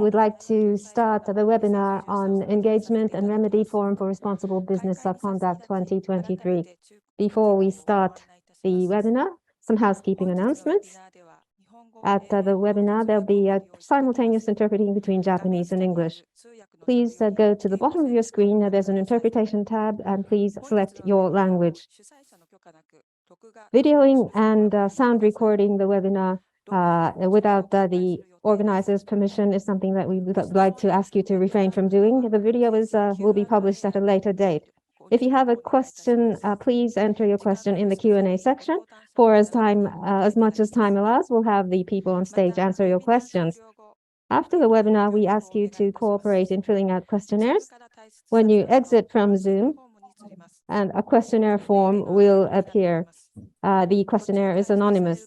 Would like to start the webinar on Engagement and Remedy Forum for Responsible Business Conduct 2023. Before we start the webinar, some housekeeping announcements. At the webinar, there'll be a simultaneous interpreting between Japanese and English. Please go to the bottom of your screen. There's an interpretation tab, and please select your language. Videoing and sound recording the webinar without the organizer's permission is something that we would like to ask you to refrain from doing. The video will be published at a later date. If you have a question, please enter your question in the Q&A section. For as much as time allows, we'll have the people on stage answer your questions. After the webinar, we ask you to cooperate in filling out questionnaires. When you exit from Zoom, and a questionnaire form will appear. The questionnaire is anonymous.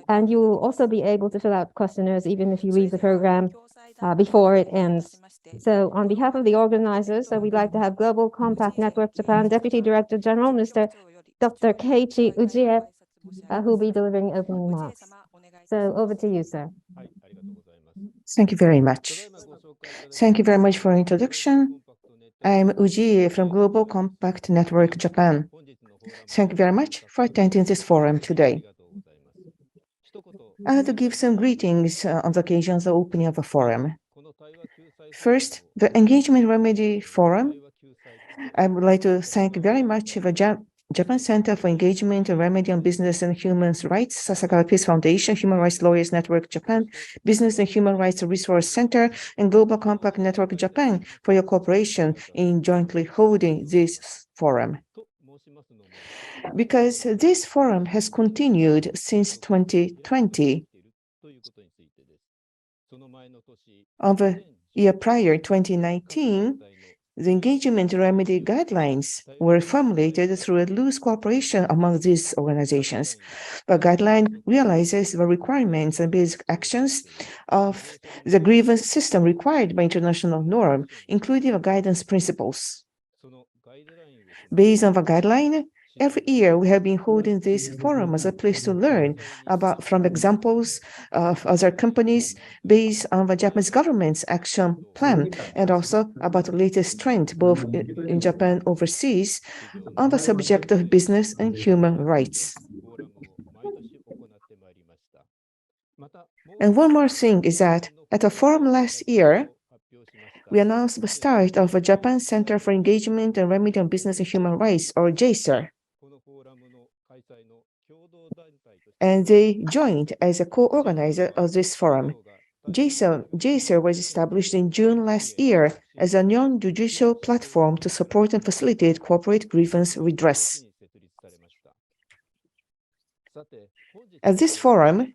And you will also be able to fill out questionnaires even if you leave the program before it ends. So on behalf of the organizers, we'd like to have Global Compact Network Japan Deputy Director General, Dr. Keiichi Ujie, who will be delivering opening remarks. So over to you, sir. Thank you very much. Thank you very much for the introduction. I'm Ujie from Global Compact Network Japan. Thank you very much for attending this forum today. I have to give some greetings on the occasion of the opening of the forum. First, the Engagement Remedy Forum. I would like to thank very much the Japan Center for Engagement and Remedy on Business and Human Rights, Sasakawa Peace Foundation, Human Rights Lawyers Network Japan, Business and Human Rights Resource Center, and Global Compact Network Japan for your cooperation in jointly holding this forum. Because this forum has continued since 2020. Of the year prior, 2019, the engagement remedy guidelines were formulated through a loose cooperation among these organizations. The guideline realizes the requirements and basic actions of the grievance system required by international norm, including the guidance principles. Based on the guideline, every year we have been holding this forum as a place to learn from examples of other companies based on the Japanese government's action plan, and also about the latest trend, both in Japan and overseas, on the subject of business and human rights. And one more thing is that at a forum last year, we announced the start of the Japan Center for Engagement and Remedy on Business and Human Rights, or JaCER. And they joined as a co-organizer of this forum. JaCER was established in June last year as a non-judicial platform to support and facilitate corporate grievance redress. At this forum,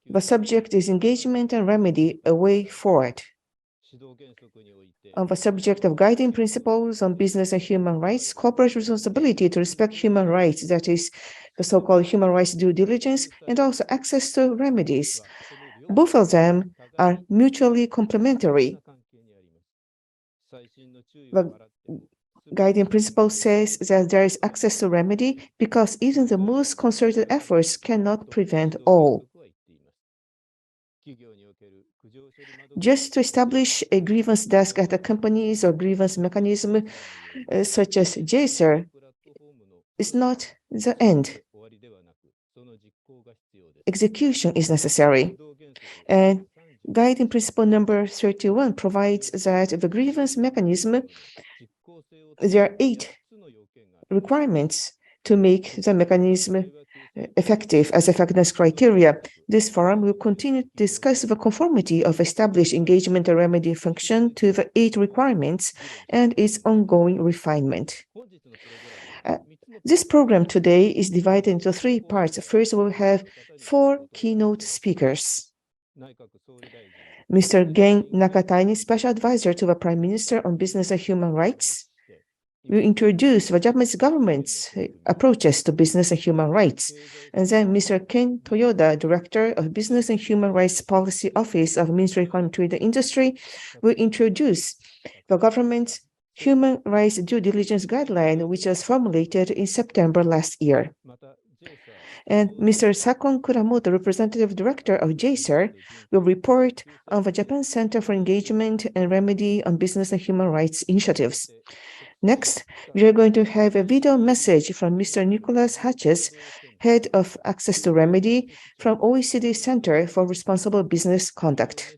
the subject is engagement and remedy, a way forward. On the subject of guiding principles on business and human rights, corporate responsibility to respect human rights, that is, the so-called human rights due diligence, and also access to remedies. Both of them are mutually complementary. The guiding principle says that there is access to remedy because even the most concerted efforts cannot prevent all. Just to establish a grievance desk at the companies or grievance mechanism such as JaCER is not the end. Execution is necessary. And guiding principle number 31 provides that the grievance mechanism, there are 8 requirements to make the mechanism effective as effectiveness criteria. This forum will continue to discuss the conformity of established engagement and remedy function to the 8 requirements and its ongoing refinement. This program today is divided into 3 parts. First, we'll have 4 keynote speakers. Mr. Gen Nakatani, Special Advisor to the Prime Minister on Business and Human Rights, will introduce the Japanese government's approaches to business and human rights. And then Mr. Ken Toyoda, Director of Business and Human Rights Policy Office of Ministry of Economy, Trade and Industry, will introduce the government's Human Rights Due Diligence Guideline, which was formulated in September last year. And Mr. Sakon Kuramoto, Representative Director of JaCER, will report on the Japan Center for Engagement and Remedy on Business and Human Rights Initiatives. Next, we are going to have a video message from Mr. Nicholas Hatches, Head of Access to Remedy from OECD Center for Responsible Business Conduct.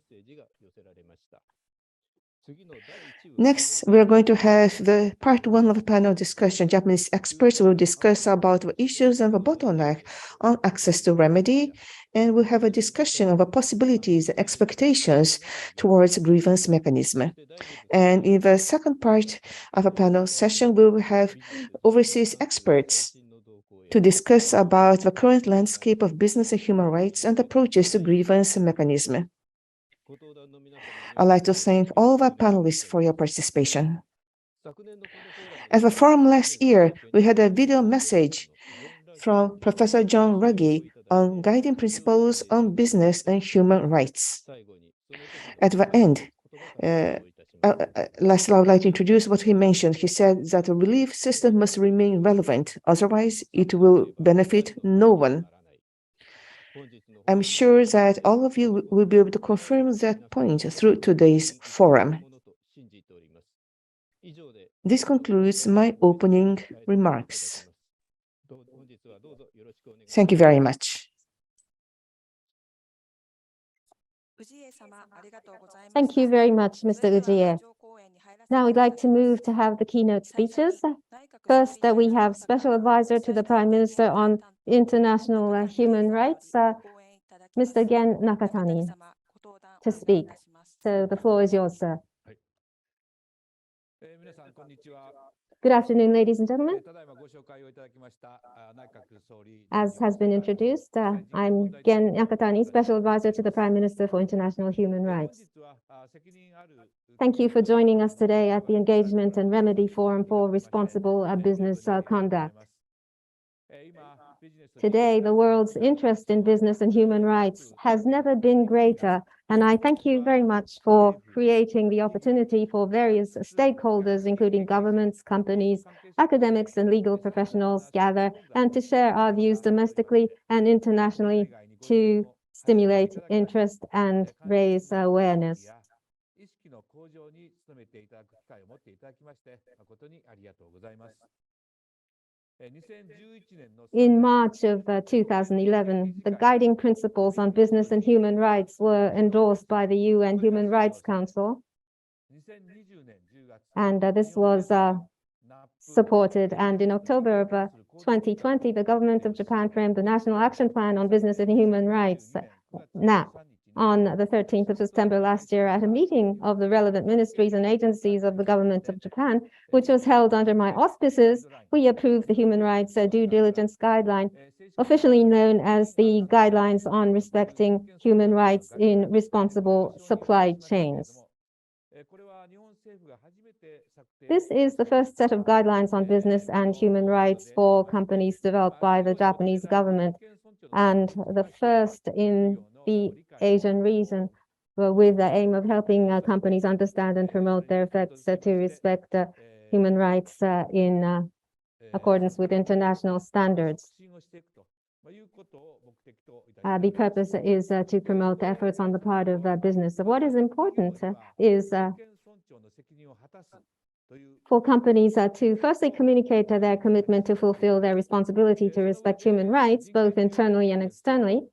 Next, we are going to have the part one of the panel discussion. Japanese experts will discuss about the issues and the bottleneck on access to remedy, and we'll have a discussion of the possibilities and expectations towards grievance mechanism. And in the second part of a panel session, we will have overseas experts to discuss about the current landscape of business and human rights and approaches to grievance mechanism. I'd like to thank all of our panelists for your participation. At the forum last year, we had a video message from Professor John Ruggie on guiding principles on business and human rights. At the end, lastly, I would like to introduce what he mentioned. He said that the relief system must remain relevant, otherwise it will benefit no one. I'm sure that all of you will be able to confirm that point through today's forum. This concludes my opening remarks. Thank you very much. Thank you very much, Mr. Ujie. Now we'd like to move to have the keynote speeches. First, we have Special Advisor to the Prime Minister on International Human Rights, Mr. Gen Nakatani, to speak. So the floor is yours, sir. Good afternoon, ladies and gentlemen. As has been introduced, I'm Gen Nakatani, Special Advisor to the Prime Minister for International Human Rights. Thank you for joining us today at the Engagement and Remedy Forum for Responsible Business Conduct. Today, the world's interest in business and human rights has never been greater, and I thank you very much for creating the opportunity for various stakeholders, including governments, companies, academics, and legal professionals gather and to share our views domestically and internationally to stimulate interest and raise awareness. In March of 2011, the guiding principles on business and human rights were endorsed by the UN Human Rights Council, and this was supported. And in October of 2020, the government of Japan framed the National Action Plan on Business and Human Rights, NAP, on the 13th of September last year at a meeting of the relevant ministries and agencies of the government of Japan, which was held under my auspices. We approved the Human Rights Due Diligence Guideline, officially known as the Guidelines on Respecting Human Rights in Responsible Supply Chains. This is the first set of guidelines on business and human rights for companies developed by the Japanese government, and the first in the Asian region, with the aim of helping companies understand and promote their efforts to respect human rights in accordance with international standards. The purpose is to promote efforts on the part of business. So what is important is for companies to firstly communicate their commitment to fulfill their responsibility to respect human rights, both internally and externally,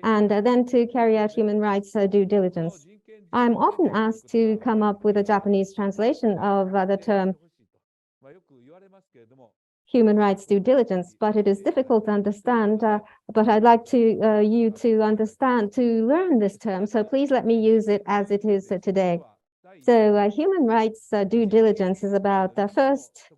and then to carry out human rights due diligence. I'm often asked to come up with a Japanese translation of the term human rights due diligence, but it is difficult to understand, but I'd like to you to understand, to learn this term, so please let me use it as it is today. So human rights due diligence is about first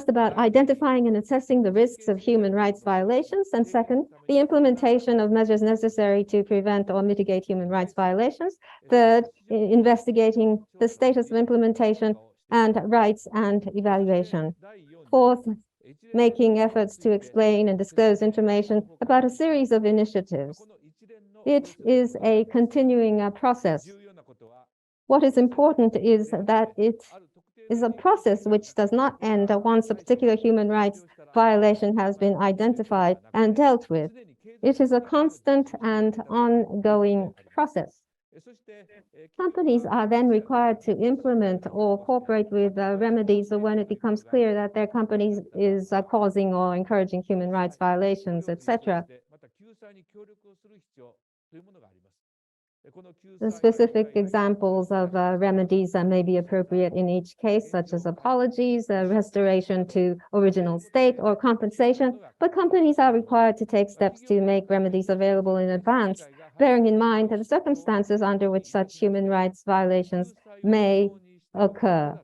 about identifying and assessing the risks of human rights violations, and second, the implementation of measures necessary to prevent or mitigate human rights violations. Third, investigating the status of implementation and rights and evaluation. Fourth, making efforts to explain and disclose information about a series of initiatives. It is a continuing process. What is important is that it is a process which does not end once a particular human rights violation has been identified and dealt with. It is a constant and ongoing process. Companies are then required to implement or cooperate with remedies when it becomes clear that their company is causing or encouraging human rights violations, etc. The specific examples of remedies that may be appropriate in each case, such as apologies, restoration to original state, or compensation, but companies are required to take steps to make remedies available in advance, bearing in mind the circumstances under which such human rights violations may occur.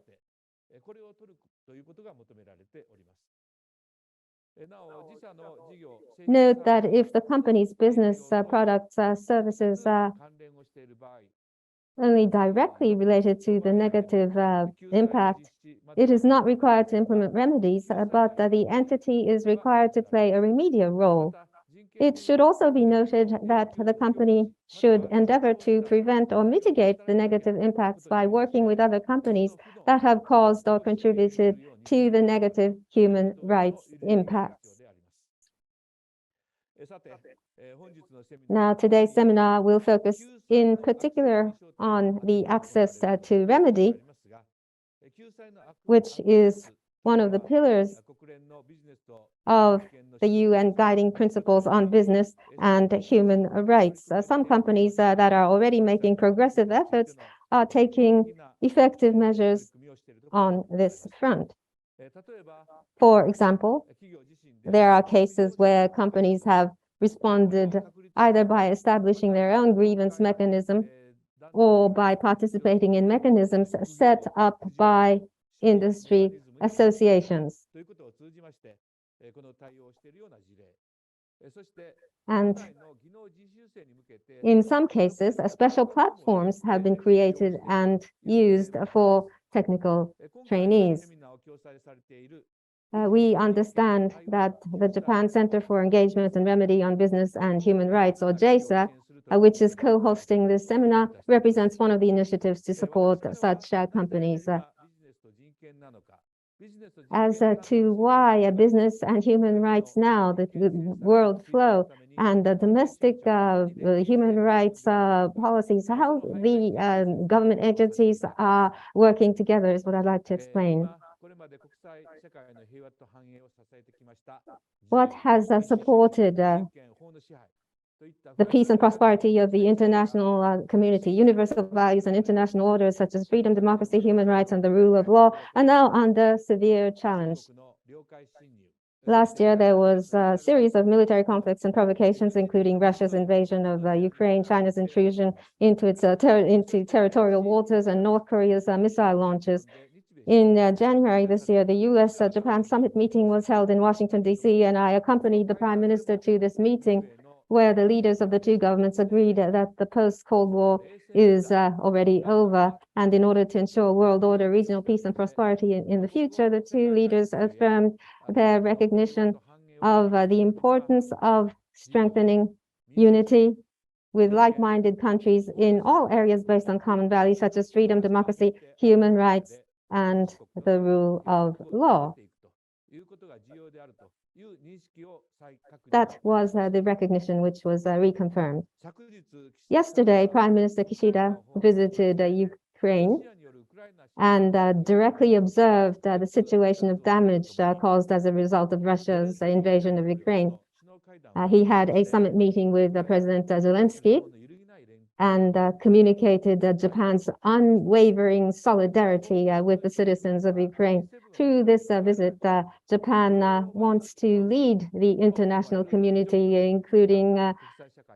Note that if the company's business products, services are only directly related to the negative impact, it is not required to implement remedies, but the entity is required to play a remedial role. It should also be noted that the company should endeavor to prevent or mitigate the negative impacts by working with other companies that have caused or contributed to the negative human rights impacts. Now, today's seminar will focus in particular on the access to remedy, which is one of the pillars of the UN guiding principles on business and human rights. Some companies that are already making progressive efforts are taking effective measures on this front. For example, there are cases where companies have responded either by establishing their own grievance mechanism or by participating in mechanisms set up by industry associations. And in some cases, special platforms have been created and used for technical trainees. We understand that the Japan Center for Engagement and Remedy on Business and Human Rights, or JaCER, which is co-hosting this seminar, represents one of the initiatives to support such companies. As to why business and human rights now, the world flow, and the domestic human rights policies, how the government agencies are working together is what I'd like to explain. What has supported the peace and prosperity of the international community? Universal values and international orders such as freedom, democracy, human rights, and the rule of law are now under severe challenge. Last year, there was a series of military conflicts and provocations, including Russia's invasion of Ukraine, China's intrusion into its territorial waters, and North Korea's missile launches. In January this year, the US-Japan summit meeting was held in Washington, D.C., and I accompanied the Prime Minister to this meeting, where the leaders of the two governments agreed that the post-Cold War is already over. And in order to ensure world order, regional peace, and prosperity in the future, the two leaders affirmed their recognition of the importance of strengthening unity with like-minded countries in all areas based on common values such as freedom, democracy, human rights, and the rule of law. That was the recognition which was reconfirmed. Yesterday, Prime Minister Kishida visited Ukraine and directly observed the situation of damage caused as a result of Russia's invasion of Ukraine. He had a summit meeting with President Zelensky and communicated Japan's unwavering solidarity with the citizens of Ukraine. Through this visit, Japan wants to lead the international community, including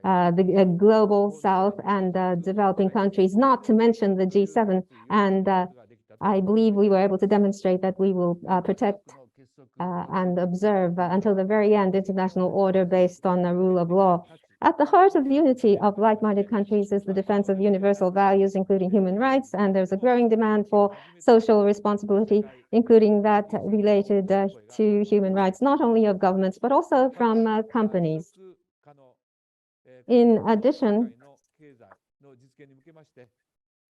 the global South and developing countries, not to mention the G7. And I believe we were able to demonstrate that we will protect and observe until the very end international order based on the rule of law. At the heart of the unity of like-minded countries is the defense of universal values, including human rights, and there's a growing demand for social responsibility, including that related to human rights, not only of governments, but also from companies. In addition,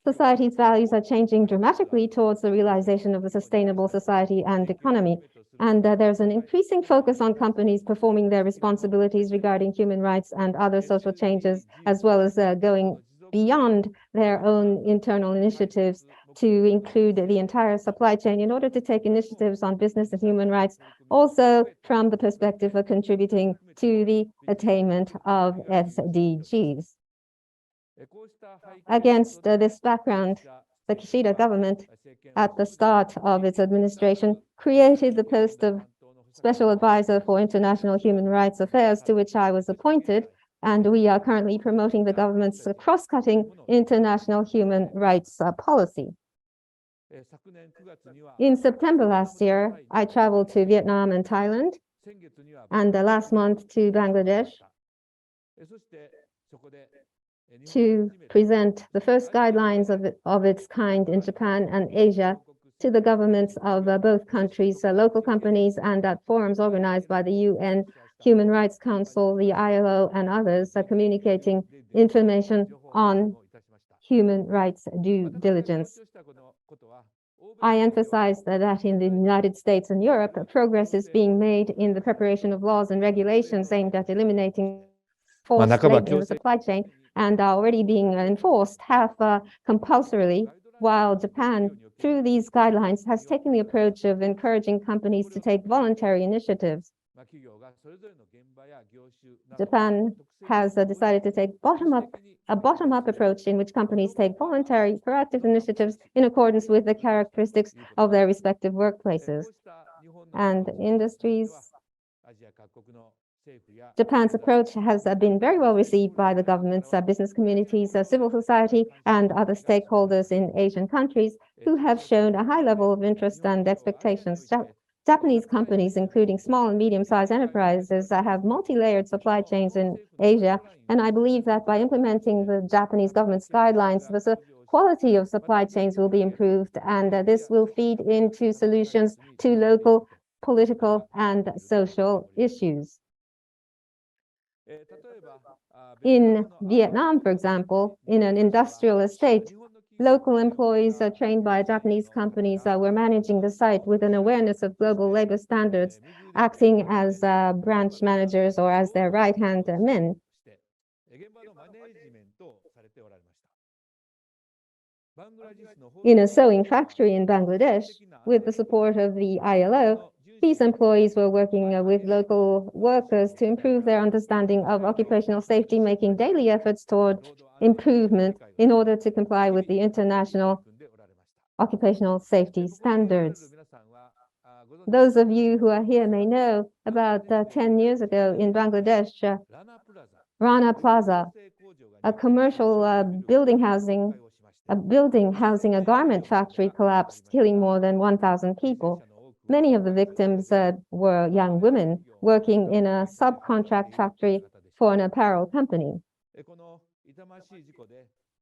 Society's values are changing dramatically towards the realization of a sustainable society and economy. And there's an increasing focus on companies performing their responsibilities regarding human rights and other social changes, as well as going beyond their own internal initiatives to include the entire supply chain in order to take initiatives on business and human rights, also from the perspective of contributing to the attainment of SDGs. Against this background, the Kishida government, at the start of its administration, created the post of Special Advisor for International Human Rights Affairs, to which I was appointed, and we are currently promoting the government's cross-cutting international human rights policy. In September last year, I traveled to Vietnam and Thailand, and last month to Bangladesh to present the first guidelines of its kind in Japan and Asia to the governments of both countries, local companies, and at forums organized by the UN Human Rights Council, the ILO, and others, communicating information on human rights due diligence. I emphasized that in the United States and Europe, progress is being made in the preparation of laws and regulations aimed at eliminating forced labor in the supply chain, and are already being enforced half compulsorily, while Japan, through these guidelines, has taken the approach of encouraging companies to take voluntary initiatives. Japan has decided to take a bottom-up approach in which companies take voluntary, proactive initiatives in accordance with the characteristics of their respective workplaces and industries. Japan's approach has been very well received by the governments, business communities, civil society, and other stakeholders in Asian countries who have shown a high level of interest and expectations. Japanese companies, including small and medium-sized enterprises, have multi-layered supply chains in Asia, and I believe that by implementing the Japanese government's guidelines, the quality of supply chains will be improved, and this will feed into solutions to local political and social issues. In Vietnam, for example, in an industrial estate, local employees trained by Japanese companies were managing the site with an awareness of global labor standards, acting as branch managers or as their right-hand men. In a sewing factory in Bangladesh, with the support of the ILO, these employees were working with local workers to improve their understanding of occupational safety, making daily efforts toward improvement in order to comply with the international occupational safety standards. Those of you who are here may know about 10 years ago in Bangladesh, Rana Plaza, a commercial building housing a garment factory collapsed, killing more than 1,000 people. Many of the victims were young women working in a subcontract factory for an apparel company.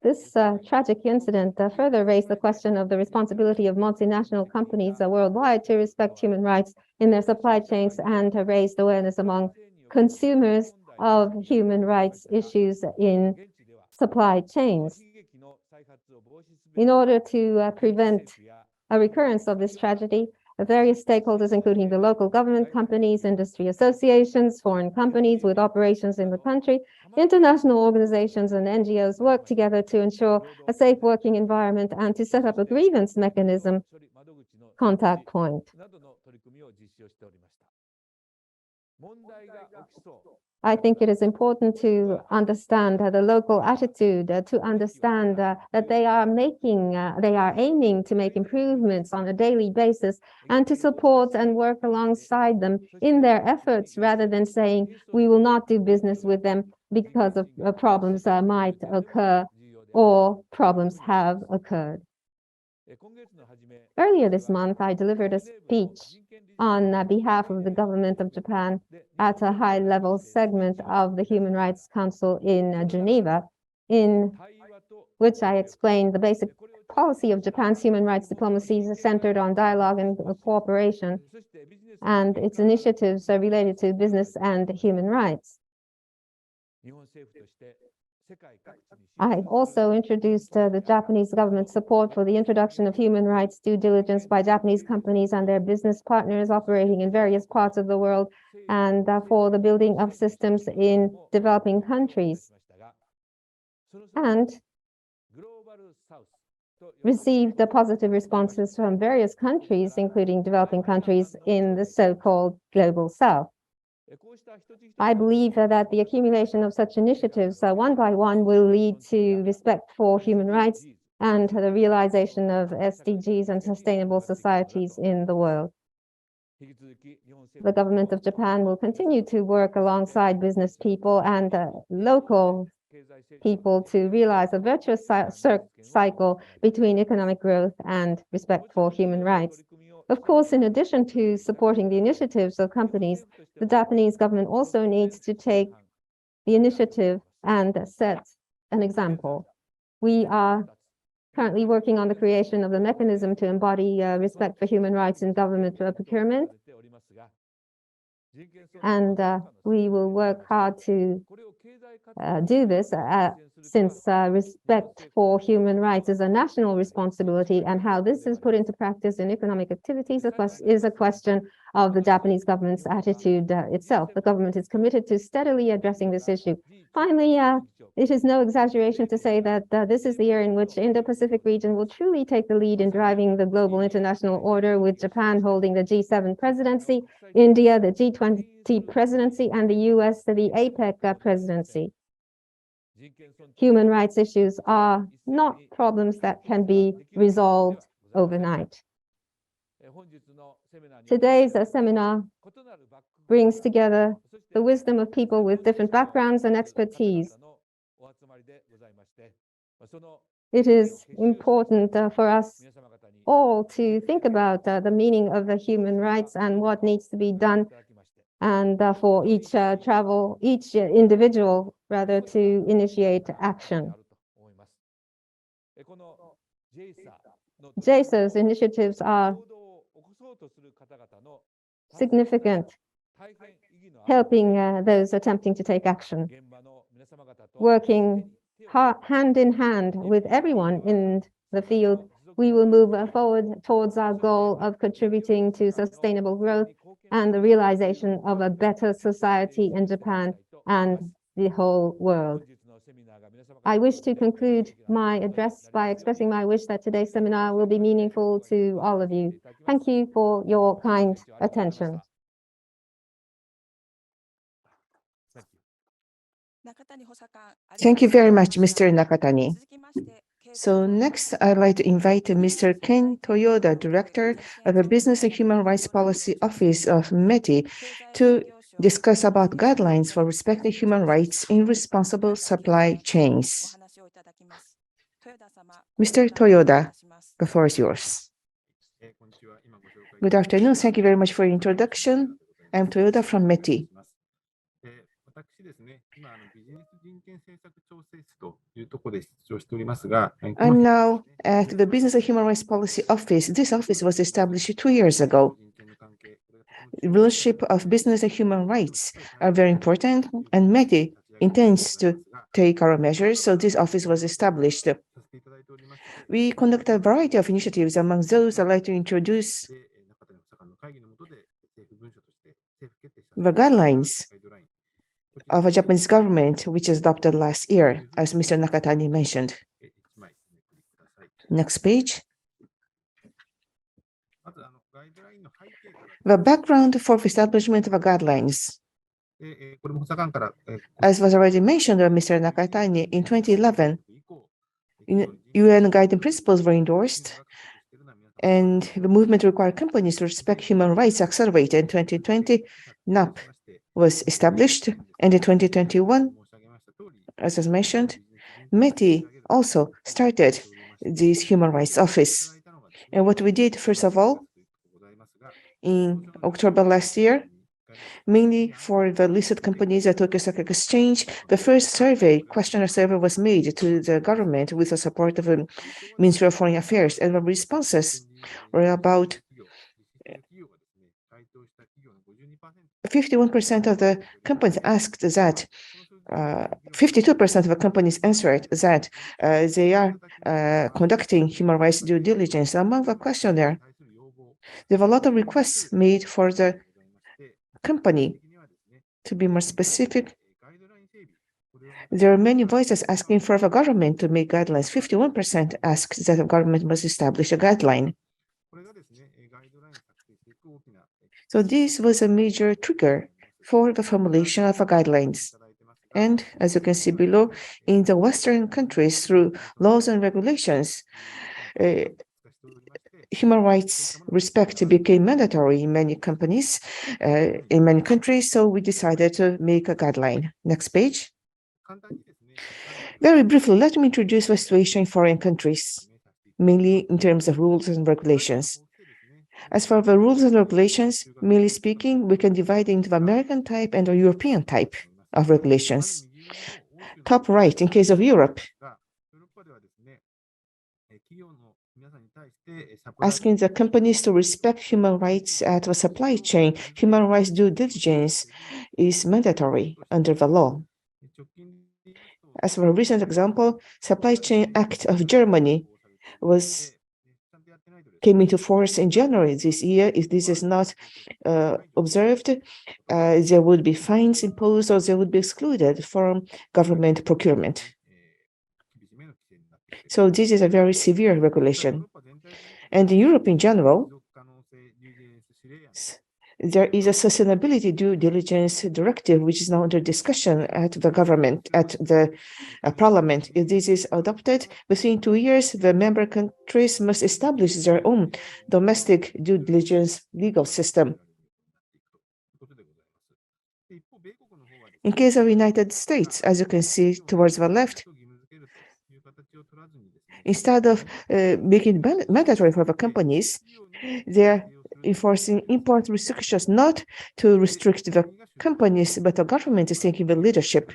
This tragic incident further raised the question of the responsibility of multinational companies worldwide to respect human rights in their supply chains and raised awareness among consumers of human rights issues in supply chains. In order to prevent a recurrence of this tragedy, various stakeholders, including the local government, companies, industry associations, foreign companies with operations in the country, international organizations and NGOs work together to ensure a safe working environment and to set up a grievance mechanism contact point. I think it is important to understand the local attitude, to understand that they are aiming to make improvements on a daily basis and to support and work alongside them in their efforts rather than saying we will not do business with them because of problems might occur or problems have occurred. Earlier this month, I delivered a speech on behalf of the government of Japan at a high-level segment of the Human Rights Council in Geneva, in which I explained the basic policy of Japan's human rights diplomacy is centered on dialogue and cooperation, and its initiatives are related to business and human rights. I also introduced the Japanese government support for the introduction of human rights due diligence by Japanese companies and their business partners operating in various parts of the world, and for the building of systems in developing countries, and received the positive responses from various countries, including developing countries in the so-called Global South. I believe that the accumulation of such initiatives, one by one, will lead to respect for human rights and the realization of SDGs and sustainable societies in the world. The government of Japan will continue to work alongside business people and local people to realize a virtuous cycle between economic growth and respect for human rights. Of course, in addition to supporting the initiatives of companies, the Japanese government also needs to take the initiative and set an example. We are currently working on the creation of a mechanism to embody respect for human rights in government procurement. And we will work hard to do this since respect for human rights is a national responsibility, and how this is put into practice in economic activities is a question of the Japanese government's attitude itself. The government is committed to steadily addressing this issue. Finally, it is no exaggeration to say that this is the year in which Indo-Pacific region will truly take the lead in driving the global international order, with Japan holding the G7 presidency, India the G20 presidency, and the US the APEC presidency. Human rights issues are not problems that can be resolved overnight. Today's seminar brings together the wisdom of people with different backgrounds and expertise. It is important for us all to think about the meaning of the human rights and what needs to be done, and for each individual rather to initiate action. JaCER's initiatives are significant, helping those attempting to take action, working hand in hand with everyone in the field. We will move forward towards our goal of contributing to sustainable growth and the realization of a better society in Japan and the whole world. I wish to conclude my address by expressing my wish that today's seminar will be meaningful to all of you. Thank you for your kind attention. Thank you very much, Mr. Nakatani. So next, I'd like to invite Mr. Ken Toyoda, Director of the Business and Human Rights Policy Office of METI, to discuss about guidelines for respecting human rights in responsible supply chains. Mr. Toyoda, the floor is yours. Good afternoon. Thank you very much for your introduction. I'm Toyoda from METI. I'm now at the Business and Human Rights Policy Office. This office was established 2 years ago. The relationship of business and human rights are very important, and METI intends to take our measures, so this office was established. We conduct a variety of initiatives. Among those, I'd like to introduce the guidelines of a Japanese government, which was adopted last year, as Mr. Nakatani mentioned. Next page. The background for the establishment of the guidelines. As was already mentioned by Mr. Nakatani, in 2011, UN guiding principles were endorsed, and the movement to require companies to respect human rights accelerated. In 2020, NAP was established, and in 2021, as was mentioned, METI also started this Human Rights Office. And what we did, first of all, in October last year, mainly for the listed companies at Tokyo Stock Exchange, the first questionnaire survey was made to the government with the support of the Ministry of Foreign Affairs, and the responses were about 51% of the companies asked that 52% of the companies answered that they are conducting human rights due diligence. Among the questionnaire, there were a lot of requests made for the company. To be more specific, there are many voices asking for the government to make guidelines. 51% asked that the government must establish a guideline. So this was a major trigger for the formulation of the guidelines. And as you can see below, in the Western countries, through laws and regulations, human rights respect became mandatory in many companies, in many countries, so we decided to make a guideline. Next page. Very briefly, let me introduce the situation in foreign countries, mainly in terms of rules and regulations. As for the rules and regulations, mainly speaking, we can divide into the American type and the European type of regulations. Top right, in case of Europe, asking the companies to respect human rights at the supply chain. Human rights due diligence is mandatory under the law. As for a recent example, Supply Chain Act of Germany came into force in January this year. If this is not observed, there would be fines imposed or they would be excluded from government procurement. So this is a very severe regulation. And in Europe in general, there is a sustainability due diligence directive, which is now under discussion at the government, at the parliament. If this is adopted, within 2 years, the member countries must establish their own domestic due diligence legal system. In case of the United States, as you can see towards the left, instead of making it mandatory for the companies, they're enforcing import restrictions, not to restrict the companies, but the government is taking the leadership.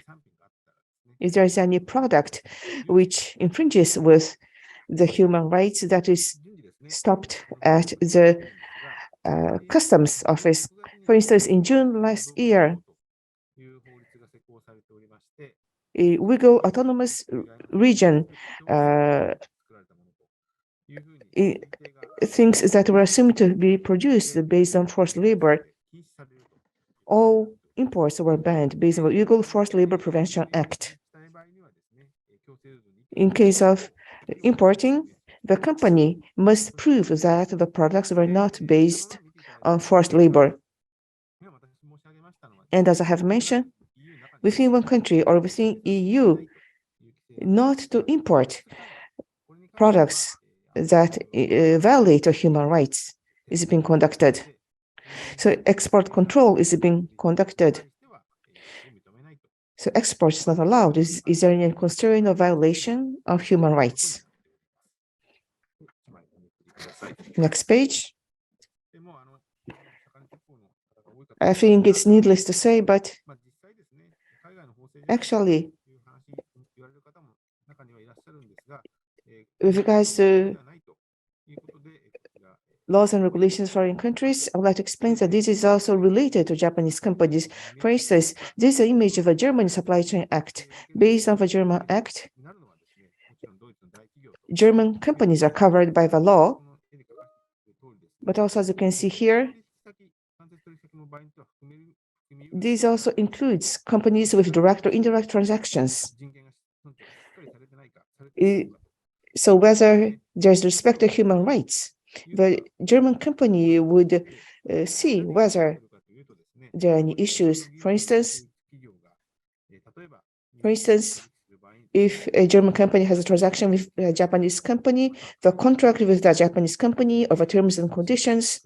If there is any product which infringes with the human rights, that is stopped at the customs office. For instance, in June last year, a Uyghur Autonomous Region things that were assumed to be produced based on forced labor. All imports were banned based on the Uyghur Forced Labor Prevention Act. In case of importing, the company must prove that the products were not based on forced labor. And as I have mentioned, within one country or within EU, not to import products that violate human rights is being conducted. So export control is being conducted. So export is not allowed. Is there any concern or violation of human rights? Next page. I think it's needless to say, but actually, with regards to laws and regulations for foreign countries, I would like to explain that this is also related to Japanese companies. For instance, this is an image of a German Supply Chain Act. Based on the German Act, German companies are covered by the law, but also, as you can see here, this also includes companies with direct or indirect transactions. So whether there's respect to human rights, the German company would see whether there are any issues. For instance, if a German company has a transaction with a Japanese company, the contract with the Japanese company or the terms and conditions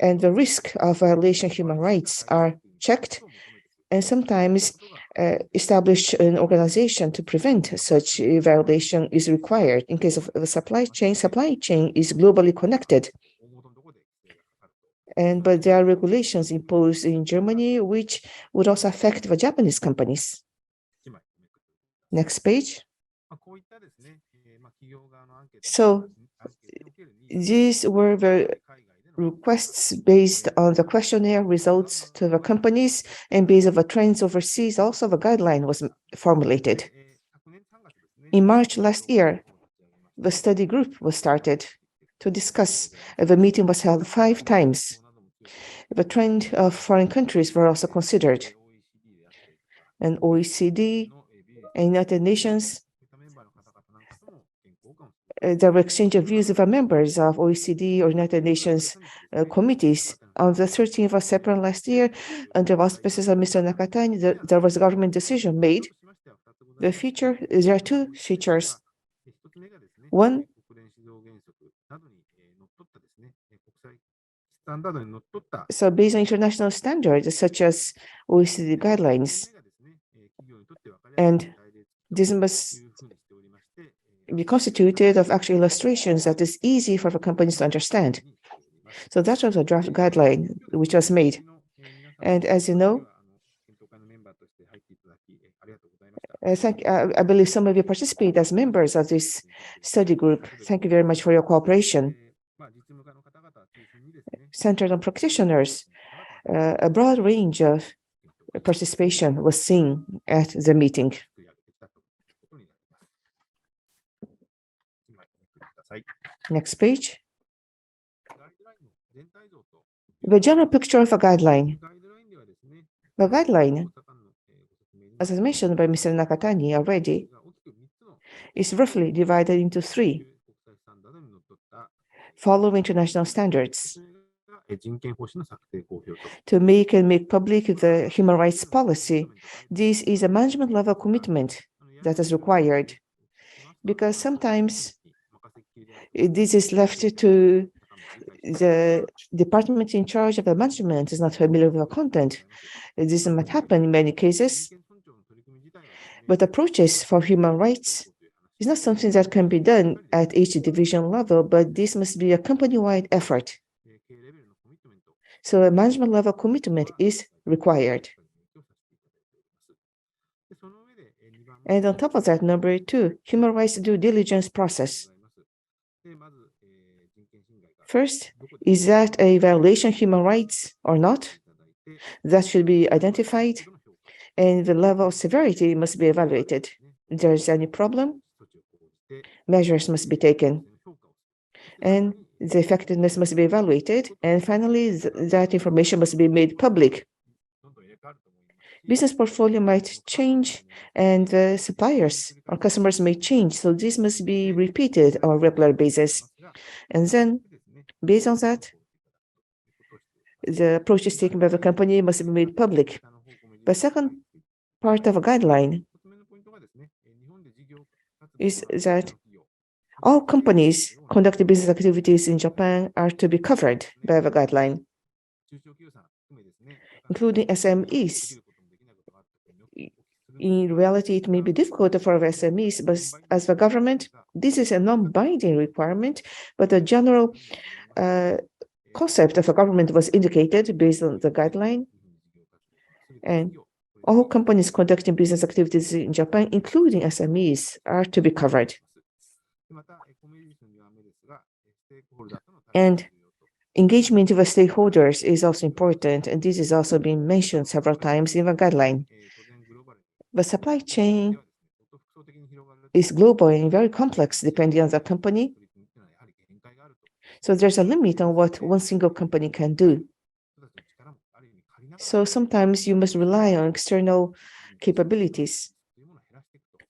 and the risk of violation of human rights are checked, and sometimes establish an organization to prevent such a violation is required. In case of the supply chain is globally connected. But there are regulations imposed in Germany which would also affect the Japanese companies. Next page. So these were the requests based on the questionnaire results to the companies, and based on the trends overseas, also the guideline was formulated. In March last year, the study group was started to discuss. The meeting was held 5 times. The trend of foreign countries were also considered. And OECD and United Nations, there were exchange of views with the members of OECD or United Nations committees. On the 13th of September last year, under the auspices of Mr. Nakatani, there was a government decision made. There are 2 features. One, so based on international standards such as OECD guidelines, and this must be constituted of actual illustrations that is easy for the companies to understand. So that was a draft guideline which was made. And as you know, I believe some of you participate as members of this study group. Thank you very much for your cooperation. Centered on practitioners, a broad range of participation was seen at the meeting. Next page. The general picture of a guideline. The guideline, as was mentioned by Mr. Nakatani already, is roughly divided into 3, following international standards. To make public the human rights policy, this is a management level commitment that is required, because sometimes this is left to the department in charge of the management is not familiar with the content. This might happen in many cases, but approaches for human rights is not something that can be done at each division level, but this must be a company-wide effort. So a management level commitment is required. And on top of that, number 2, human rights due diligence process. First, is that a violation of human rights or not? That should be identified, and the level of severity must be evaluated. If there is any problem, measures must be taken, and the effectiveness must be evaluated, and finally, that information must be made public. Business portfolio might change, and suppliers or customers may change, so this must be repeated on a regular basis. And then, based on that, the approaches taken by the company must be made public. The second part of a guideline is that all companies conducting business activities in Japan are to be covered by the guideline, including SMEs. In reality, it may be difficult for the SMEs, but as the government, this is a non-binding requirement, but the general concept of a government was indicated based on the guideline. And all companies conducting business activities in Japan, including SMEs, are to be covered. And engagement with stakeholders is also important, and this is also being mentioned several times in the guideline. The supply chain is global and very complex depending on the company. So there's a limit on what one single company can do. So sometimes you must rely on external capabilities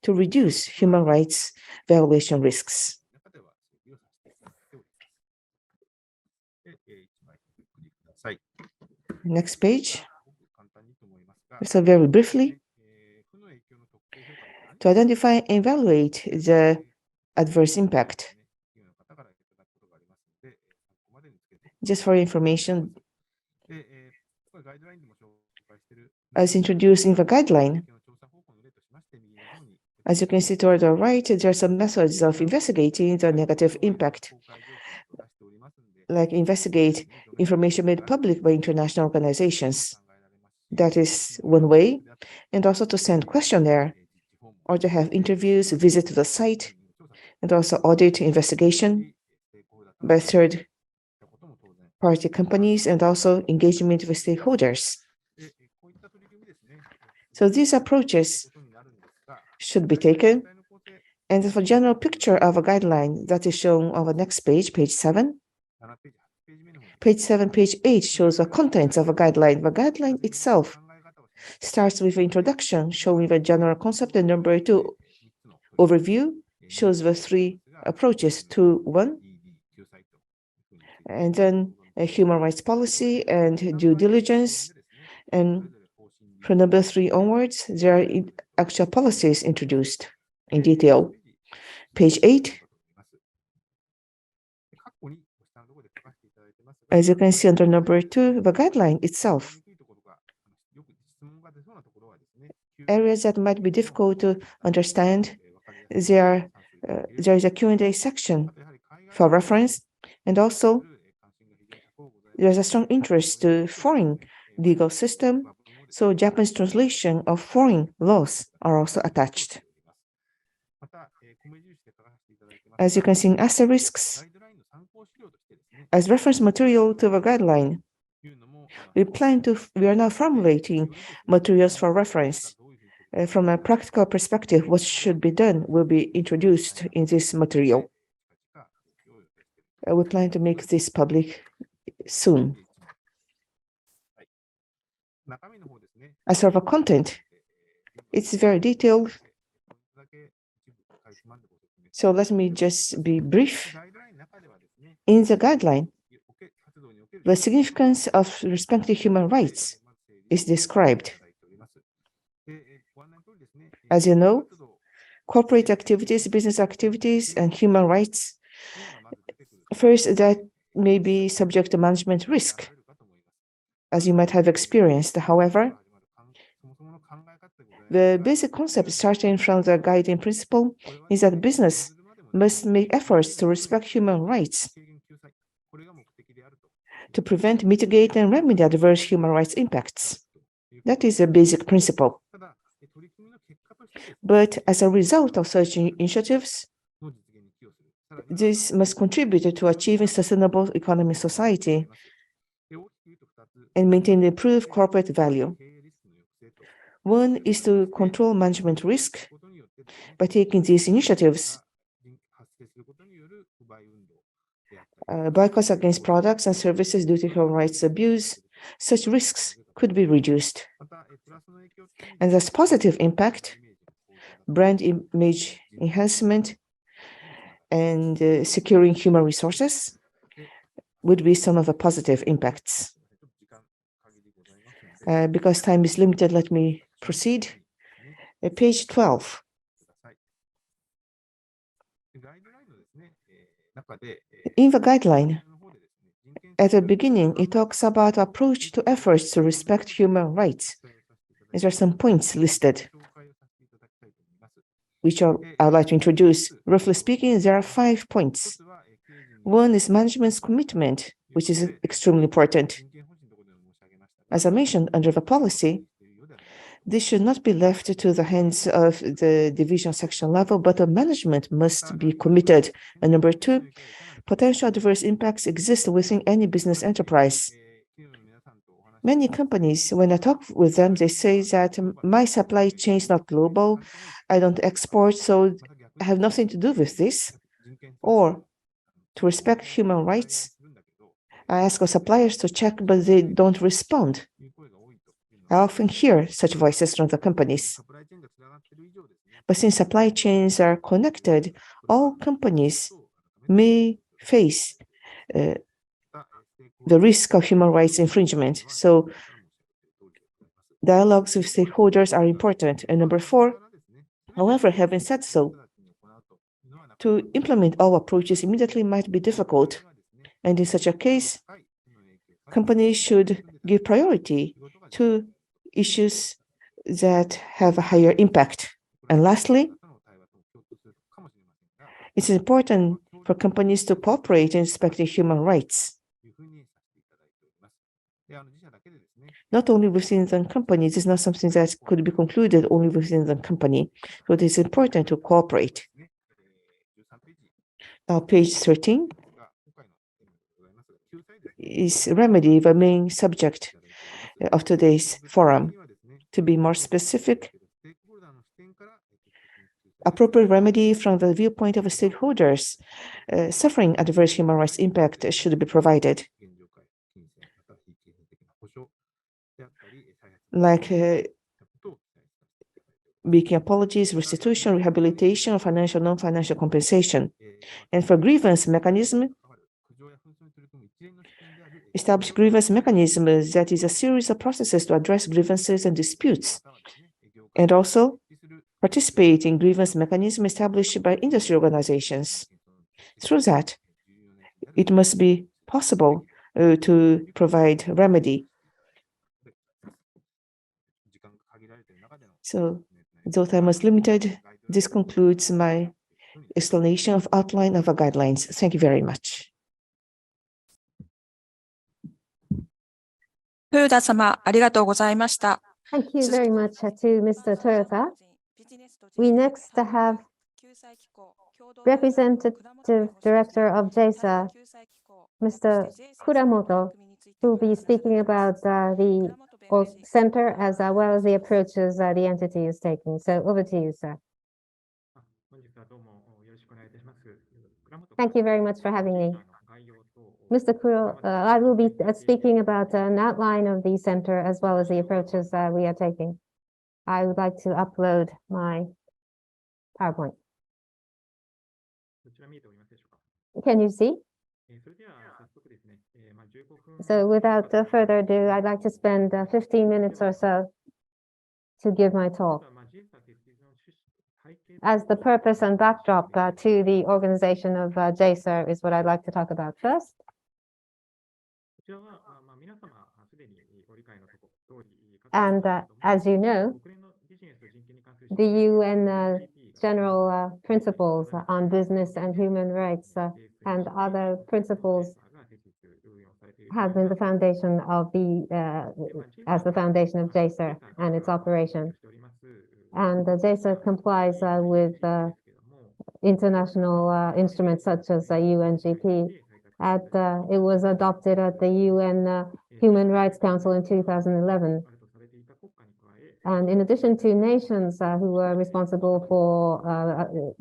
to reduce human rights violation risks. Next page. So very briefly, to identify and evaluate the adverse impact. Just for information, as introduced in the guideline, as you can see toward the right, there are some methods of investigating the negative impact, like investigate information made public by international organizations. That is one way, and also to send questionnaire, or to have interviews, visit to the site, and also audit investigation by third party companies and also engagement with stakeholders. So these approaches should be taken. And for general picture of a guideline that is shown on the next page, page 7. Page 7, page 8 shows the contents of a guideline. The guideline itself starts with an introduction showing the general concept, and number 2, overview, shows the 3 approaches to 1, and then a human rights policy and due diligence. And from number 3 onwards, there are actual policies introduced in detail. Page 8. As you can see under number 2, the guideline itself. Areas that might be difficult to understand, there is a Q&A section for reference, and also there's a strong interest to foreign legal system, so Japanese translation of foreign laws are also attached. As you can see in asterisks, as reference material to the guideline, we are now formulating materials for reference. From a practical perspective, what should be done will be introduced in this material. We plan to make this public soon. As for the content, it's very detailed. So let me just be brief. In the guideline, the significance of respecting human rights is described. As you know, corporate activities, business activities, and human rights, first, that may be subject to management risk, as you might have experienced. However, the basic concept starting from the guiding principle is that business must make efforts to respect human rights, to prevent, mitigate, and remedy adverse human rights impacts. That is a basic principle. But as a result of such initiatives, this must contribute to achieving sustainable economic society and maintain improved corporate value. One is to control management risk by taking these initiatives. Boycotts against products and services due to human rights abuse, such risks could be reduced. And as positive impact, brand image enhancement and securing human resources would be some of the positive impacts. Because time is limited, let me proceed. Page 12. In the guideline, at the beginning, it talks about approach to efforts to respect human rights. There are some points listed, which I'd like to introduce. Roughly speaking, there are 5 points. One is management's commitment, which is extremely important. As I mentioned, under the policy, this should not be left to the hands of the division section level, but the management must be committed. And number 2, potential adverse impacts exist within any business enterprise. Many companies, when I talk with them, they say that my supply chain is not global, I don't export, so I have nothing to do with this. Or to respect human rights, I ask our suppliers to check, but they don't respond. I often hear such voices from the companies. But since supply chains are connected, all companies may face the risk of human rights infringement. So dialogues with stakeholders are important. And number 4, however, having said so, to implement all approaches immediately might be difficult. And in such a case, companies should give priority to issues that have a higher impact. And lastly, it's important for companies to cooperate in respecting human rights, not only within the company. This is not something that could be concluded only within the company. So it is important to cooperate. Now, page 13. is remedy the main subject of today's forum. To be more specific, appropriate remedy from the viewpoint of stakeholders suffering adverse human rights impact should be provided, like making apologies, restitution, rehabilitation, financial, non-financial compensation. And for grievance mechanism, establish grievance mechanism that is a series of processes to address grievances and disputes, and also participate in grievance mechanism established by industry organizations. Through that, it must be possible to provide remedy. So, though time was limited, this concludes my explanation of outline of our guidelines. Thank you very much. 豊田様、ありがとうございました。 Thank you very much to Mr. Toyota. We next have Representative Director of JaCER, Mr. Kuramoto, who will be speaking about the center as well as the approaches the entity is taking. So over to you, sir. Thank you very much for having me. Mr. Kuro, I will be speaking about an outline of the center as well as the approaches we are taking. I would like to upload my PowerPoint. Can you see? So without further ado, I'd like to spend 15 minutes or so to give my talk. As the purpose and backdrop to the organization of JaCER is what I'd like to talk about first. And as you know, the UN general principles on business and human rights and other principles have been the foundation of the foundation of JaCER and its operation. And JaCER complies with international instruments such as UNGP. It was adopted at the UN Human Rights Council in 2011. And in addition to nations who are responsible for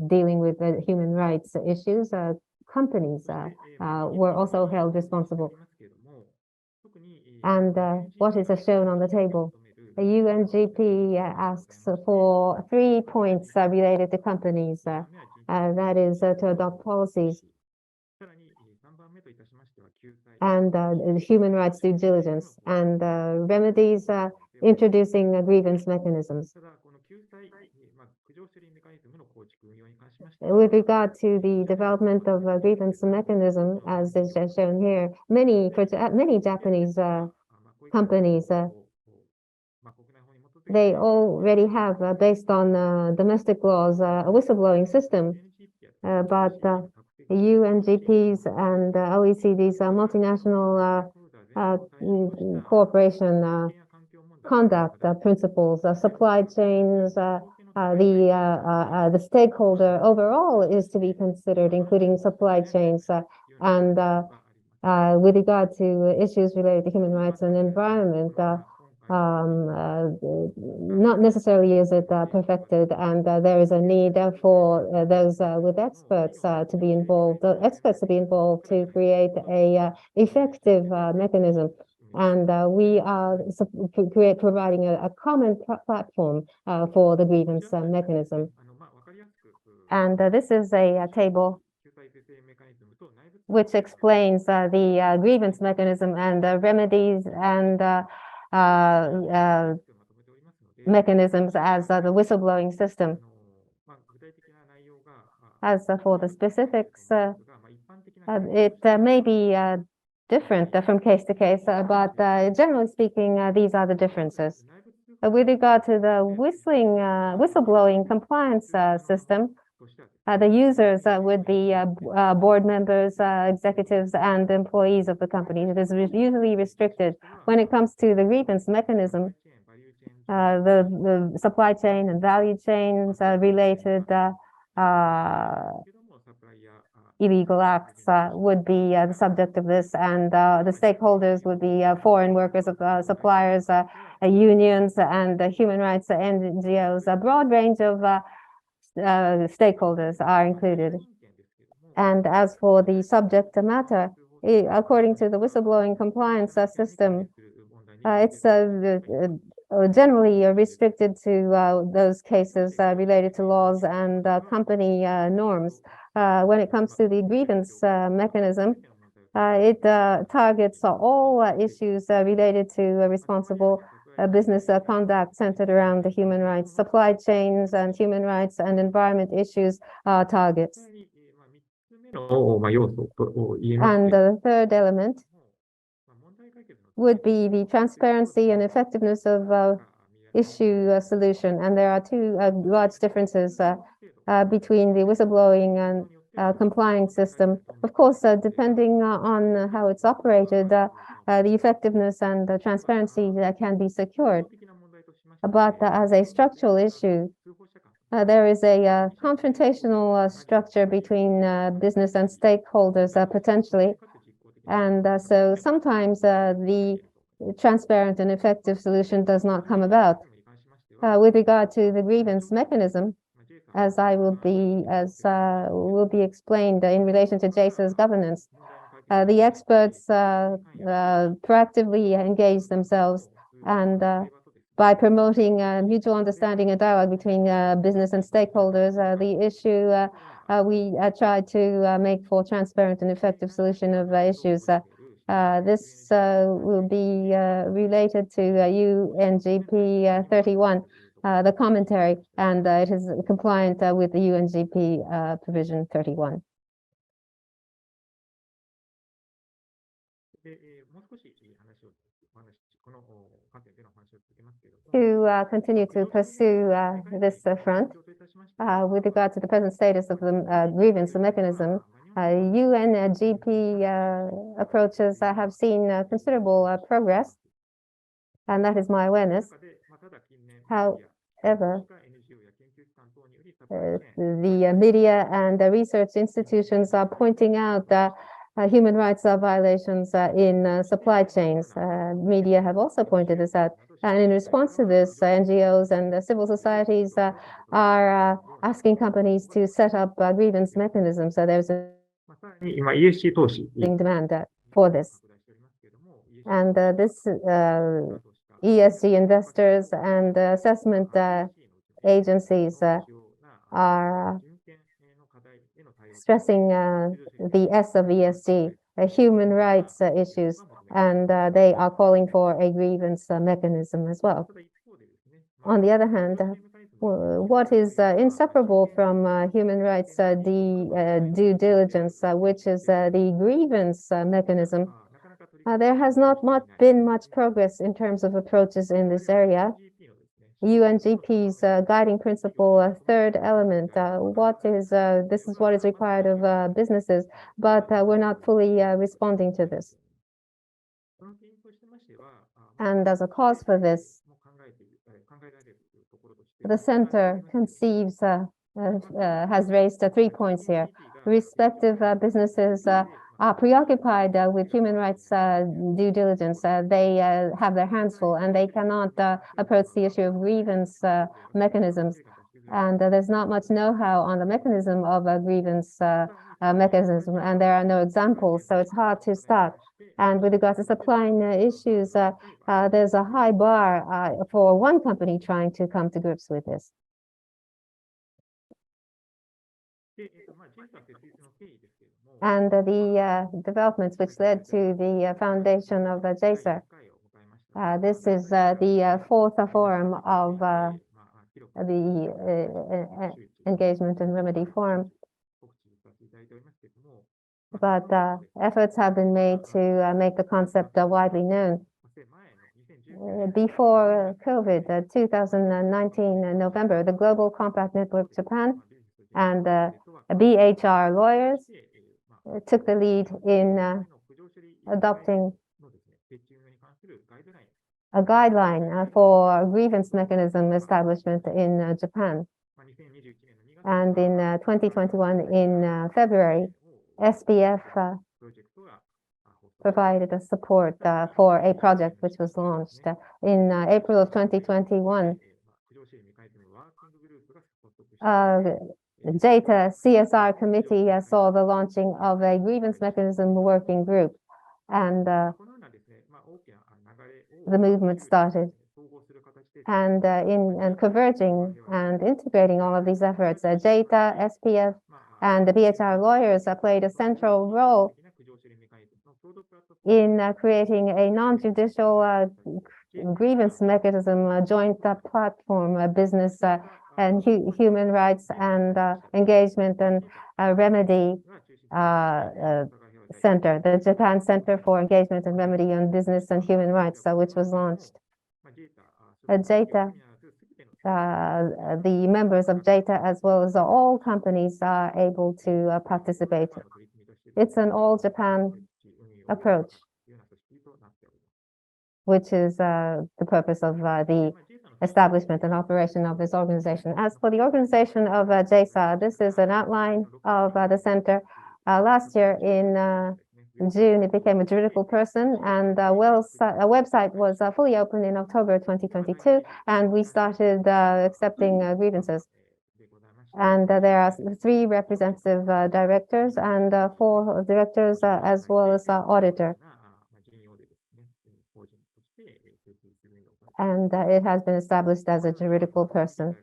dealing with human rights issues, companies were also held responsible. And what is shown on the table? The UNGP asks for 3 points related to companies. That is to adopt policies and human rights due diligence and remedies, introducing grievance mechanisms. With regard to the development of a grievance mechanism, as is shown here, many Japanese companies, they already have, based on domestic laws, a whistleblowing system, but UNGPs and OECD's multinational cooperation conduct principles, supply chains, the stakeholder overall is to be considered, including supply chains, and with regard to issues related to human rights and environment, not necessarily is it perfected, and there is a need for those with experts to be involved, to create a effective mechanism. And we are providing a common platform for the grievance mechanism. And this is a table which explains the grievance mechanism and remedies and mechanisms as the whistleblowing system. As for the specifics, it may be different from case to case, but generally speaking, these are the differences. With regard to the whistleblowing compliance system, the users would be board members, executives, and employees of the company. It is usually restricted. When it comes to the grievance mechanism, the supply chain and value chains related illegal acts would be the subject of this, and the stakeholders would be foreign workers, suppliers, unions, and human rights NGOs. A broad range of stakeholders are included. And as for the subject matter, according to the whistleblowing compliance system, it's generally restricted to those cases related to laws and company norms. When it comes to the grievance mechanism, it targets all issues related to responsible business conduct centered around the human rights, supply chains, and human rights and environment issues targets. And the third element would be the transparency and effectiveness of issue solution. And there are two large differences between the whistleblowing and complying system. Of course, depending on how it's operated, the effectiveness and the transparency can be secured. But as a structural issue, there is a confrontational structure between business and stakeholders potentially. And so sometimes the transparent and effective solution does not come about. With regard to the grievance mechanism, as will be explained in relation to JaCER's governance, the experts proactively engage themselves, and by promoting mutual understanding and dialogue between business and stakeholders, the issue we try to make for transparent and effective solution of issues. This will be related to UNGP 31, the commentary, and it is compliant with the UNGP provision 31. To continue to pursue this front, with regard to the present status of the grievance mechanism, UNGP approaches have seen considerable progress, and that is my awareness. However, the media and the research institutions are pointing out human rights violations in supply chains. Media have also pointed this out. And in response to this, NGOs and civil societies are asking companies to set up grievance mechanisms. So there's a demand for this. And this ESG investors and assessment agencies are stressing the S of ESG, human rights issues, and they are calling for a grievance mechanism as well. On the other hand, what is inseparable from human rights due diligence, which is the grievance mechanism, there has not been much progress in terms of approaches in this area. UNGP's guiding principle, third element, this is what is required of businesses, but we're not fully responding to this. And as a cause for this, the center conceives, has raised 3 points here. Respective businesses are preoccupied with human rights due diligence. They have their hands full, and they cannot approach the issue of grievance mechanisms. And there's not much know-how on the mechanism of a grievance mechanism, and there are no examples, so it's hard to start. And with regard to supplying issues, there's a high bar for one company trying to come to grips with this. And the developments which led to the foundation of JaCER. This is the fourth forum of the Engagement and Remedy Forum. But efforts have been made to make the concept widely known. Before COVID, 2019 November, the Global Compact Network Japan and BHR lawyers took the lead in adopting a guideline for grievance mechanism establishment in Japan. And in 2021, in February, SPF provided a support for a project which was launched in April of 2021. JaCER CSR committee saw the launching of a grievance mechanism working group, and the movement started. And in converging and integrating all of these efforts, JaCER, SPF, and the BHR lawyers played a central role in creating a non-judicial grievance mechanism, joint platform, business and human rights and engagement and remedy center, the Japan Center for Engagement and Remedy on Business and Human Rights, which was launched. JaCER, the members of JaCER, as well as all companies, are able to participate. It's an all-Japan approach, which is the purpose of the establishment and operation of this organization. As for the organization of JaCER, this is an outline of the center. Last year in June, it became a juridical person, and a website was fully open in October 2022, and we started accepting grievances. And there are 3 representative directors and 4 directors as well as auditor. And it has been established as a juridical person.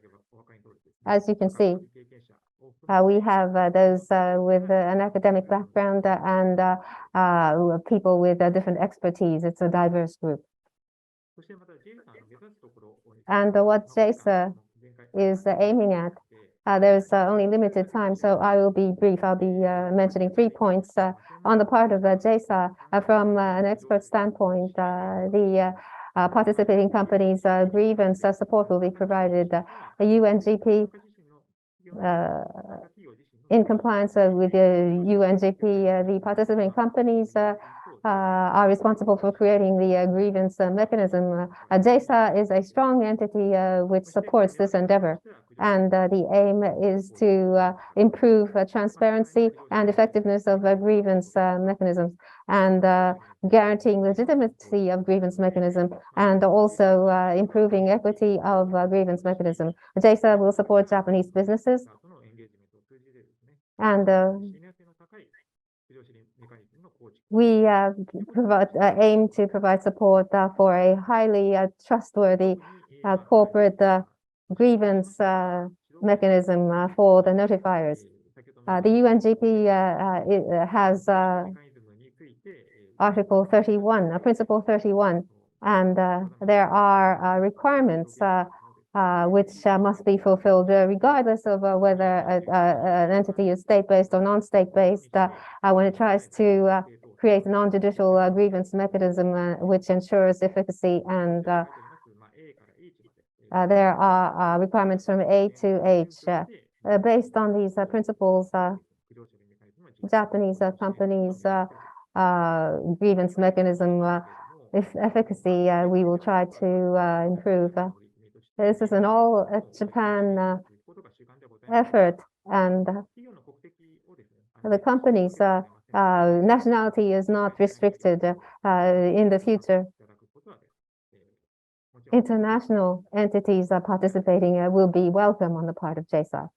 As you can see, we have those with an academic background and people with different expertise. It's a diverse group. And what JaCER is aiming at, there's only limited time, so I will be brief. I'll be mentioning 3 points on the part of JaCER. From an expert standpoint, the participating companies' grievance support will be provided. The UNGP, in compliance with the UNGP, the participating companies are responsible for creating the grievance mechanism. JaCER is a strong entity which supports this endeavor, and the aim is to improve transparency and effectiveness of grievance mechanisms, and guaranteeing legitimacy of grievance mechanism, and also improving equity of grievance mechanism. JaCER will support Japanese businesses, and we aim to provide support for a highly trustworthy corporate grievance mechanism for the notifiers. The UNGP has Article 31, Principle 31, and there are requirements which must be fulfilled regardless of whether an entity is state-based or non-state-based when it tries to create a non-judicial grievance mechanism which ensures efficacy, and there are requirements from A to H. Based on these principles, Japanese companies' grievance mechanism efficacy we will try to improve. This is an all-Japan effort, and the company's nationality is not restricted in the future. International entities participating will be welcome on the part of JaCER.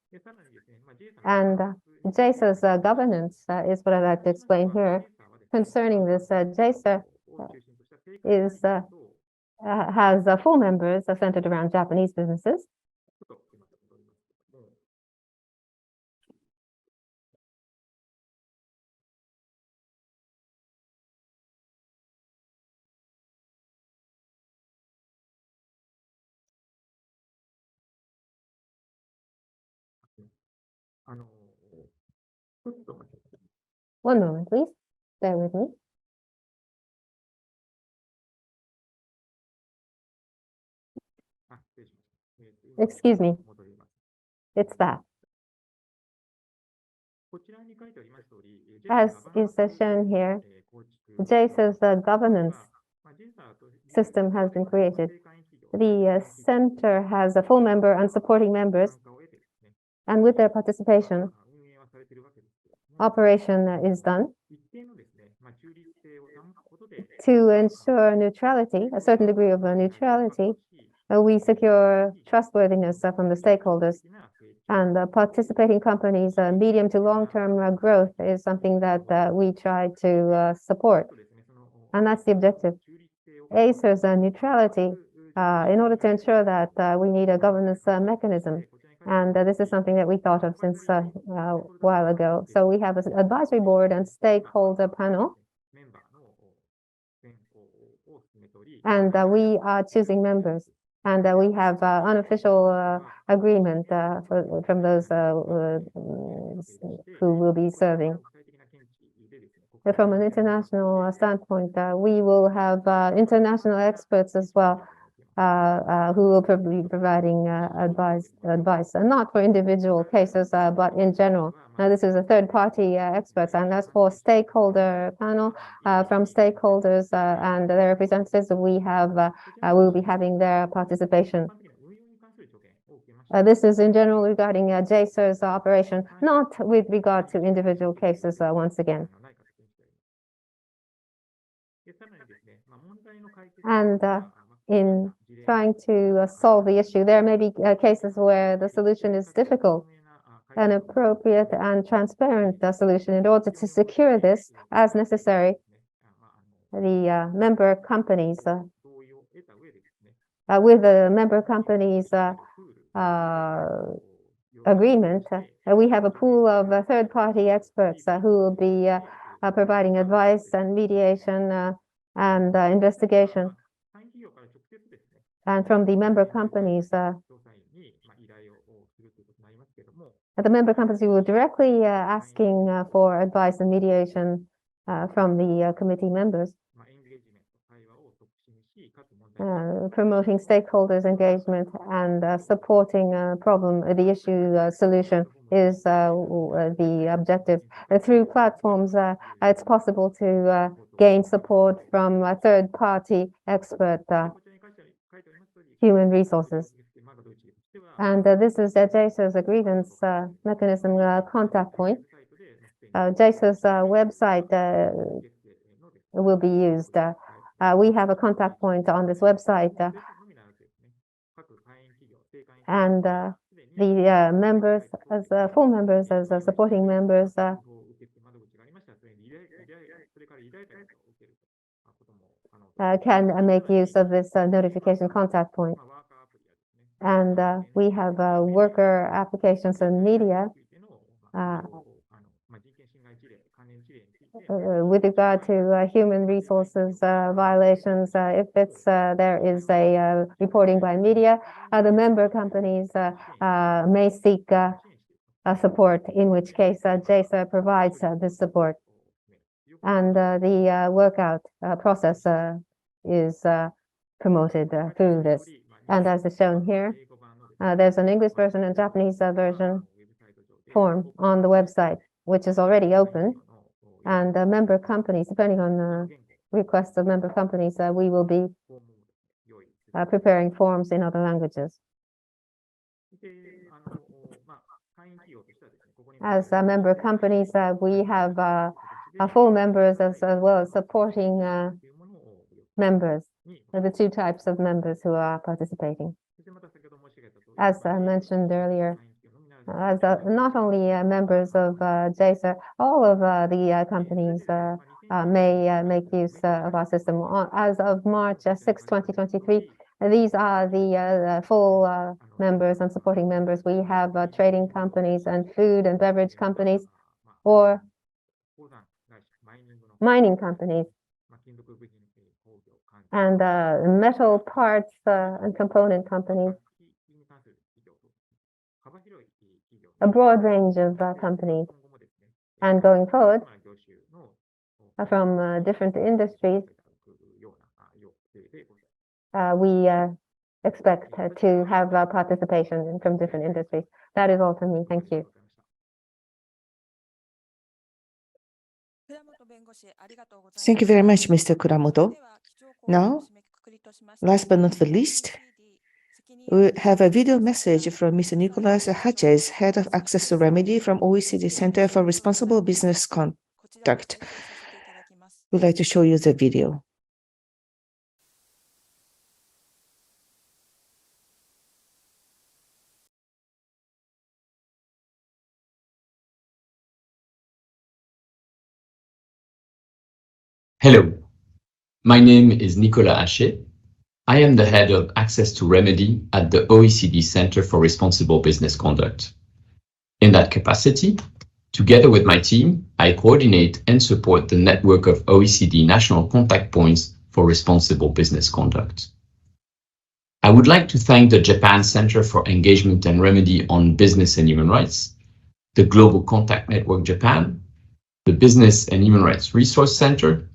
And JaCER's governance is what I'd like to explain here. Concerning this, JaCER has 4 members centered around Japanese businesses. One moment, please. Bear with me. Excuse me. It's that. As is shown here, JaCER's governance system has been created. The center has a full member and supporting members, and with their participation, operation is done to ensure neutrality, a certain degree of neutrality, we secure trustworthiness from the stakeholders. And participating companies' medium to long-term growth is something that we try to support. And that's the objective. JaCER's neutrality, in order to ensure that we need a governance mechanism. And this is something that we thought of since a while ago. So we have an advisory board and stakeholder panel. And we are choosing members. And we have unofficial agreement from those who will be serving. From an international standpoint, we will have international experts as well who will be providing advice, and not for individual cases, but in general. Now, this is a third-party experts, and as for stakeholder panel, from stakeholders and their representatives, we will be having their participation. This is in general regarding JaCER's operation, not with regard to individual cases once again. And in trying to solve the issue, there may be cases where the solution is difficult. An appropriate and transparent solution in order to secure this as necessary. The member companies, with the member companies' agreement, we have a pool of third-party experts who will be providing advice and mediation and investigation. And from the member companies, the member companies will directly asking for advice and mediation from the committee members. Promoting stakeholders' engagement and supporting the issue solution is the objective. Through platforms, it's possible to gain support from a third-party expert human resources. And this is JaCER's grievance mechanism contact point. JaCER's website will be used. We have a contact point on this website. And the members, as full members, as supporting members, can make use of this notification contact point. And we have worker applications and media with regard to human resources violations. If there is a reporting by media, the member companies may seek support, in which case JaCER provides this support. And the workout process is promoted through this. And as is shown here, there's an English version and Japanese version form on the website, which is already open. And member companies, depending on the requests of member companies, we will be preparing forms in other languages. As member companies, we have full members as well as supporting members, the two types of members who are participating. As I mentioned earlier, as not only members of JaCER, all of the companies may make use of our system. As of March 6, 2023, these are the full members and supporting members. We have trading companies and food and beverage companies, or mining companies, and metal parts and component companies. A broad range of companies. And going forward, from different industries, we expect to have participation from different industries. That is all from me. Thank you. Thank you very much, Mr. Kuramoto. Now, last but not the least, We have a video message from Mr. Nicholas Hatches, Head of Access to Remedy from OECD Center for Responsible Business Conduct. We'd like to show you the video. Hello, my name is Nicolas Haché. I am the head of Access to Remedy at the OECD Center for Responsible Business Conduct. In that capacity, together with my team, I coordinate and support the network of OECD national contact points for responsible business conduct. I would like to thank the Japan Center for Engagement and Remedy on Business and Human Rights, the Global Contact Network Japan, the Business and Human Rights Resource Center,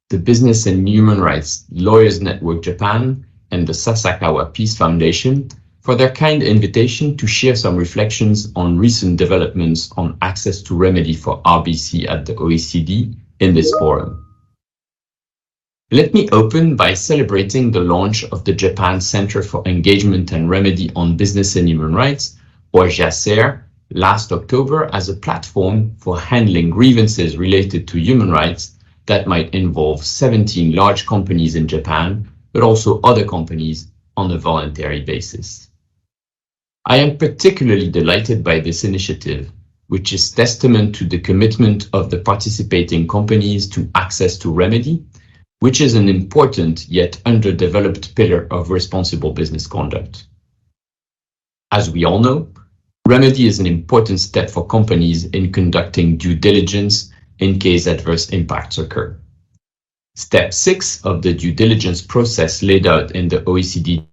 the Business and Human Rights Lawyers Network Japan, and the Sasakawa Peace Foundation for their kind invitation to share some reflections on recent developments on access to remedy for RBC at the OECD in this forum. Let me open by celebrating the launch of the Japan Center for Engagement and Remedy on Business and Human Rights, or JaCER, last October as a platform for handling grievances related to human rights that might involve 17 large companies in Japan, but also other companies on a voluntary basis. I am particularly delighted by this initiative, which is testament to the commitment of the participating companies to access to remedy, which is an important yet underdeveloped pillar of responsible business conduct. As we all know, remedy is an important step for companies in conducting due diligence in case adverse impacts occur. Step 6 of the due diligence process laid out in the OECD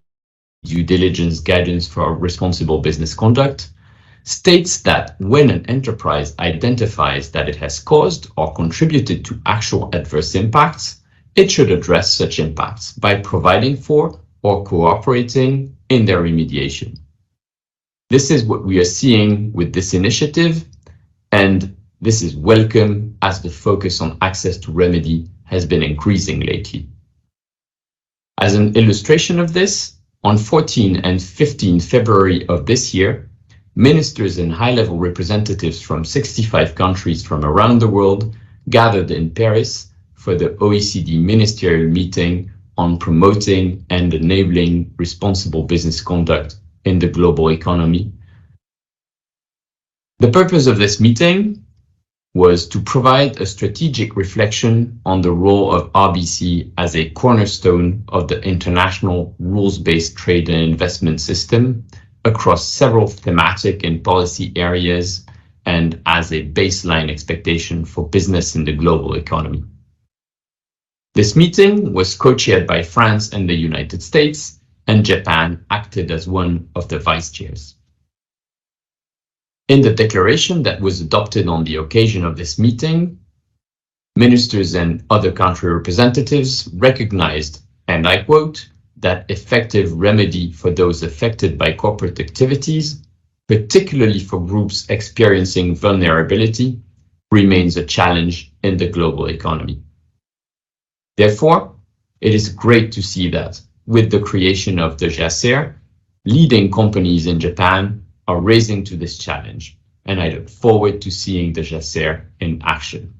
Due Diligence Guidance for Responsible Business Conduct states that when an enterprise identifies that it has caused or contributed to actual adverse impacts, it should address such impacts by providing for or cooperating in their remediation. This is what we are seeing with this initiative, and this is welcome as the focus on access to remedy has been increasing lately. As an illustration of this, on 14 and 15 February of this year, ministers and high-level representatives from 65 countries from around the world gathered in Paris for the OECD ministerial meeting on promoting and enabling responsible business conduct in the global economy. The purpose of this meeting was to provide a strategic reflection on the role of RBC as a cornerstone of the international rules-based trade and investment system across several thematic and policy areas and as a baseline expectation for business in the global economy. This meeting was co-chaired by France and the United States, and Japan acted as one of the vice chairs. In the declaration that was adopted on the occasion of this meeting, ministers and other country representatives recognized, and I quote, that effective remedy for those affected by corporate activities, particularly for groups experiencing vulnerability, remains a challenge in the global economy. Therefore, it is great to see that with the creation of the JaCER, leading companies in Japan are raising to this challenge, and I look forward to seeing the JaCER in action.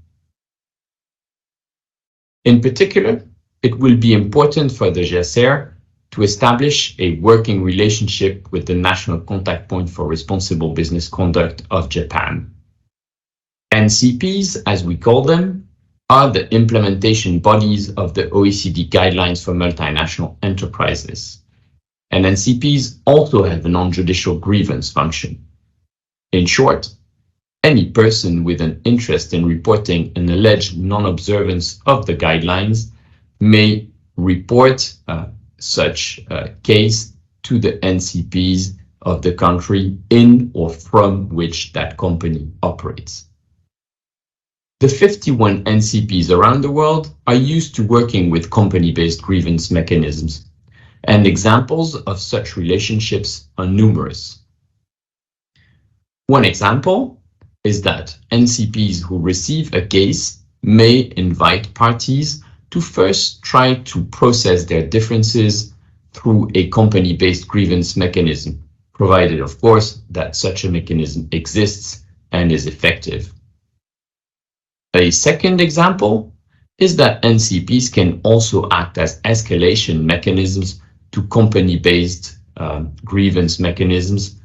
In particular, it will be important for the JaCER to establish a working relationship with the National Contact Point for Responsible Business Conduct of Japan. NCPs, as we call them, are the implementation bodies of the OECD guidelines for multinational enterprises. And NCPs also have a non-judicial grievance function. In short, any person with an interest in reporting an alleged non-observance of the guidelines may report such a case to the NCPs of the country in or from which that company operates. The 51 NCPs around the world are used to working with company-based grievance mechanisms, and examples of such relationships are numerous. One example is that NCPs who receive a case may invite parties to first try to process their differences through a company-based grievance mechanism, provided, of course, that such a mechanism exists and is effective. A second example is that NCPs can also act as escalation mechanisms to company-based grievance mechanisms,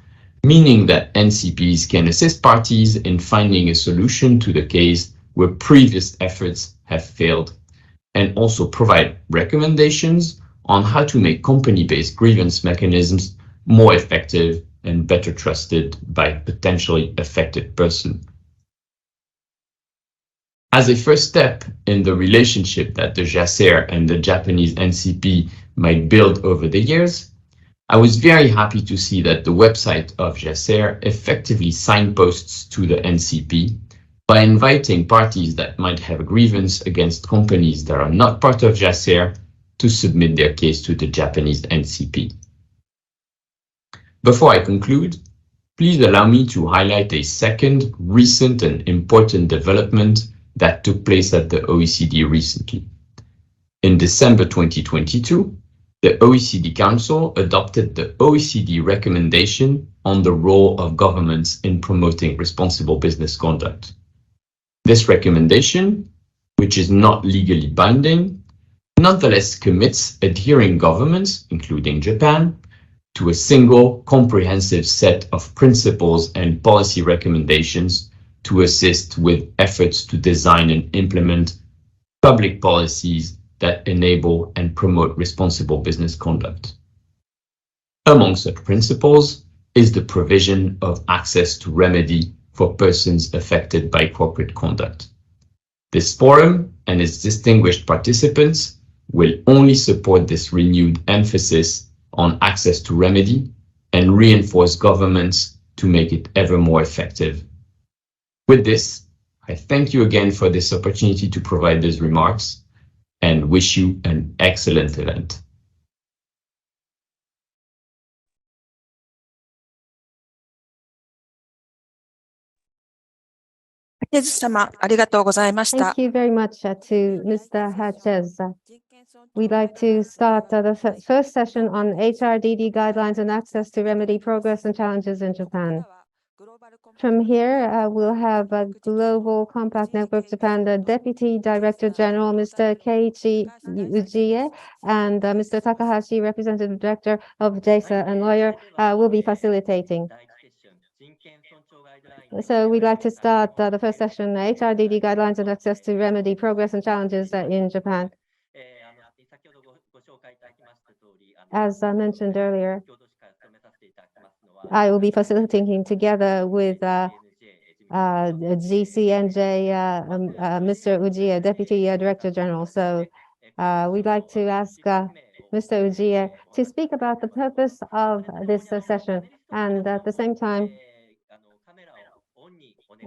meaning that NCPs can assist parties in finding a solution to the case where previous efforts have failed, and also provide recommendations on how to make company-based grievance mechanisms more effective and better trusted by potentially affected persons. As a first step in the relationship that the JaCER and the Japanese NCP might build over the years, I was very happy to see that the website of JaCER effectively signposts to the NCP by inviting parties that might have a grievance against companies that are not part of JaCER to submit their case to the Japanese NCP. Before I conclude, please allow me to highlight a second recent and important development that took place at the OECD recently. In December 2022, the OECD Council adopted the OECD recommendation on the role of governments in promoting responsible business conduct. This recommendation, which is not legally binding, nonetheless commits adhering governments, including Japan, to a single comprehensive set of principles and policy recommendations to assist with efforts to design and implement public policies that enable and promote responsible business conduct. Among such principles is the provision of access to remedy for persons affected by corporate conduct. This forum and its distinguished participants will only support this renewed emphasis on access to remedy and reinforce governments to make it ever more effective. With this, I thank you again for this opportunity to provide these remarks and wish you an excellent event. Thank you very much to Mr. Hatches. We'd like to start the first session on HRDD guidelines and access to remedy, progress and challenges in Japan. From here, we'll have a Global Compact Network Japan, the Deputy Director General, Mr. Keiichi Ujie, and Mr. Takahashi, Representative Director of JaCER and lawyer, will be facilitating. So we'd like to start the first session, HRDD guidelines and access to remedy, progress and challenges in Japan. As I mentioned earlier, I will be facilitating together with GCNJ, Mr. Ujie, Deputy Director General. So we'd like to ask Mr. Ujie to speak about the purpose of this session. And at the same time,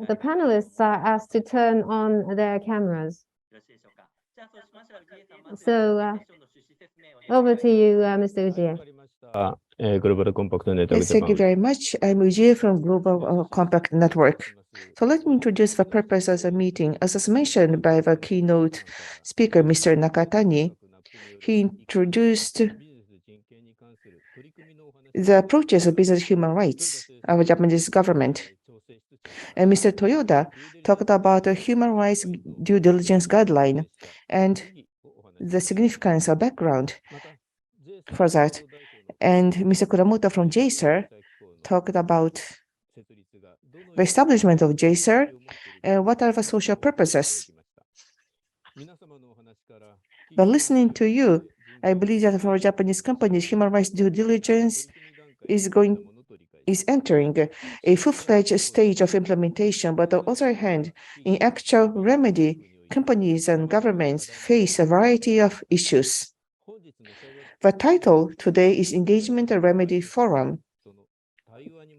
the panelists are asked to turn on their cameras. So over to you, Mr. Ujie. Yes, thank you very much. I'm Ujie from Global Compact Network. So let me introduce the purpose of the meeting. As was mentioned by the keynote speaker, Mr. Nakatani, he introduced the approaches of business human rights of the Japanese government. And Mr. Toyoda talked about a human rights due diligence guideline and the significance of background for that. And Mr. Kuramoto from JaCER talked about the establishment of JaCER and what are the social purposes. But listening to you, I believe that for Japanese companies, human rights due diligence is entering a full-fledged stage of implementation. But on the other hand, in actual remedy, companies and governments face a variety of issues. The title today is Engagement and Remedy Forum,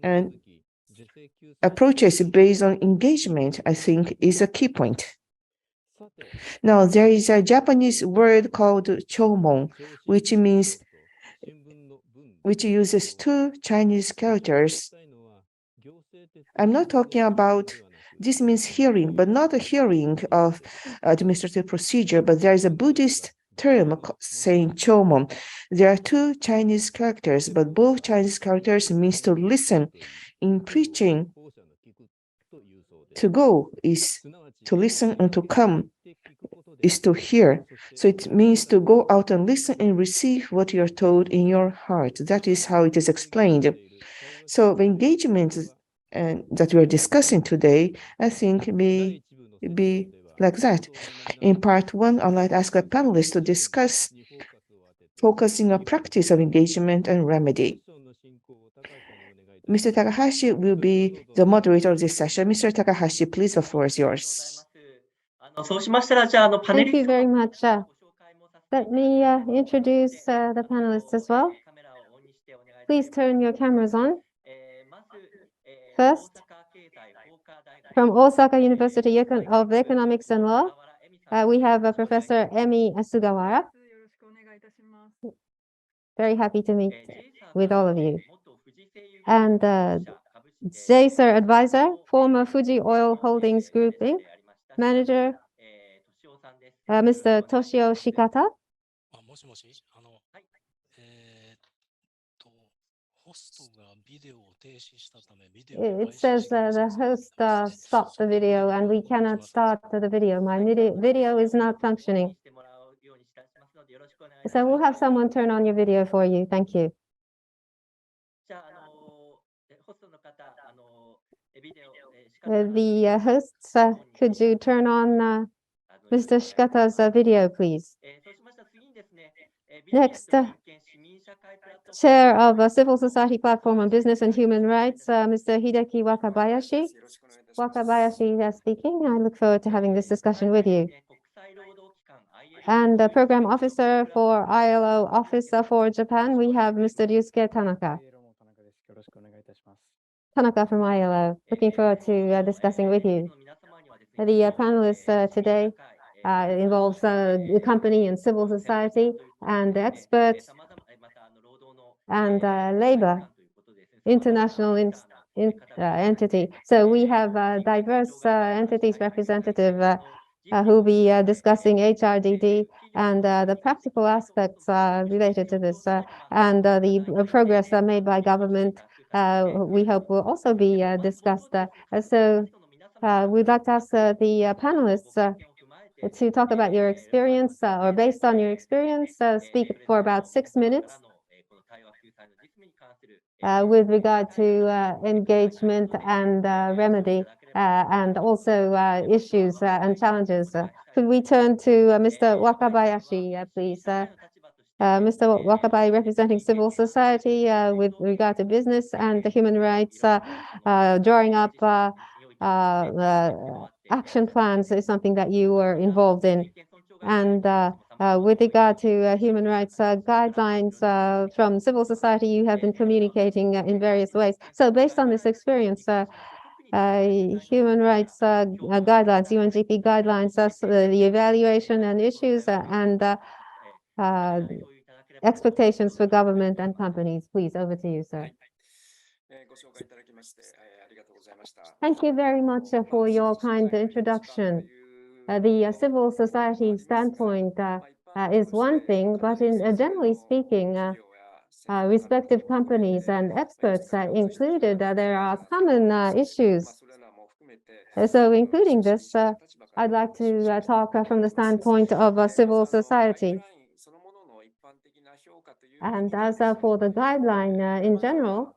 and approaches based on engagement, I think, is a key point. Now, there is a Japanese word called chomon, which uses two Chinese characters. I'm not talking about, this means hearing, but not a hearing of administrative procedure, but there is a Buddhist term saying chomon. There are two Chinese characters, but both Chinese characters means to listen. In preaching, to go is to listen, and to come is to hear. So it means to go out and listen and receive what you're told in your heart. That is how it is explained. So the engagement that we are discussing today, I think, may be like that. In part one, I'd like to ask the panelists to discuss focusing on practice of engagement and remedy. Mr. Takahashi will be the moderator of this session. Mr. Takahashi, please, the floor is yours. Thank you very much. Let me introduce the panelists as well. Please turn your cameras on. First, from Osaka University of Economics and Law, we have Professor Emi Sugawara. Very happy to meet with all of you. And JaCER advisor, former Fuji Oil Holdings Group Inc. Manager, Mr. Toshio Shikata. It says the host stopped the video and we cannot start the video. My video is not functioning. So we'll have someone turn on your video for you. Thank you. The hosts, could you turn on Mr. Shikata's video, please? Next, Chair of Civil Society Platform on Business and Human Rights, Mr. Hideki Wakabayashi. Wakabayashi speaking. I look forward to having this discussion with you. And the Program Officer for ILO Office for Japan, we have Mr. Ryusuke Tanaka. Tanaka from ILO. Looking forward to discussing with you. The panelists today involves the company and civil society and experts and labor international entity. So we have diverse entities representative who will be discussing HRDD and the practical aspects related to this and the progress made by government. We hope will also be discussed. So we'd like to ask the panelists to talk about your experience or based on your experience, speak for about 6 minutes with regard to engagement and remedy and also issues and challenges. Could we turn to Mr. Wakabayashi, please? Mr. Wakabayashi representing civil society with regard to business and the human rights, drawing up action plans is something that you were involved in. And with regard to human rights guidelines from civil society, you have been communicating in various ways. So based on this experience, human rights guidelines, UNGP guidelines, the evaluation and issues and expectations for government and companies. Please, over to you, sir. Thank you very much for your kind introduction. The civil society standpoint is one thing, but generally speaking, respective companies and experts included, there are common issues. So including this, I'd like to talk from the standpoint of civil society. And as for the guideline in general,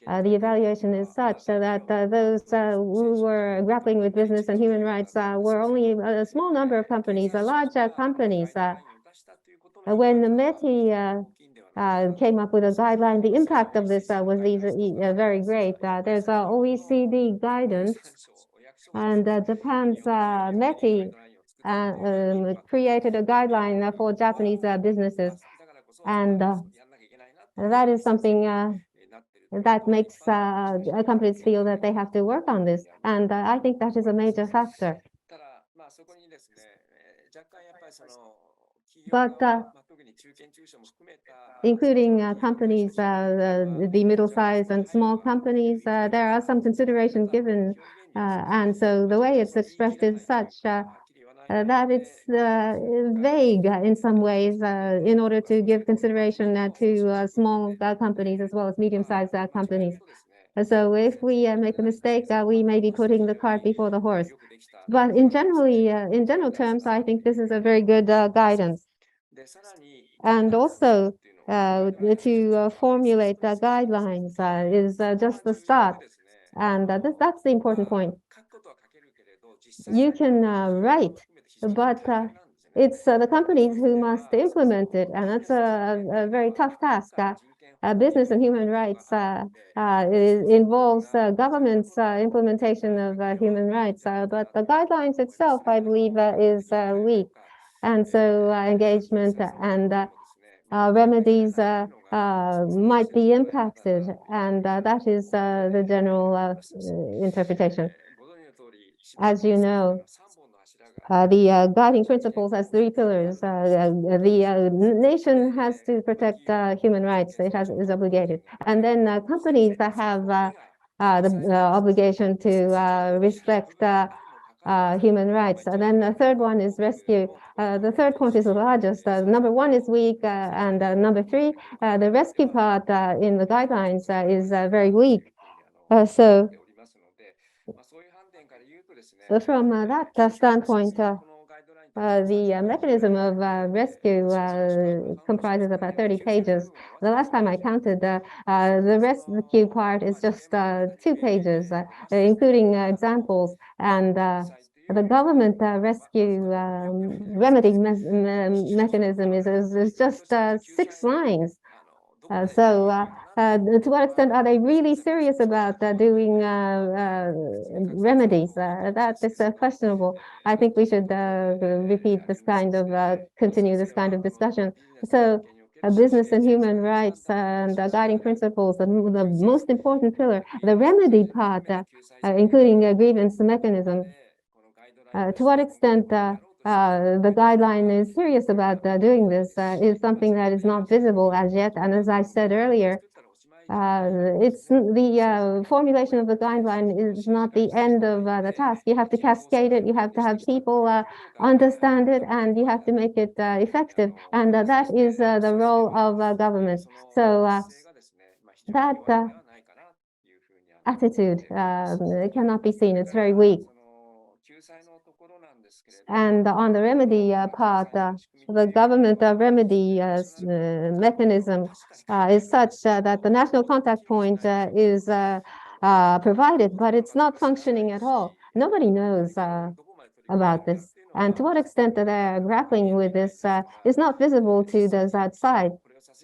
the evaluation is such that those who were grappling with business and human rights were only a small number of companies, large companies. When the METI came up with a guideline, the impact of this was very great. There's OECD guidance, and Japan's METI created a guideline for Japanese businesses. And that is something that makes companies feel that they have to work on this. And I think that is a major factor. But including companies, the middle-sized and small companies, there are some considerations given. And so the way it's expressed is such that it's vague in some ways in order to give consideration to small companies as well as medium-sized companies. So if we make a mistake, we may be putting the cart before the horse. But in general terms, I think this is a very good guidance. And also, to formulate the guidelines is just the start. And that's the important point. You can write, but it's the companies who must implement it, and that's a very tough task. Business and human rights involves government's implementation of human rights, but the guidelines itself, I believe, is weak. And so engagement and remedies might be impacted, and that is the general interpretation. As you know, the guiding principles has three pillars. The nation has to protect human rights. It is obligated. And then companies that have the obligation to respect human rights. And then the third one is rescue. The third point is the largest. Number one is weak. And number three, the rescue part in the guidelines is very weak. So from that standpoint, the mechanism of rescue comprises about 30 pages. The last time I counted, the rescue part is just 2 pages, including examples. And the government rescue remedy mechanism is just 6 lines. So to what extent are they really serious about doing remedies? That is questionable. I think we should repeat this kind of, continue this kind of discussion. So business and human rights and guiding principles, the most important pillar, the remedy part, including a grievance mechanism. To what extent the guideline is serious about doing this is something that is not visible as yet. And as I said earlier, it's the formulation of the guideline is not the end of the task. You have to cascade it. You have to have people understand it, and you have to make it effective. And that is the role of government. So that attitude cannot be seen. It's very weak. And on the remedy part, the government remedy mechanism is such that the national contact point is provided, but it's not functioning at all. Nobody knows about this. And to what extent that they're grappling with this is not visible to those outside.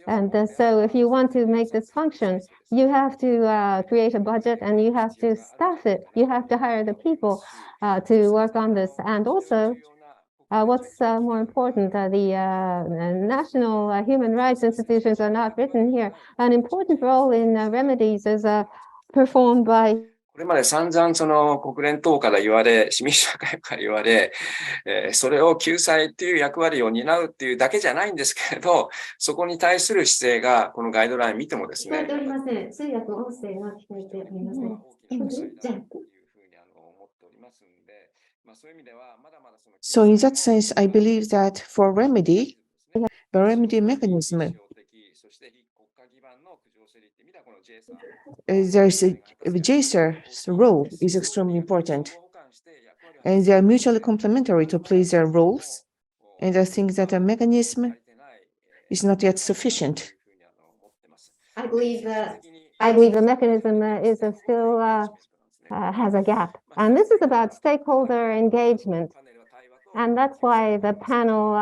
And so if you want to make this function, you have to create a budget and you have to staff it. You have to hire the people to work on this. And also, what's more important, the national human rights institutions are not written here. An important role in remedies is performed by これまで散々その国連等から言われ、市民社会から言われ、それを救済っていう役割を担うっていうだけじゃないんですけれど、そこに対する姿勢がこのガイドライン見てもですね。聞こえておりません。通訳音声が聞こえておりません。So in that sense, I believe that for remedy, the remedy mechanism, there's a JaCER's role is extremely important. And they are mutually complementary to play their roles. And I think that a mechanism is not yet sufficient. I believe the mechanism is still has a gap. And this is about stakeholder engagement. And that's why the panel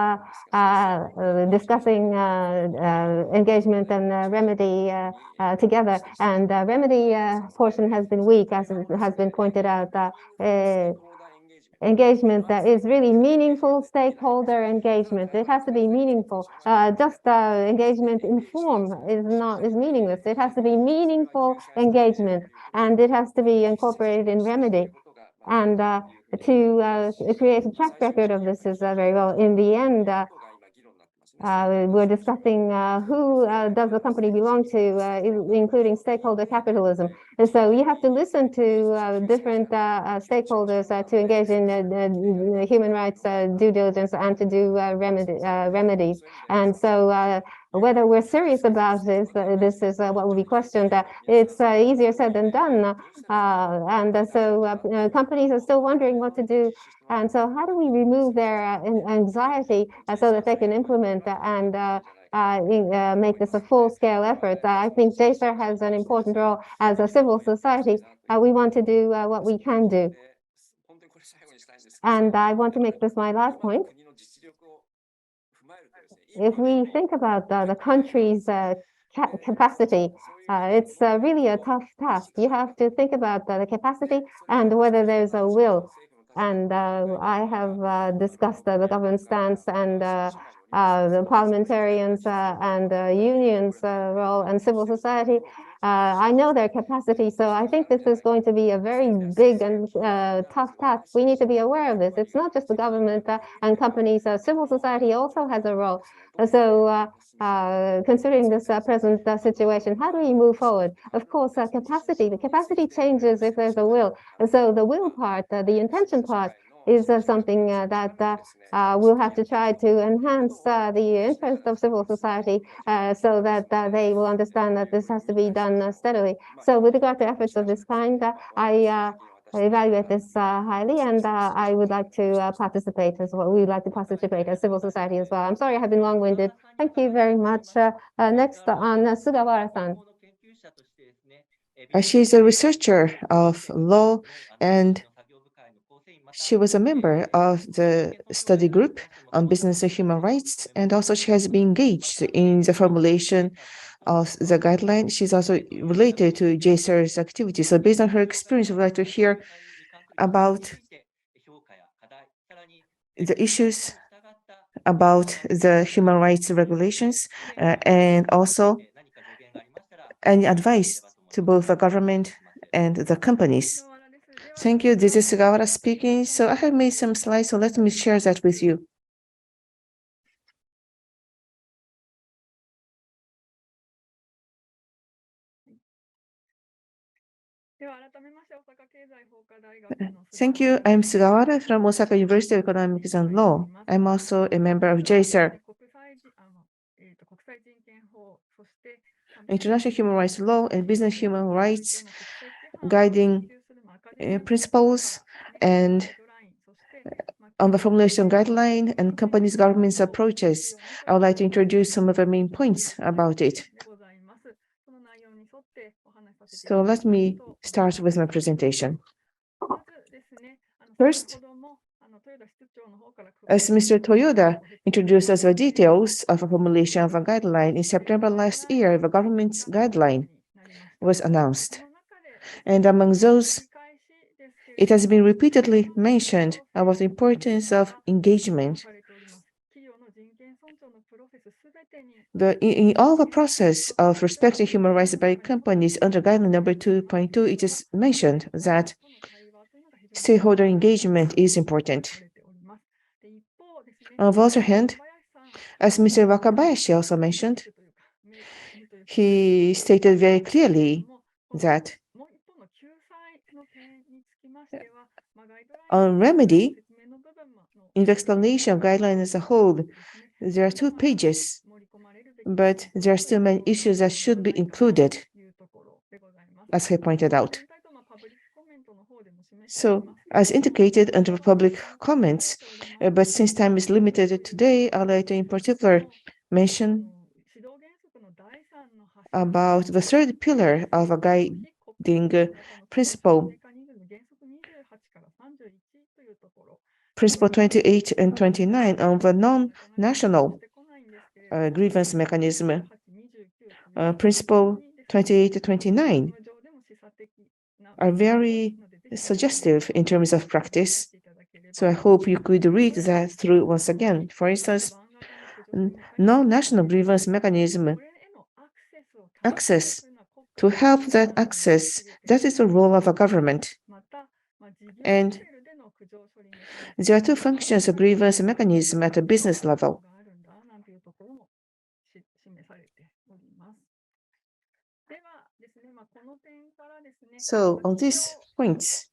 discussing engagement and remedy together. And remedy portion has been weak, as has been pointed out. Engagement is really meaningful stakeholder engagement. It has to be meaningful. Just engagement in form is meaningless. It has to be meaningful engagement, and it has to be incorporated in remedy. And to create a track record of this is very well. In the end, we're discussing who does the company belong to, including stakeholder capitalism. And so you have to listen to different stakeholders to engage in human rights due diligence and to do remedies. And so whether we're serious about this is what will be questioned. It's easier said than done. So companies are still wondering what to do. And so how do we remove their anxiety so that they can implement and make this a full-scale effort? I think JaCER has an important role as a civil society. We want to do what we can do. And I want to make this my last point. If we think about the country's capacity, it's really a tough task. You have to think about the capacity and whether there's a will. And I have discussed the government stance and the parliamentarians and unions' role and civil society. I know their capacity, so I think this is going to be a very big and tough task. We need to be aware of this. It's not just the government and companies. Civil society also has a role. So considering this present situation, how do we move forward? Of course, the capacity changes if there's a will. So the will part, the intention part, is something that we'll have to try to enhance the interest of civil society so that they will understand that this has to be done steadily. So with regard to efforts of this kind, I evaluate this highly, and I would like to participate as well. We would like to participate as civil society as well. I'm sorry I have been long-winded. Thank you very much. Next on Sugawara-san. She's a researcher of law, and she was a member of the study group on business and human rights, and also she has been engaged in the formulation of the guideline. She's also related to JaCER's activity. So based on her experience, we'd like to hear about the issues about the human rights regulations and also any advice to both the government and the companies. Thank you. This is Sugawara speaking. So I have made some slides, so let me share that with you. Thank you. I'm Sugawara from Osaka University of Economics and Law. I'm also a member of JaCER. International human rights law and business human rights guiding principles, and on the formulation guideline and companies' government's approaches. I would like to introduce some of the main points about it. So let me start with my presentation. First, as Mr. Toyoda introduced us the details of a formulation of a guideline, in September last year, the government's guideline was announced. And among those, it has been repeatedly mentioned about the importance of engagement. In all the process of respecting human rights by companies under guideline number 2.2, it is mentioned that stakeholder engagement is important. On the other hand, as Mr. Wakabayashi also mentioned, he stated very clearly that on remedy, in the explanation of guidelines as a whole, there are 2 pages, but there are still many issues that should be included, as he pointed out. So, as indicated under public comments, but since time is limited today, I'd like to in particular mention about the 3rd pillar of a guiding principle, Principle 28 and 29 on the non-national grievance mechanism. Principle 28 to 29 are very suggestive in terms of practice. So I hope you could read that through once again. For instance, non-national grievance mechanism, access, to help that access, that is the role of a government. And there are 2 functions of grievance mechanism at a business level. So on these points,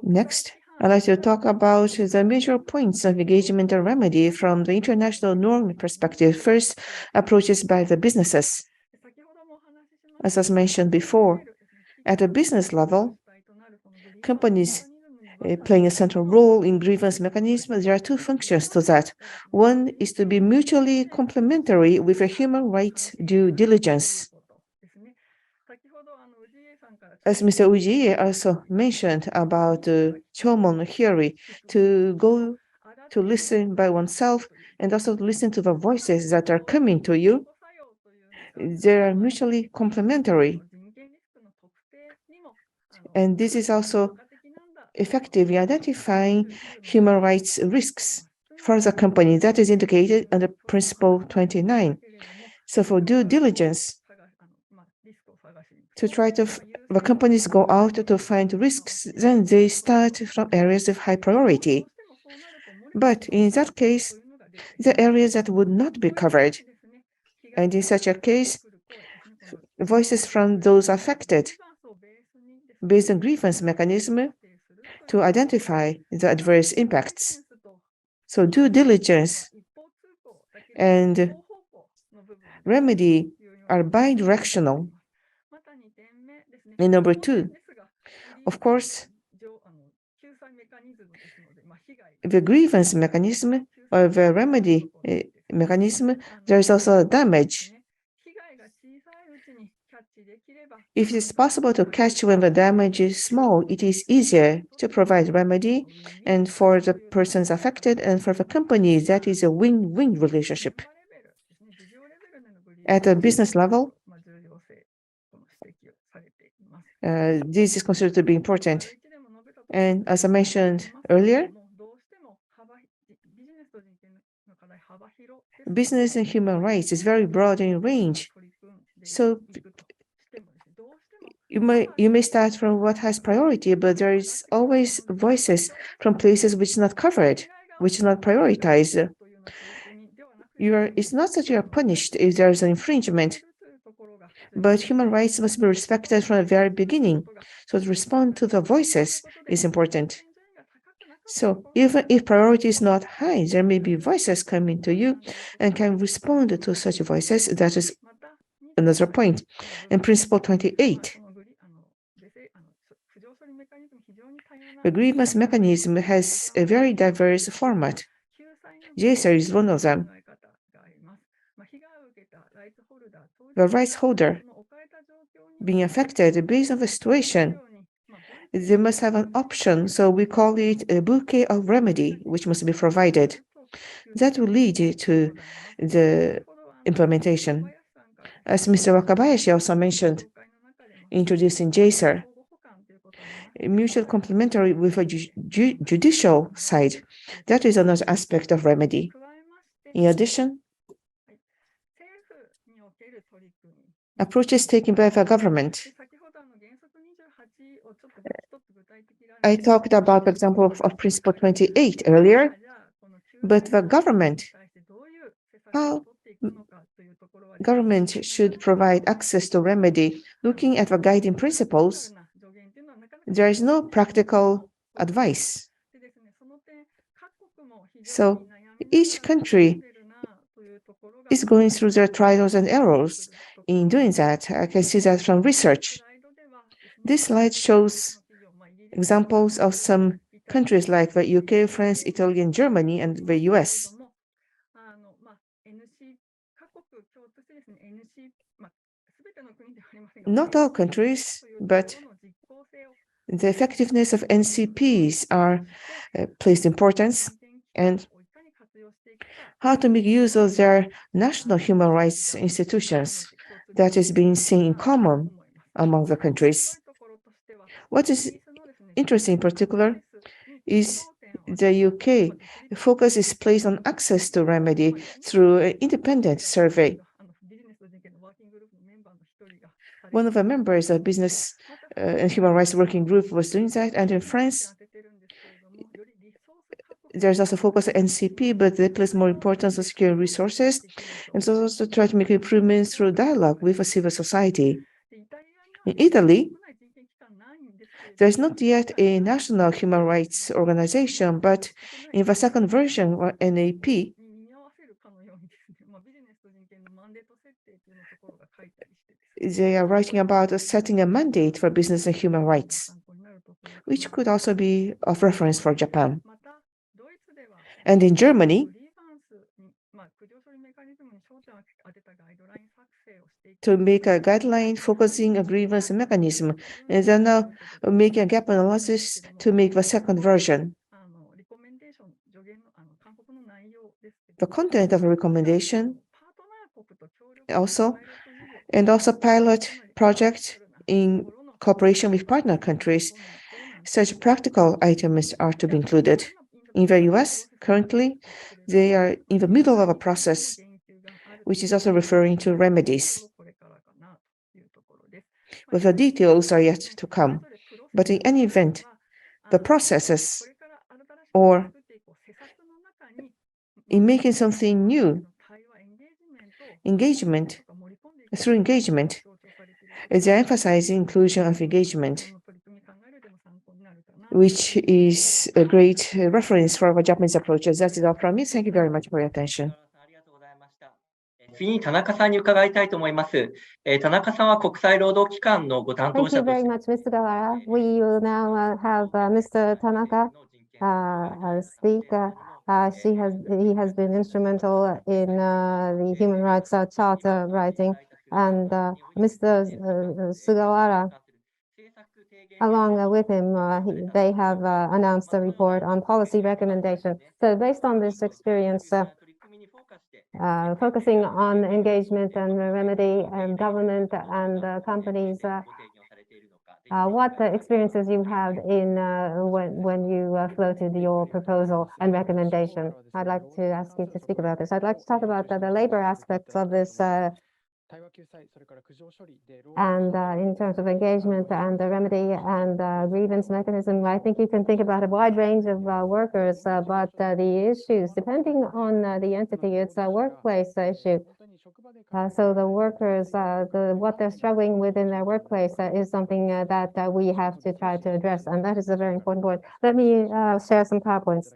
next, I'd like to talk about the major points of engagement and remedy from the international norm perspective. First, approaches by the businesses. As was mentioned before, at a business level, companies playing a central role in grievance mechanism. There are two functions to that. One is to be mutually complementary with a human rights due diligence. As Mr. Ujie also mentioned about the Chomon theory, to go to listen by oneself and also to listen to the voices that are coming to you, they are mutually complementary. And this is also effective in identifying human rights risks for the company. That is indicated under Principle 29. So for due diligence, to try to, the companies go out to find risks, then they start from areas of high priority. But in that case, the areas that would not be covered. And in such a case, voices from those affected, based on grievance mechanism, to identify the adverse impacts. So due diligence and remedy are bidirectional. And number two, of course, the grievance mechanism or the remedy mechanism, there is also damage. If it is possible to catch when the damage is small, it is easier to provide remedy, and for the persons affected and for the company, that is a win-win relationship. At a business level, this is considered to be important. And as I mentioned earlier, business and human rights is very broad in range. So you may start from what has priority, but there is always voices from places which is not covered, which is not prioritized. It's not that you are punished if there is an infringement, but human rights must be respected from the very beginning. So to respond to the voices is important. So even if priority is not high, there may be voices coming to you and can respond to such voices. That is another point. In Principle 28, the grievance mechanism has a very diverse format. JaCER is one of them. The rights holder being affected based on the situation, they must have an option, so we call it a bouquet of remedy, which must be provided. That will lead to the implementation. As Mr. Wakabayashi also mentioned, introducing JaCER, mutual complementary with a judicial side. That is another aspect of remedy. In addition, approaches taken by the government. I talked about the example of Principle 28 earlier, but the government, how government should provide access to remedy. Looking at the guiding principles, there is no practical advice. So each country is going through their trials and errors. In doing that, I can see that from research. This slide shows examples of some countries like the UK, France, Italy, and Germany, and the US. Not all countries, but the effectiveness of NCPs are placed importance, and how to make use of their national human rights institutions that is being seen in common among the countries. What is interesting in particular is the UK. The focus is placed on access to remedy through an independent survey. One of the members of Business and Human Rights Working Group was doing that, and in France, there's also focus on NCP, but they place more importance on securing resources, and so also try to make improvements through dialogue with a civil society. In Italy, there's not yet a national human rights organization, but in the second version, or NAP, they are writing about setting a mandate for business and human rights, which could also be of reference for Japan. And in Germany, to make a guideline focusing a grievance mechanism, and they're now making a gap analysis to make the second version. The content of a recommendation also, and also pilot project in cooperation with partner countries. Such practical items are to be included. In the US, currently, they are in the middle of a process, which is also referring to remedies. But the details are yet to come. But in any event, the processes, or in making something new, engagement, through engagement, they emphasize inclusion of engagement, which is a great reference for our Japanese approaches. That is all from me. Thank you very much for your attention. 次に田中さんに伺いたいと思います。田中さんは国際労働機関のご担当 Thank 者 you とし very て much, Mr. Gawara. We will now have Mr. Tanaka speak. He has been instrumental in the Human Rights Charter writing, and Mr. Sugawara, along with him, they have announced a report on policy recommendation. So based on this experience, focusing on engagement and remedy and government and companies, what experiences you had in when you floated your proposal and recommendation. I'd like to ask you to speak about this. I'd like to talk about the labor aspects of this, and in terms of engagement and the remedy and grievance mechanism. I think you can think about a wide range of workers, but the issues, depending on the entity, it's a workplace issue. So the workers, what they're struggling with in their workplace is something that we have to try to address, and that is a very important point. Let me share some PowerPoints.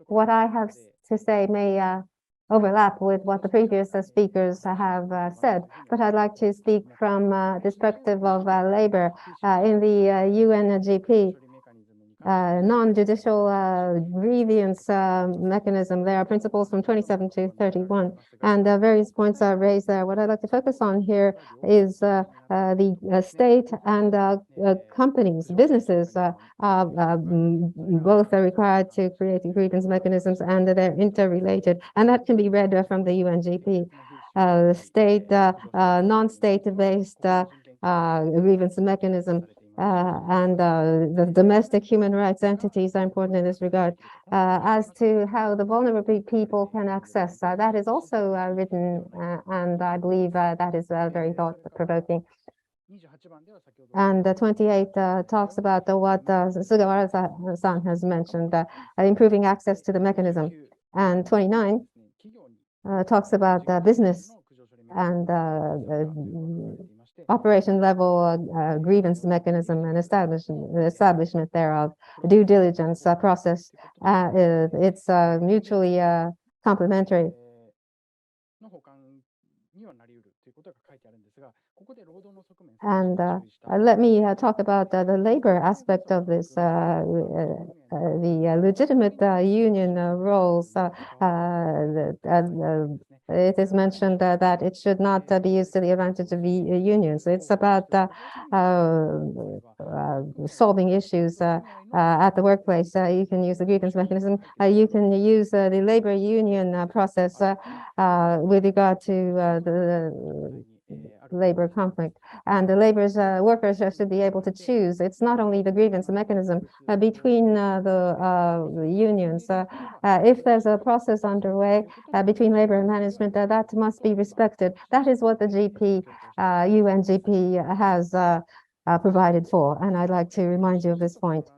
What I have to say may overlap with what the previous speakers have said, but I'd like to speak from the perspective of labor in the UNGP. Non-judicial grievance mechanism. There are principles from 27 to 31, and various points are raised there. What I'd like to focus on here is the state and companies, businesses, both are required to create grievance mechanisms, and they're interrelated, and that can be read from the UNGP. State, non-state-based grievance mechanism. And the domestic human rights entities are important in this regard. As to how the vulnerable people can access, that is also written, and I believe that is very thought-provoking. And 28 talks about what Sugawara-san has mentioned, improving access to the mechanism. And 29 talks about business and operation level grievance mechanism and establishment thereof, due diligence process. It's mutually complementary. And let me talk about the labor aspect of this, the legitimate union roles. It is mentioned that it should not be used to the advantage of the unions. It's about solving issues at the workplace. You can use the grievance mechanism. You can use the labor union process with regard to the labor conflict, and the workers should be able to choose. It's not only the grievance mechanism between the unions. If there's a process underway between labor and management, that must be respected. That is what the UNGP has provided for, and I'd like to remind you of this point.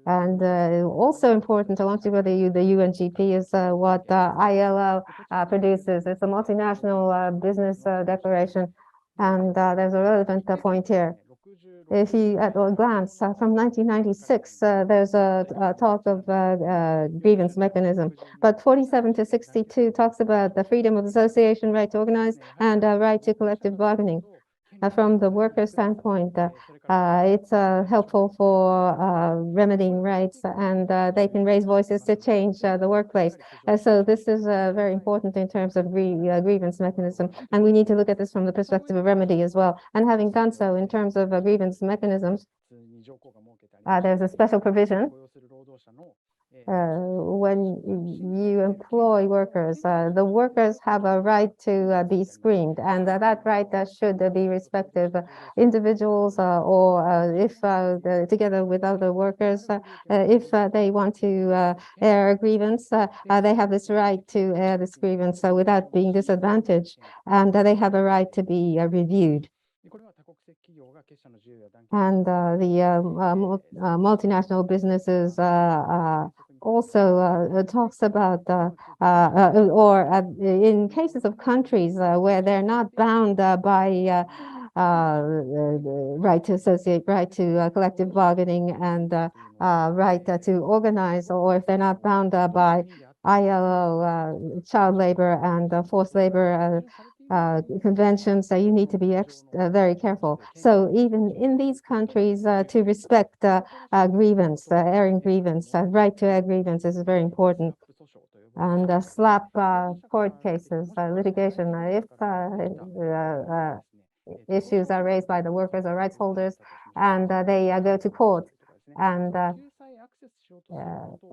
And also important, along with the UNGP, is what ILO produces. It's a multinational business declaration, and there's a relevant point here. If you, at a glance, from 1996, there's a talk of grievance mechanism, but 47 to 62 talks about the freedom of association, right to organize, and right to collective bargaining. From the worker standpoint, it's helpful for remedying rights, and they can raise voices to change the workplace. So this is very important in terms of grievance mechanism, and we need to look at this from the perspective of remedy as well. And having done so in terms of grievance mechanisms, there's a special provision when you employ workers, the workers have a right to be screened, and that right should be respected. Individuals or if together with other workers, if they want to air a grievance, they have this right to air this grievance without being disadvantaged, and they have a right to be reviewed. And the multinational businesses also talks about or in cases of countries where they're not bound by right to associate, right to collective bargaining, and right to organize, or if they're not bound by ILO, child labor and forced labor conventions, you need to be very careful. So even in these countries, to respect grievance, airing grievance, right to air grievance is very important. And slap court cases, litigation, if issues are raised by the workers or rights holders, and they go to court, and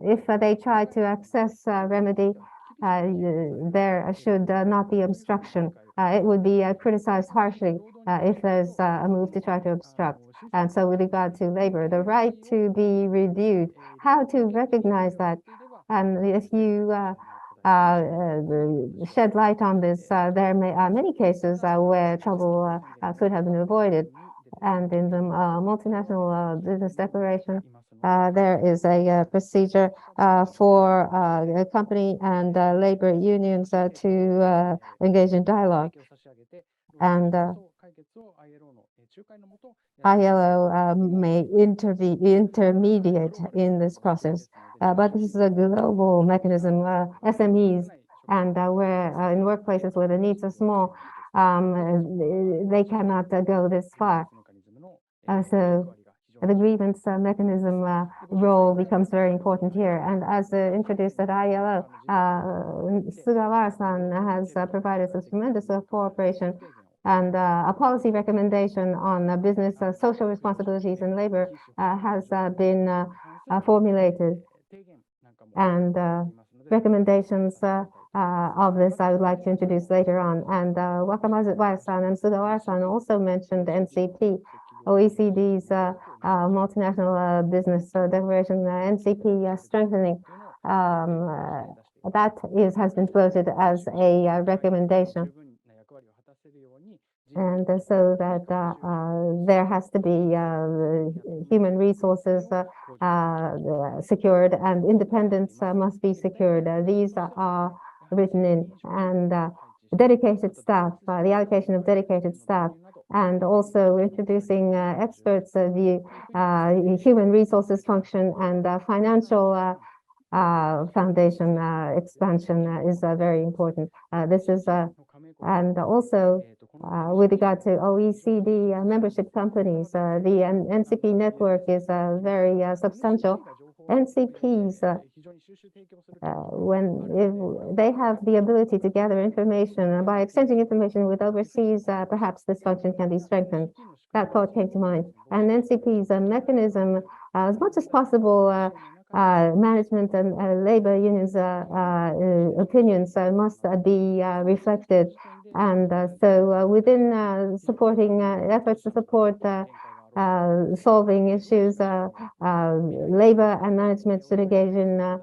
if they try to access remedy, there should not be obstruction. It would be criticized harshly if there's a move to try to obstruct. And so with regard to labor, the right to be reviewed, how to recognize that. And if you shed light on this, there are many cases where trouble could have been avoided. And in the multinational business declaration, there is a procedure for a company and labor unions to engage in dialogue. And ILO may intermediate in this process, but this is a global mechanism. SMEs and where in workplaces where the needs are small, they cannot go this far. So the grievance mechanism role becomes very important here. And as introduced at ILO, Sugawara-san has provided us tremendous cooperation, and a policy recommendation on business social responsibilities and labor has been formulated. And recommendations of this I would like to introduce later on. And Wakamazu-san and Sugawara-san also mentioned NCP, OECD's multinational business declaration, NCP strengthening. That has been floated as a recommendation. And so that there has to be human resources secured, and independence must be secured. These are written in, and dedicated staff, the allocation of dedicated staff, and also introducing experts' view, human resources function, and financial foundation expansion is very important. This is and also with regard to OECD membership companies, the NCP network is very substantial. NCPs, when they have the ability to gather information, by exchanging information with overseas, perhaps this function can be strengthened. That thought came to mind. And NCP's mechanism, as much as possible, management and labor unions' opinions must be reflected. And so within supporting efforts to support solving issues, labor and management should engage in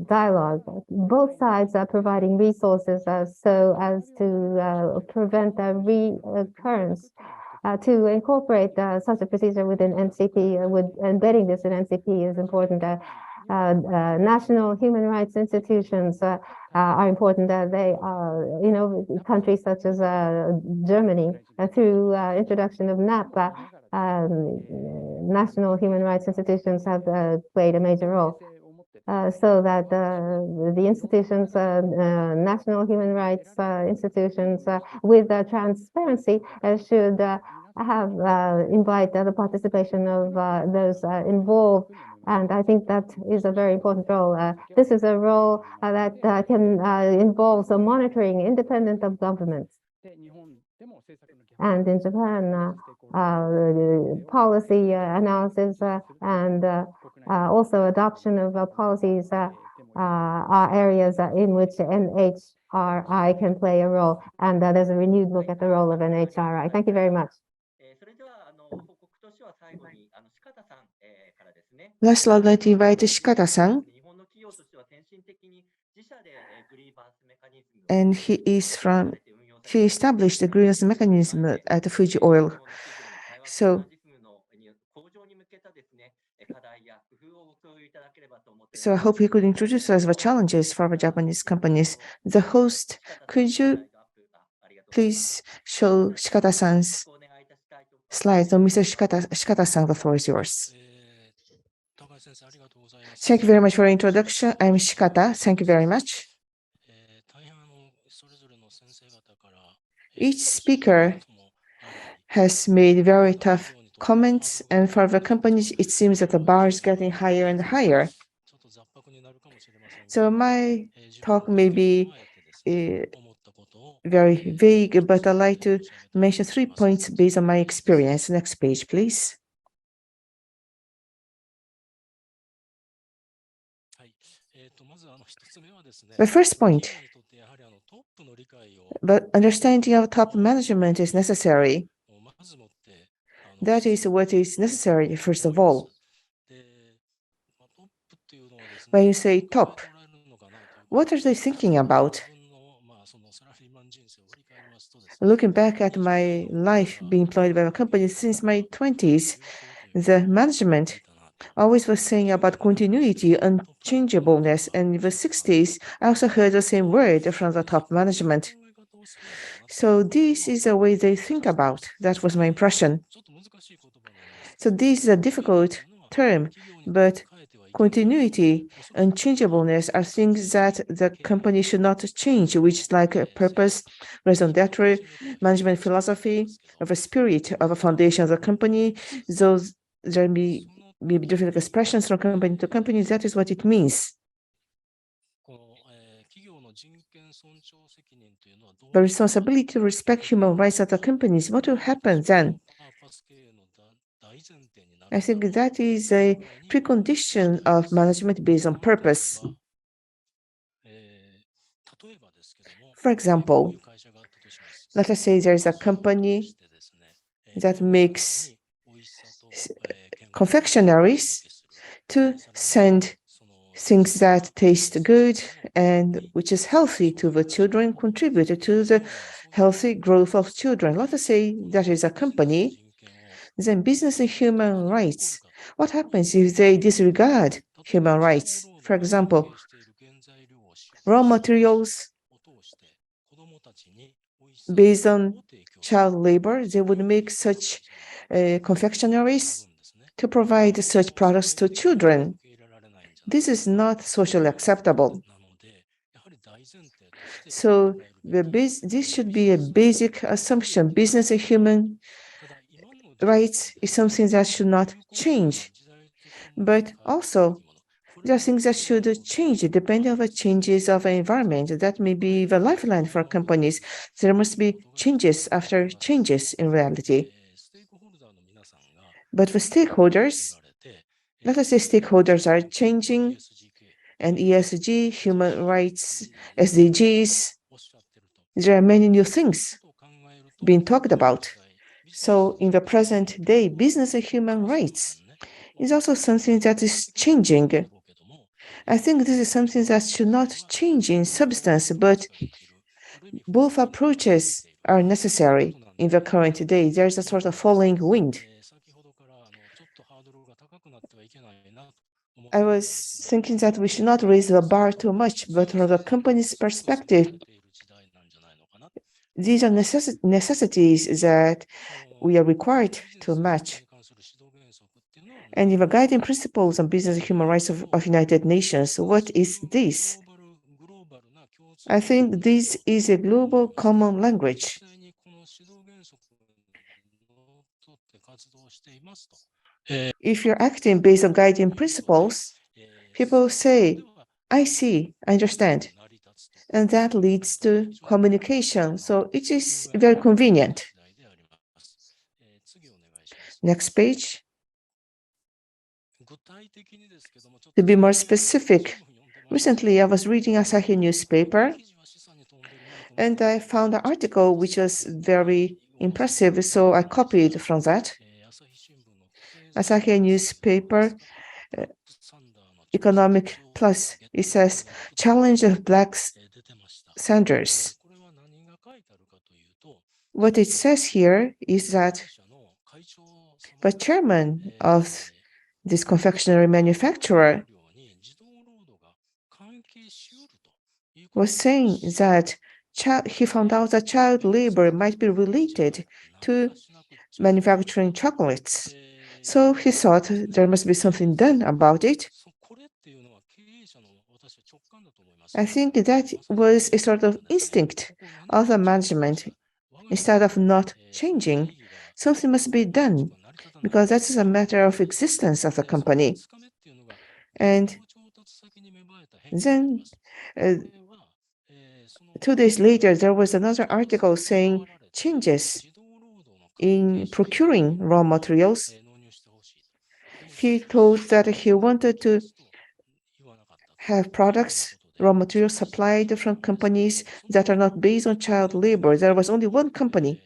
dialogue. Both sides are providing resources so as to prevent a reoccurrence to incorporate such a procedure within NCP, embedding this in NCP is important. National human rights institutions are important. They are, countries such as Germany, through introduction of NAP, national human rights institutions have played a major role. So that the institutions, national human rights institutions with transparency should have invite the participation of those involved. And I think that is a very important role. This is a role that can involve some monitoring independent of governments. And in Japan, policy analysis and also adoption of policies are areas in which NHRI can play a role. And there's a renewed look at the role of NHRI. Thank you very much. Last, I'd like to invite Shikata-san. And he established the grievance mechanism at Fuji Oil. So I hope you could introduce us the challenges for our Japanese companies. The host, could you please show Shikata-san's slides? So Mr. Shikata-san, the floor is yours. Thank you very much for your introduction. I'm Shikata. Thank you very much. Each speaker has made very tough comments, and for the companies, it seems that the bar is getting higher and higher. So my talk may be very vague, but I'd like to mention 3 points based on my experience. Next page, please. The first point, but understanding of top management is necessary. That is what is necessary, first of all. When you say top, what are they thinking about? Looking back at my life being employed by a company since my 20s, the management always was saying about continuity, unchangeableness, and in the 60s, I also heard the same word from the top management. So this is the way they think about. That was my impression. So this is a difficult term, but continuity, unchangeableness are things that the company should not change, which is like a purpose, raison d'etre, management philosophy, of a spirit of a foundation of the company. Those there may be different expressions from company to company. That is what it means. The responsibility to respect human rights at the companies, what will happen then? I think that is a precondition of management based on purpose. For example, let us say there is a company that makes confectionaries to send things that taste good and which is healthy to the children, contribute to the healthy growth of children. Let us say that is a company. Then business and human rights. What happens if they disregard human rights? For example, raw materials based on child labor, they would make such confectionaries to provide such products to children. This is not socially acceptable. So this should be a basic assumption. Business and human rights is something that should not change. But also, there are things that should change depending on the changes of the environment. That may be the lifeline for companies. There must be changes after changes in reality. But the stakeholders, let us say stakeholders are changing, and ESG, human rights, SDGs, there are many new things being talked about. So in the present day, business and human rights is also something that is changing. I think this is something that should not change in substance, but both approaches are necessary. in the current day. There's a sort of falling wind. I was thinking that we should not raise the bar too much, but from the company's perspective, these are necessities that we are required to match. And in the guiding principles on business and human rights of United Nations, what is this? I think this is a global common language. If you're acting based on guiding principles, people say, I see, I understand. And that leads to communication. So it is very convenient. Next page. To be more specific, recently I was reading Asahi newspaper and I found an article which was very impressive, so I copied from that. Asahi newspaper, Economic Plus, it says, challenge of Black Sanders. What it says here is that the chairman of this confectionery manufacturer was saying that he found out that child labor might be related to manufacturing chocolates. So he thought there must be something done about it. I think that was a sort of instinct of the management. Instead of not changing, something must be done because that is a matter of existence of the company. And then 2 days later, there was another article saying changes in procuring raw materials. He told that he wanted to have products, raw materials supplied from companies that are not based on child labor. There was only one company.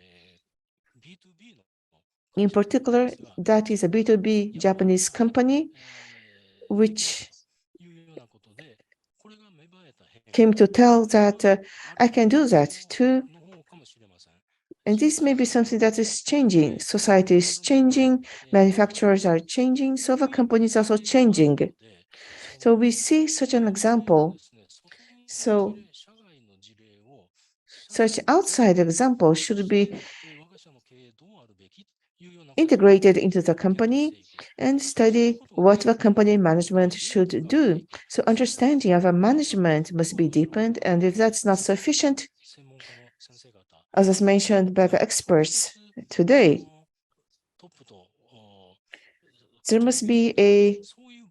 In particular, that is a B2B Japanese company, which came to tell that I can do that too. And this may be something that is changing. Society is changing, manufacturers are changing, so the company is also changing. So we see such an example. So such outside example should be integrated into the company and study what the company management should do. So understanding of a management must be deepened, and if that's not sufficient, as was mentioned by the experts today, there must be a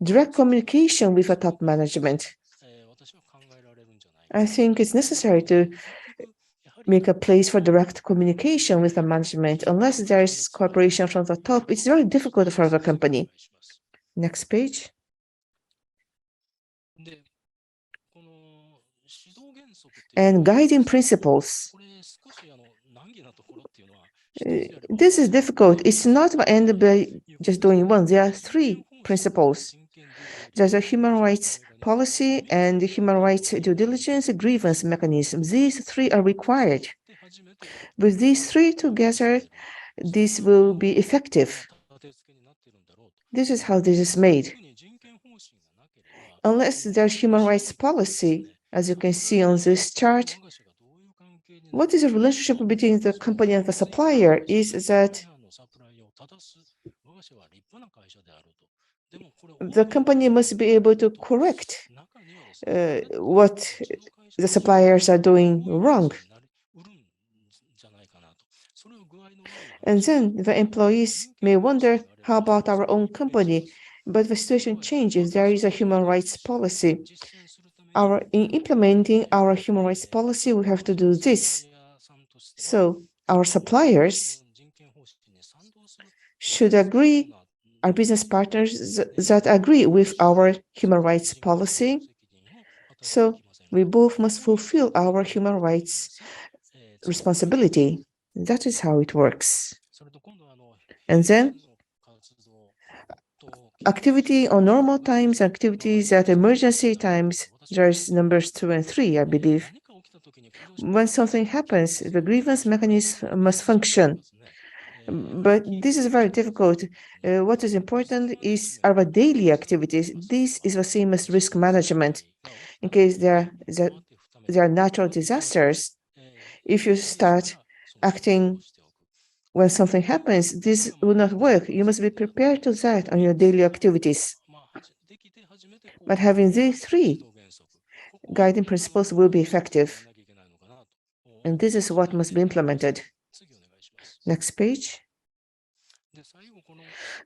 direct communication with the top management. I think it's necessary to make a place for direct communication with the management. Unless there is cooperation from the top, it's very difficult for the company. Next page. And guiding principles. This is difficult. It's not the end by just doing one. There are 3 principles. There's a human rights policy and human rights due diligence grievance mechanism. These 3 are required. With these 3 together, this will be effective. This is how this is made. Unless there's human rights policy, as you can see on this chart, what is the relationship between the company and the supplier is that the company must be able to correct what the suppliers are doing wrong. And then the employees may wonder, how about our own company? But the situation changes. There is a human rights policy. In implementing our human rights policy, we have to do this. So our suppliers should agree, our business partners that agree with our human rights policy. So we both must fulfill our human rights responsibility. That is how it works. And then activity on normal times, activities at emergency times, there's numbers 2 and 3, I believe. When something happens, the grievance mechanism must function. But this is very difficult. What is important is our daily activities. This is the same as risk management. In case there are natural disasters, if you start acting when something happens, this will not work. You must be prepared to that on your daily activities. But having these three guiding principles will be effective. And this is what must be implemented. Next page.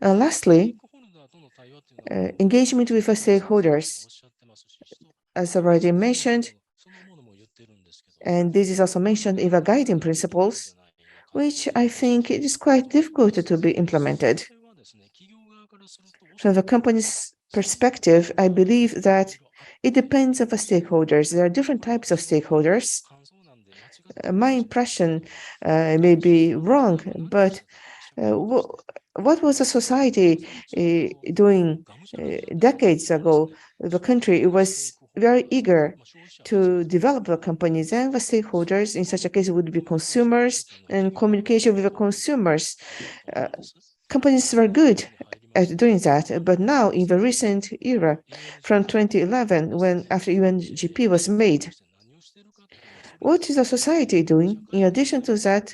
Lastly, engagement with the stakeholders. As already mentioned, and this is also mentioned in the guiding principles, which I think it is quite difficult to be implemented. From the company's perspective, I believe that it depends on the stakeholders. There are different types of stakeholders. My impression may be wrong, but what was the society doing decades ago? The country was very eager to develop the companies, and the stakeholders in such a case would be consumers and communication with the consumers. Companies were good at doing that, but now in the recent era, from 2011, when after UNGP was made, what is the society doing in addition to that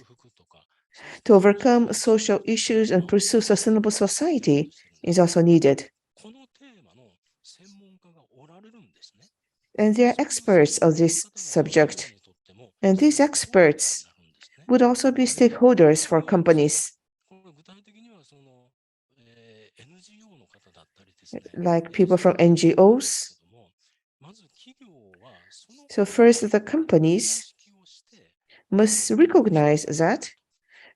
to overcome social issues and pursue sustainable society is also needed. And they are experts of this subject. And these experts would also be stakeholders for companies, like people from NGOs. So first, the companies must recognize that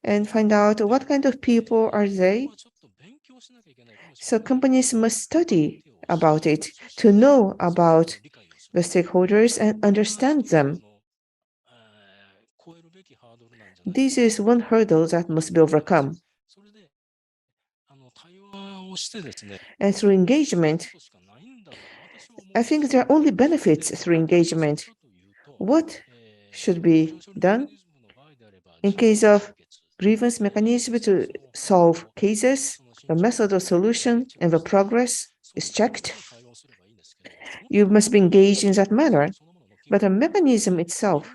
and find out what kind of people are they. So companies must study about it to know about the stakeholders and understand them. This is one hurdle that must be overcome. And through engagement, I think there are only benefits through engagement. What should be done? In case of grievance mechanism to solve cases, the method of solution and the progress is checked. You must be engaged in that manner. But the mechanism itself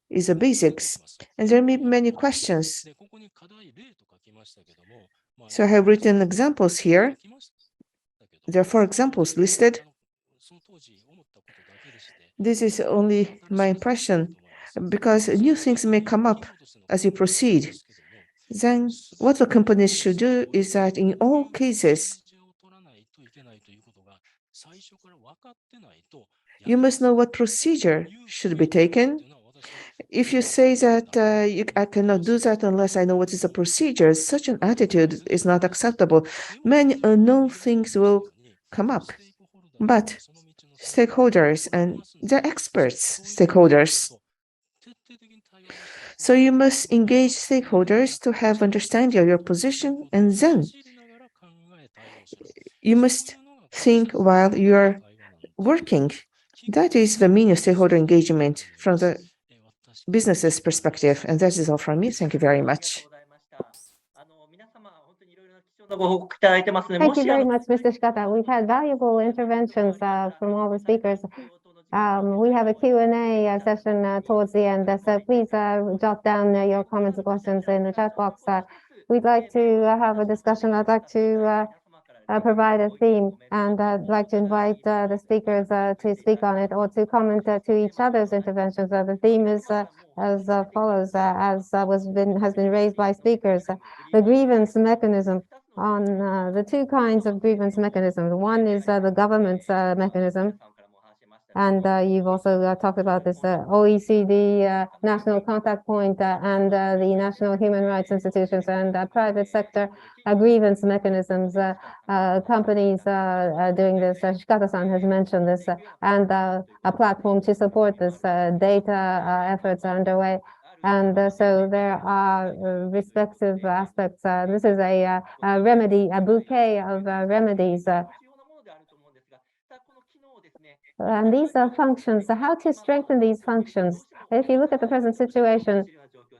is the basics, and there may be many questions. So I have written examples here. There are 4 examples listed. This is only my impression, because new things may come up as you proceed. Then what the companies should do is that in all cases, you must know what procedure should be taken. If you say that I cannot do that unless I know what is the procedure, such an attitude is not acceptable. Many unknown things will come up. But stakeholders, and they're experts, stakeholders. So you must engage stakeholders to have understanding of your position, and then you must think while you're working. That is the meaning of stakeholder engagement from the business's perspective, and that is all from me. Thank you very much. Thank you very much, Mr. Shikata. We've had valuable interventions from all the speakers. We have a Q&A session towards the end, so please jot down your comments and questions in the chat box. We'd like to have a discussion. I'd like to provide a theme, and I'd like to invite the speakers to speak on it or to comment to each other's interventions. The theme is as follows, as has been raised by speakers. The grievance mechanism on the 2 kinds of grievance mechanisms. One is the government's mechanism. And you've also talked about this OECD national contact point and the national human rights institutions and private sector grievance mechanisms. Companies doing this. Shikata-san has mentioned this, and a platform to support this. Data efforts are underway. And so there are respective aspects. This is a remedy, a bouquet of remedies. And these are functions. How to strengthen these functions If you look at the present situation,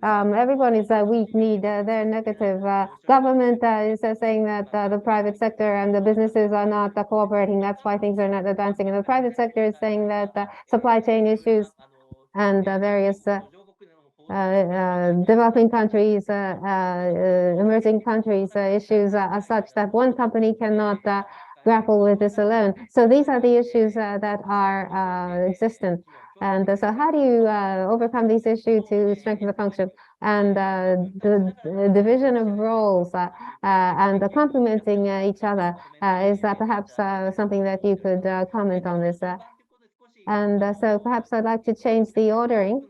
everyone is weak-kneed, they're negative. Government is saying that the private sector and the businesses are not cooperating. That's why things are not advancing. And the private sector is saying that supply chain issues and various developing countries, emerging countries issues are such that one company cannot grapple with this alone. So these are the issues that are existent. And so how do you overcome these issues to strengthen the function? And the division of roles and complementing each other is perhaps something that you could comment on this. And so perhaps I'd like to change the ordering.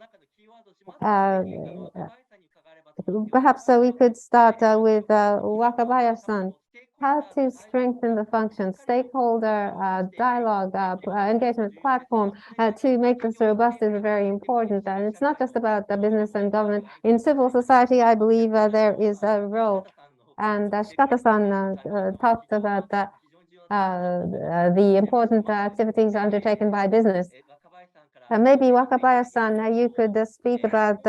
Perhaps we could start with Wakabayashi-san. How to strengthen the function, stakeholder dialogue, engagement platform to make this robust is very important. And it's not just about the business and government. In civil society, I believe there is a role. And Shikata-san talked about the important activities undertaken by business. Maybe Wakabayashi-san, you could speak about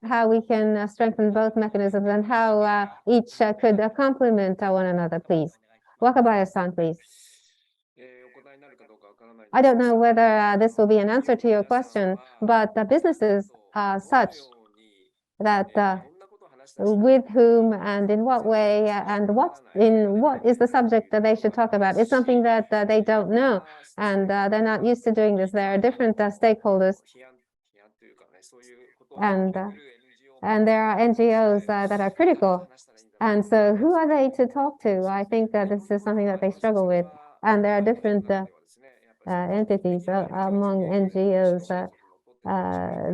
how we can strengthen both mechanisms and how each could complement one another, please. Wakabayashi-san, please. I don't know whether this will be an answer to your question, but the businesses are such that with whom and in what way and what is the subject that they should talk about. It's something that they don't know, and they're not used to doing this. There are different stakeholders, and there are NGOs that are critical. And so who are they to talk to? I think that this is something that they struggle with. And there are different entities among NGOs.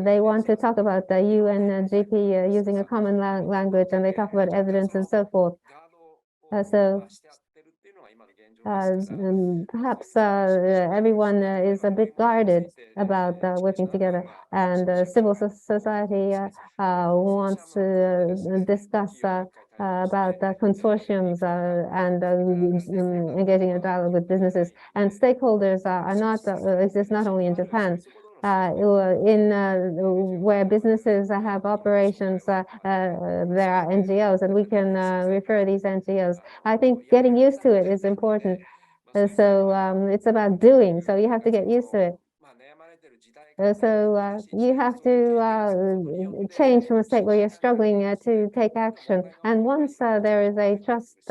They want to talk about the UNGP using a common language, and they talk about evidence and so forth. Perhaps everyone is a bit guarded about working together, and civil society wants to discuss about consortiums and engaging in dialogue with businesses. And stakeholders are not exist not only in Japan. Where businesses have operations, there are NGOs, and we can refer these NGOs. I think getting used to it is important. So it's about doing. So you have to get used to it. So you have to change from a state where you're struggling to take action. And once there is a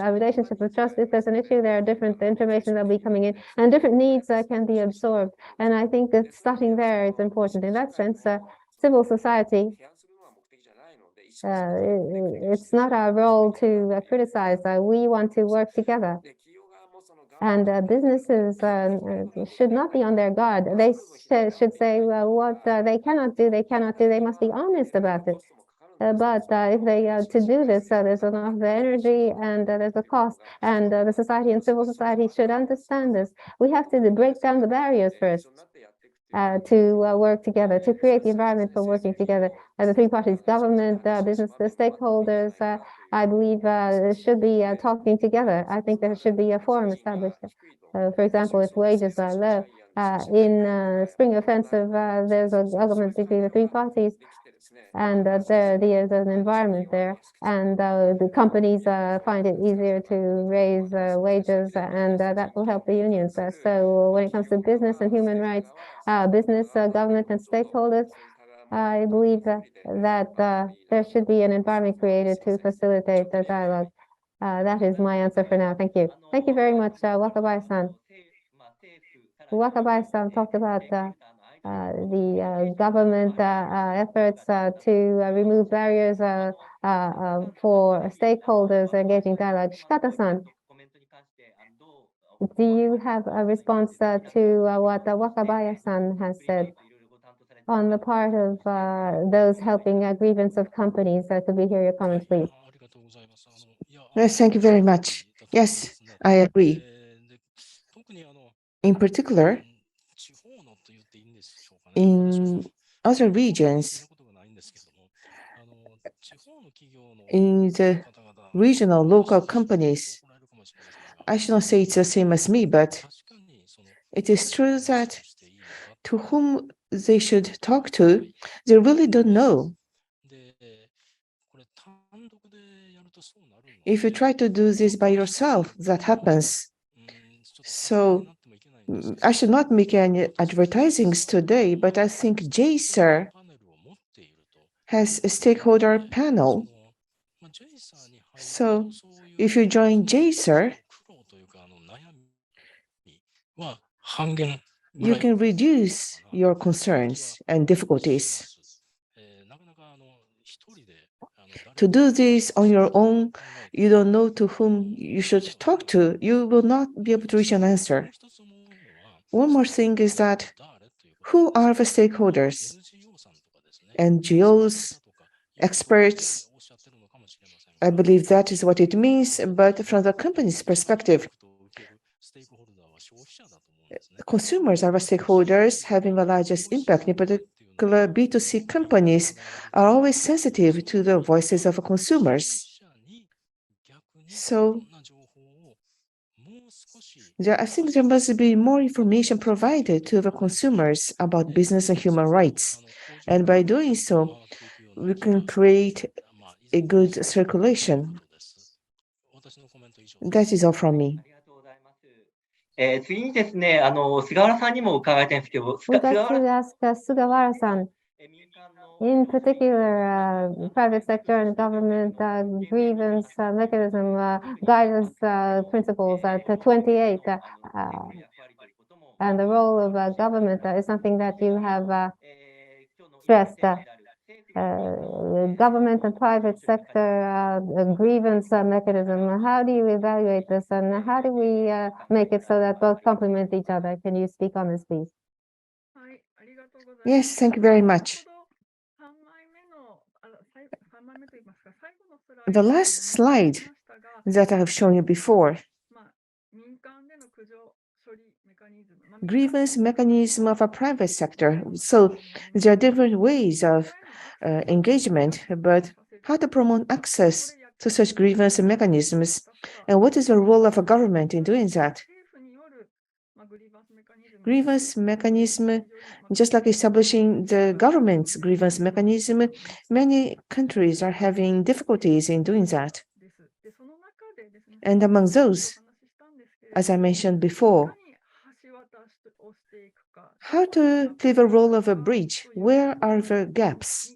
relationship of trust, if there's an issue, there are different information that will be coming in, and different needs can be absorbed. And I think that starting there is important. In that sense, civil society, it's not our role to criticize. We want to work together. And businesses should not be on their guard. They should say, well, what they cannot do, they cannot do. They must be honest about it. But if they to do this, there's enough energy and there's a cost. And the society and civil society should understand this. We have to break down the barriers first to work together, to create the environment for working together. The three parties, government, business, the stakeholders, I believe should be talking together. I think there should be a forum established. For example, if wages are low, in spring offensive, there's a government between the three parties, and there's an environment there, and the companies find it easier to raise wages, and that will help the unions. So when it comes to business and human rights, business, government, and stakeholders, I believe that there should be an environment created to facilitate the dialogue. That is my answer for now. Thank you. Thank you very much, Wakabayashi-san. Wakabayashi-san talked about the government efforts to remove barriers for stakeholders engaging dialogue. Shikata-san, do you have a response to what Wakabayashi-san has said on the part of those helping grievance of companies? Could we hear your comments, please? Yes, thank you very much. Yes, I agree. In particular, in other regions, in the regional local companies, I should not say it's the same as me, but it is true that to whom they should talk to, they really don't know. If you try to do this by yourself, that happens. So I should not make any advertisings today, but I think JaCER has a stakeholder panel. So if you join JaCER, you can reduce your concerns and difficulties. To do this on your own, you don't know to whom you should talk to, you will not be able to reach an answer. One more thing is that who are the stakeholders? NGOs, experts. I believe that is what it means, but from the company's perspective, consumers are the stakeholders having the largest impact. In particular, B2C companies are always sensitive to the voices of consumers. So I think there must be more information provided to the consumers about business and human rights. And by doing so, we can create a good circulation. That is all from me. 次にですね、菅原さんにも伺いたいんですけど、 We'd like to ask Sugawara-san, in particular, private sector and government grievance mechanism guidance principles at 28, and the role of government is something that you have stressed. Government and private sector grievance mechanism. How do you evaluate this, and how do we make it so that both complement each other? Can you speak on this, please? Yes, thank you very much. The last slide that I have shown you before, grievance mechanism of a private sector. So there are different ways of engagement, but how to promote access to such grievance mechanisms, and what is the role of a government in doing that? Grievance mechanism, just like establishing the government's grievance mechanism, many countries are having difficulties in doing that. And among those, as I mentioned before, how to play the role of a bridge? Where are the gaps?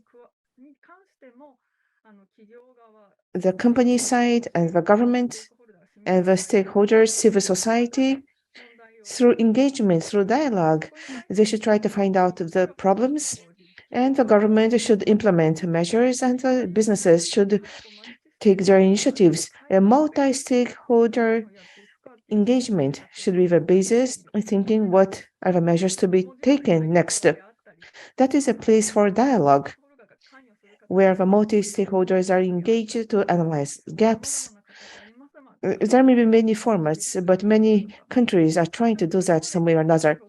The company side and the government and the stakeholders, civil society, through engagement, through dialogue, they should try to find out the problems, and the government should implement measures, and the businesses should take their initiatives. A multi-stakeholder engagement should be the basis of thinking what are the measures to be taken next. That is a place for dialogue, where the multi-stakeholders are engaged to analyze gaps. There may be many formats, but many countries are trying to do that some way or another.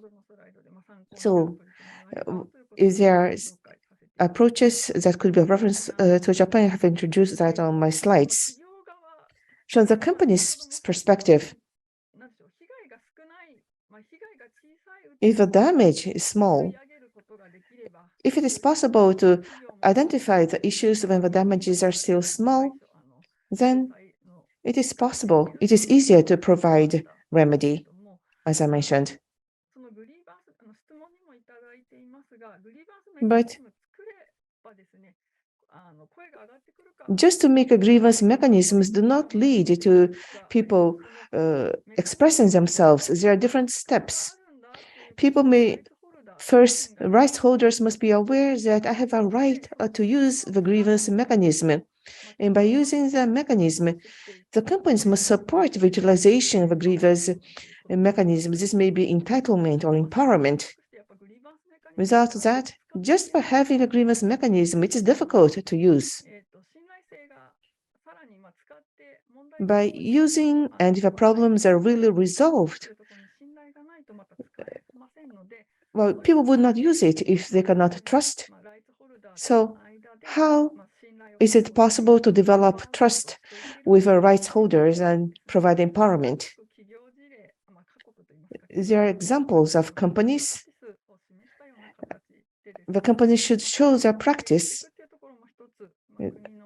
So if there are approaches that could be a reference to Japan, I have introduced that on my slides. From the company's perspective, if the damage is small, if it is possible to identify the issues when the damages are still small, then it is possible, it is easier to provide remedy, as I mentioned. But just to make a grievance mechanisms do not lead to people expressing themselves. There are different steps. People may first, rights holders must be aware that I have a right to use the grievance mechanism. And by using the mechanism, the companies must support the utilization of a grievance mechanism. This may be entitlement or empowerment. Without that, just by having a grievance mechanism, it is difficult to use. By using, and if the problems are really resolved, well, people would not use it if they cannot trust. So how is it possible to develop trust with rights holders and provide empowerment? There are examples of companies the company should show their practice.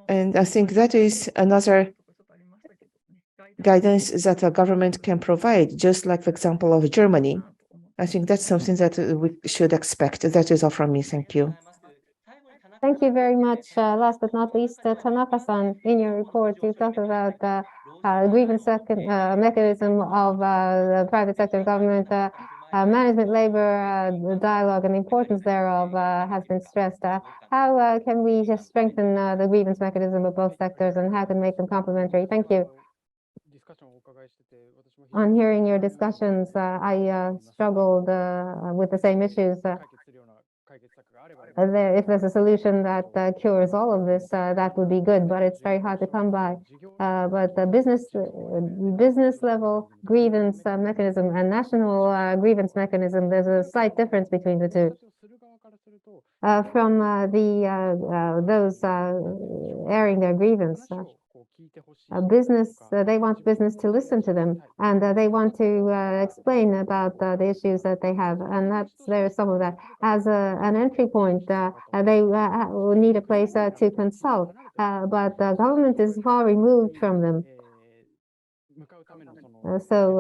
And I think that is another guidance that the government can provide, just like the example of Germany. I think that's something that we should expect. That is all from me. Thank you. Thank you very much. Last but not least, Tanaka-san, in your report, you talked about grievance mechanism of the private sector government, management, labor, the dialogue, and the importance thereof has been stressed. How can we just strengthen the grievance mechanism of both sectors, and how can make them complementary? Thank you. On hearing your discussions, I struggled with the same issues. If there's a solution that cures all of this, that would be good, but it's very hard to come by. But the business level grievance mechanism and national grievance mechanism, there's a slight difference between the two. From those airing their grievance, they want business to listen to them, and they want to explain about the issues that they have, and there's some of that. As an entry point, they need a place to consult, but the government is far removed from them. So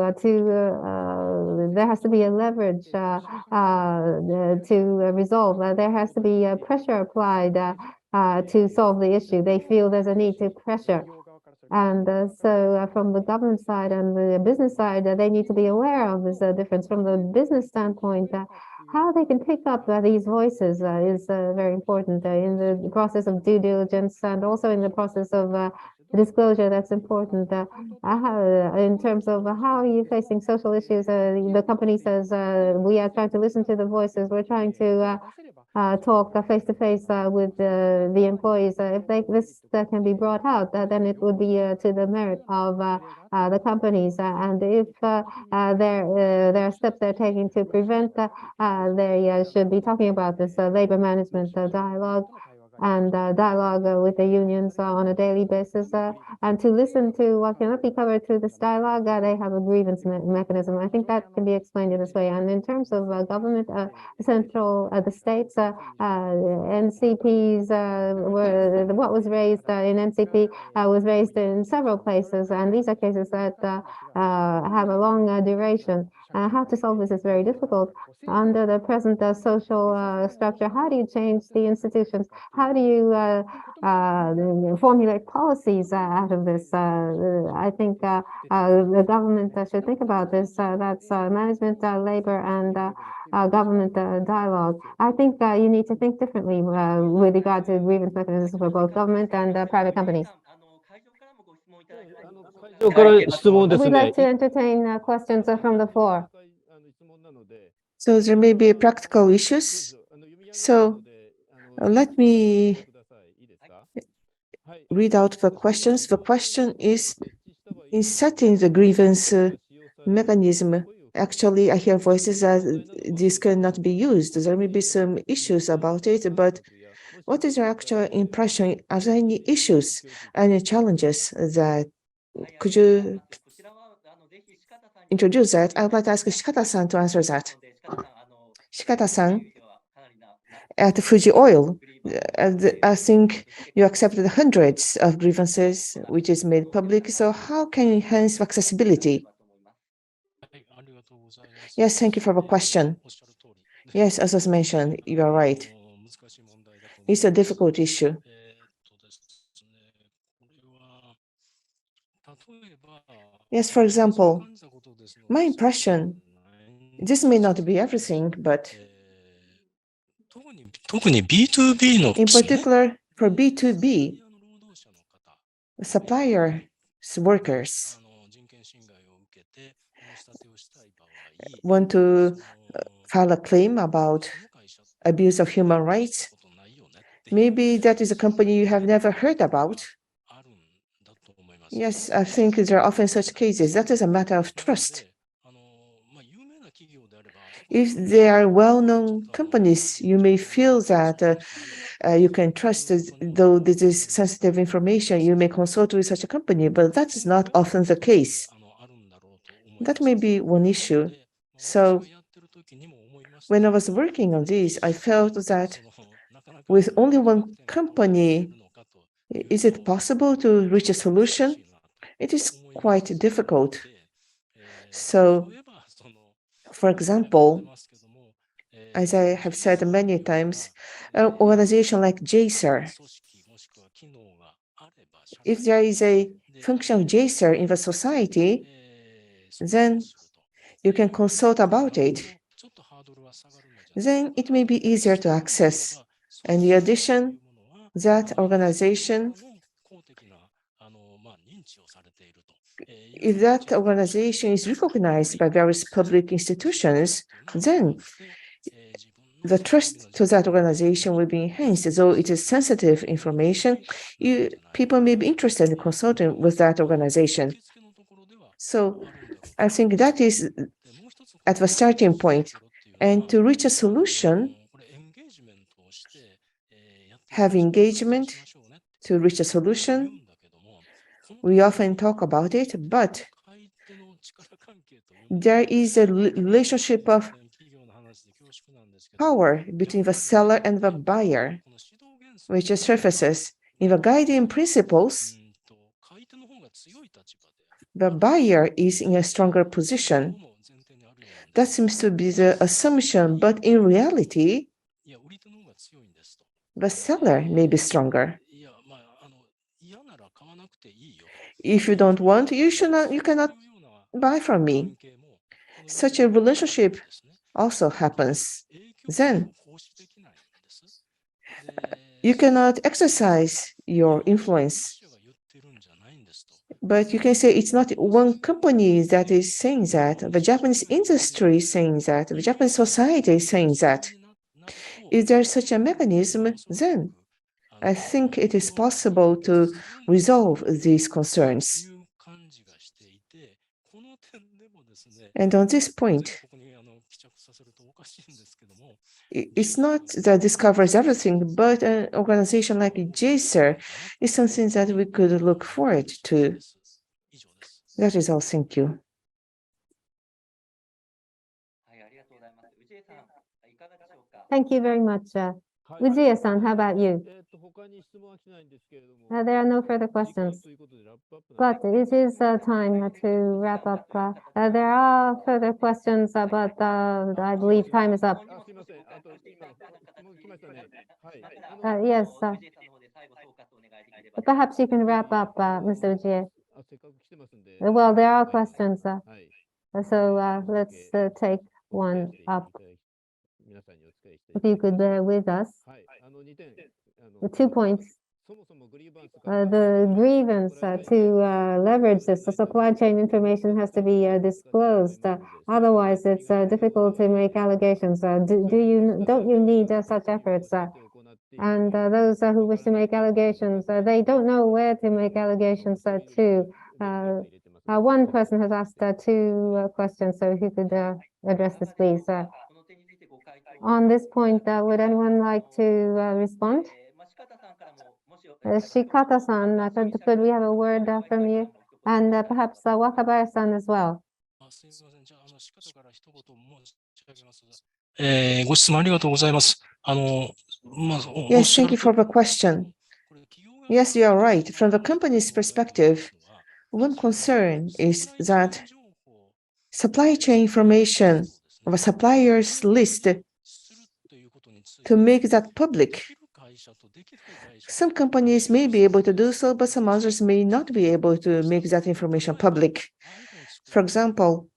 there has to be a leverage to resolve. There has to be pressure applied to solve the issue. They feel there's a need to pressure. And so from the government side and the business side, they need to be aware of this difference. From the business standpoint, how they can pick up these voices is very important in the process of due diligence, and also in the process of disclosure. That's important. In terms of how are you facing social issues, the company says we are trying to listen to the voices. We're trying to talk face to face with the employees. If this can be brought out, then it would be to the merit of the companies. And if there are steps they're taking to prevent, they should be talking about this labor management dialogue and dialogue with the unions on a daily basis, and to listen to what cannot be covered through this dialogue. They have a grievance mechanism. I think that can be explained in this way. And in terms of government, the states, NCPs, what was raised in NCP was raised in several places, and these are cases that have a long duration. How to solve this is very difficult. Under the present social structure, how do you change the institutions? How do you formulate policies out of this? I think the government should think about this. That's management, labor, and government dialogue. I think you need to think differently with regard to grievance mechanisms for both government and private companies. We'd like to entertain questions from the floor. So there may be practical issues. So let me read out the questions. The question is, in setting the grievance mechanism, actually, I hear voices that this cannot be used. There may be some issues about it, but what is your actual impression? Are there any issues, any challenges that could you introduce that? I would like to ask Shikata-san to answer that. Shikata-san, at Fuji Oil, I think you accepted hundreds of grievances, which is made public. So how can you enhance accessibility? Yes, thank you for the question. Yes, as was mentioned, you are right. It's a difficult issue. Yes, for example, my impression, this may not be everything, but in particular for B2B, suppliers, workers want to file a claim about abuse of human rights. Maybe that is a company you have never heard about. Yes, I think there are often such cases. That is a matter of trust. If they are well-known companies, you may feel that you can trust, though this is sensitive information, you may consult with such a company, but that is not often the case. That may be one issue. So when I was working on this, I felt that with only one company, is it possible to reach a solution? It is quite difficult. So, for example, as I have said many times, an organization like JaCER, if there is a function of JaCER in the society, then you can consult about it. Then it may be easier to access. And in addition, that organization, if that organization is recognized by various public institutions, then the trust to that organization will be enhanced. Though it is sensitive information, people may be interested in consulting with that organization. So I think that is at the starting point. And to reach a solution, have engagement to reach a solution. We often talk about it, but there is a relationship of power between the seller and the buyer, which surfaces. In the guiding principles, the buyer is in a stronger position. That seems to be the assumption, but in reality, the seller may be stronger. If you don't want, you cannot buy from me. Such a relationship also happens. Then you cannot exercise your influence. But you can say it's not one company that is saying that. The Japanese industry is saying that. The Japanese society is saying that. If there's such a mechanism, then I think it is possible to resolve these concerns. And on this point, it's not that this covers everything, but an organization like JaCER is something that we could look forward to. That is all. Thank you. Thank you very much. Ujiya-san, how about you? There are no further questions, but it is time to wrap up. There are further questions, but I believe time is up. Yes, perhaps you can wrap up, Mr. Ujiya. Well, there are questions, so let's take one up. If you could bear with us. The 2 points. The grievance to leverage this, the supply chain information has to be disclosed. Otherwise, it's difficult to make allegations. Don't you need such efforts? And those who wish to make allegations, they don't know where to make allegations to. One person has asked 2 questions, so if you could address this, please. On this point, would anyone like to respond? Shikata-san, could we have a word from you? And perhaps Wakabayashi-san as well. Yes, thank you for the question. Yes, you are right. From the company's perspective, one concern is that supply chain information of a supplier's list, to make that public. Some companies may be able to do so, but some others may not be able to make that information public. For example,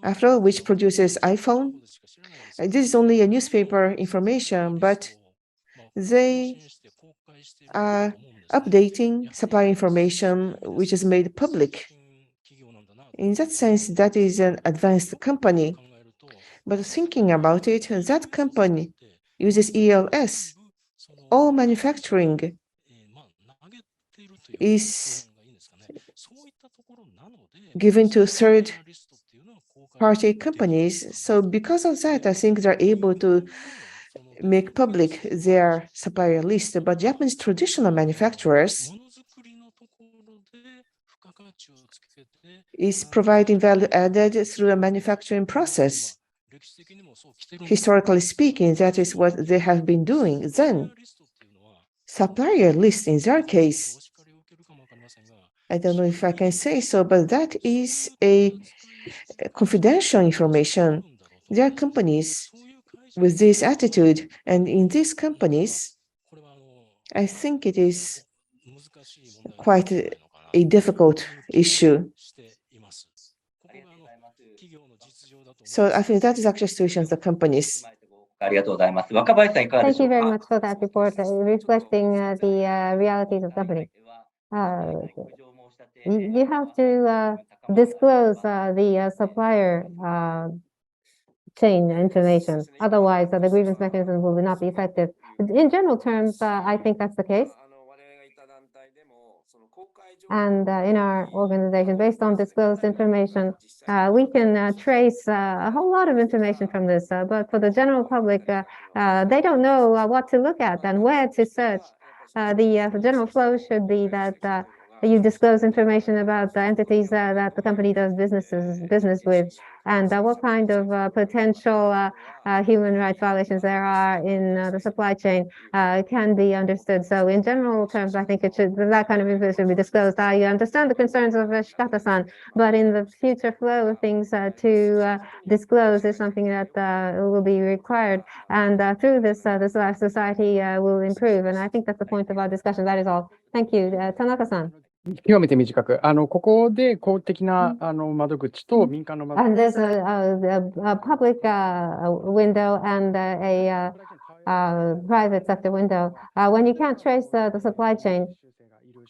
Apple, which produces iPhone, this is only a newspaper information, but they are updating supply information which is made public. In that sense, that is an advanced company. But thinking about it, that company uses ELS. All manufacturing is given to third-party companies. So because of that, I think they're able to make public their supplier list. But Japanese traditional manufacturers is providing value added through a manufacturing process. historically speaking, that is what they have been doing. Then supplier list in their case, I don't know if I can say so, but that is a confidential information. There are companies with this attitude, and in these companies, I think it is quite a difficult issue. So I think that is actually situation of the companies. ありがとうございます。若林さんいかがで Thank しょ you う very か much for that report, reflecting the realities of company. You have to disclose the supplier chain information. Otherwise, the grievance mechanism will not be effective. In general terms, I think that's the case. And in our organization, based on disclosed information, we can trace a whole lot of information from this. But for the general public, they don't know what to look at and where to search. The general flow should be that you disclose information about the entities that the company does business with, and what kind of potential human rights violations there are in the supply chain can be understood. So in general terms, I think that kind of information should be disclosed. I understand the concerns of Shikata-san, but in the future flow of things to disclose is something that will be required. And through this, the society will improve. And I think that's the point of our discussion. That is all. Thank you. Tanaka-san. 極めて短く、ここで公的な窓口と民間の窓口。And there's a public window and a private sector window. When you can't trace the supply chain,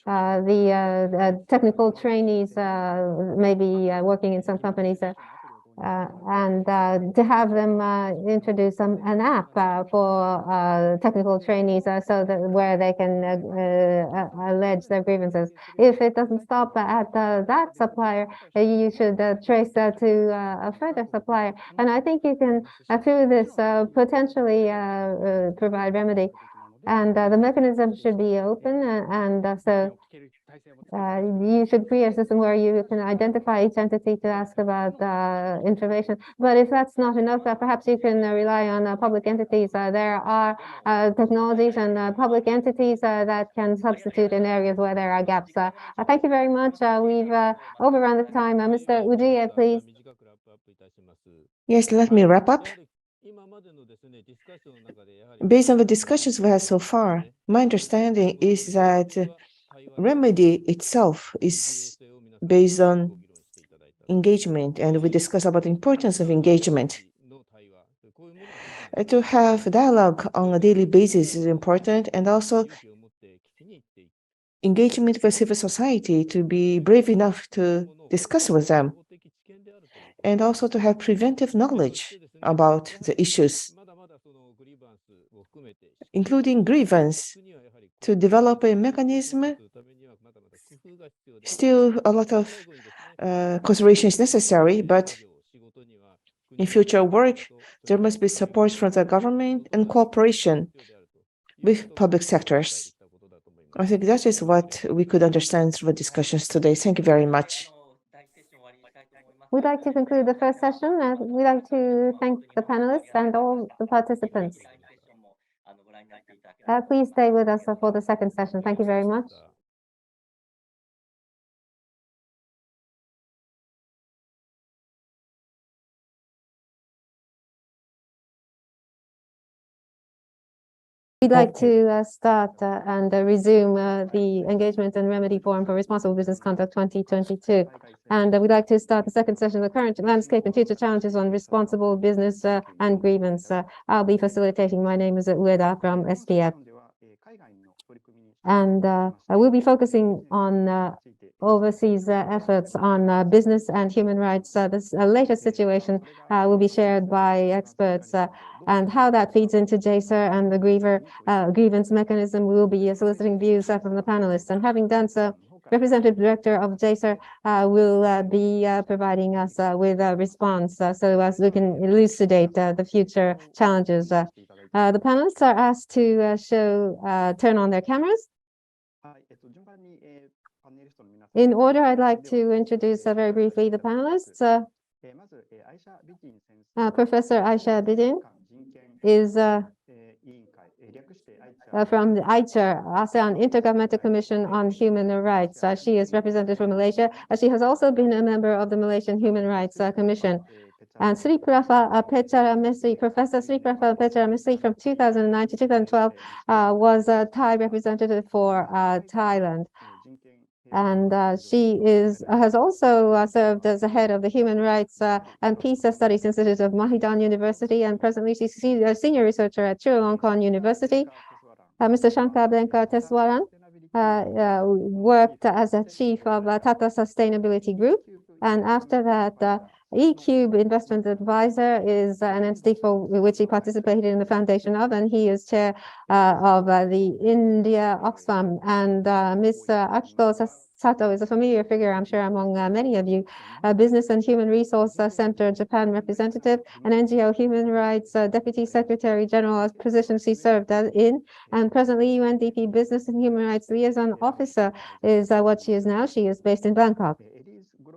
the technical trainees may be working in some companies, and to have them introduce an app for technical trainees so that where they can allege their grievances. If it doesn't stop at that supplier, you should trace to a further supplier. And I think you can, through this, potentially provide remedy. And the mechanism should be open, and so you should create a system where you can identify each entity to ask about information. But if that's not enough, perhaps you can rely on public entities. There are technologies and public entities that can substitute in areas where there are gaps. Thank you very much. We've overrun the time. Mr. Ujiye, please. Yes, let me wrap up. Based on the discussions we had so far, my understanding is that remedy itself is based on engagement, and we discussed about the importance of engagement. To have dialogue on a daily basis is important, and also engagement with civil society, to be brave enough to discuss with them, and also to have preventive knowledge about the issues, including grievance, to develop a mechanism. Still, a lot of consideration is necessary, but in future work, there must be support from the government and cooperation with public sectors. I think that is what we could understand through the discussions today. Thank you very much. We'd like to conclude the first session. We'd like to thank the panelists and all the participants. Please stay with us for the second session. Thank you very much. We'd like to start and resume the Engagement and Remedy Forum for Responsible Business Conduct 2022. And we'd like to start the second session, the current landscape and future challenges on responsible business and grievance. I'll be facilitating. My name is Ueda from SPF. And we'll be focusing on overseas efforts on business and human rights. This latest situation will be shared by experts, and how that feeds into JaCER and the grievance mechanism. We will be soliciting views from the panelists. And having done so, Representative Director of JaCER will be providing us with a response so as we can elucidate the future challenges. The panelists are asked to turn on their cameras. In order, I'd like to introduce very briefly the panelists. Professor Aisha Bidin is from the JaCER, ASEAN Intergovernmental Commission on Human Rights. She is represented from Malaysia. She has also been a member of the Malaysian Human Rights Commission. And Sri Prafa Pechara Misri, Professor Sri Prafa Pechara Misri from 2009 to 2012 was a Thai representative for Thailand. And she has also served as the head of the Human Rights and Peace Studies Institute of Mahidol University, and presently she's a senior researcher at Chulalongkorn University. Mr. Shankar Blanka Teswaran worked as a chief of Tata Sustainability Group, and after that, eCube Investment Advisor is an entity for which he participated in the foundation of, and he is chair of the India Oxfam. And Ms. Akiko Sato is a familiar figure, I'm sure, among many of you. Business and Human Resource Center Japan representative, an NGO Human Rights Deputy Secretary General, a position she served in, and presently UNDP Business and Human Rights Liaison Officer is what she is now. She is based in Bangkok.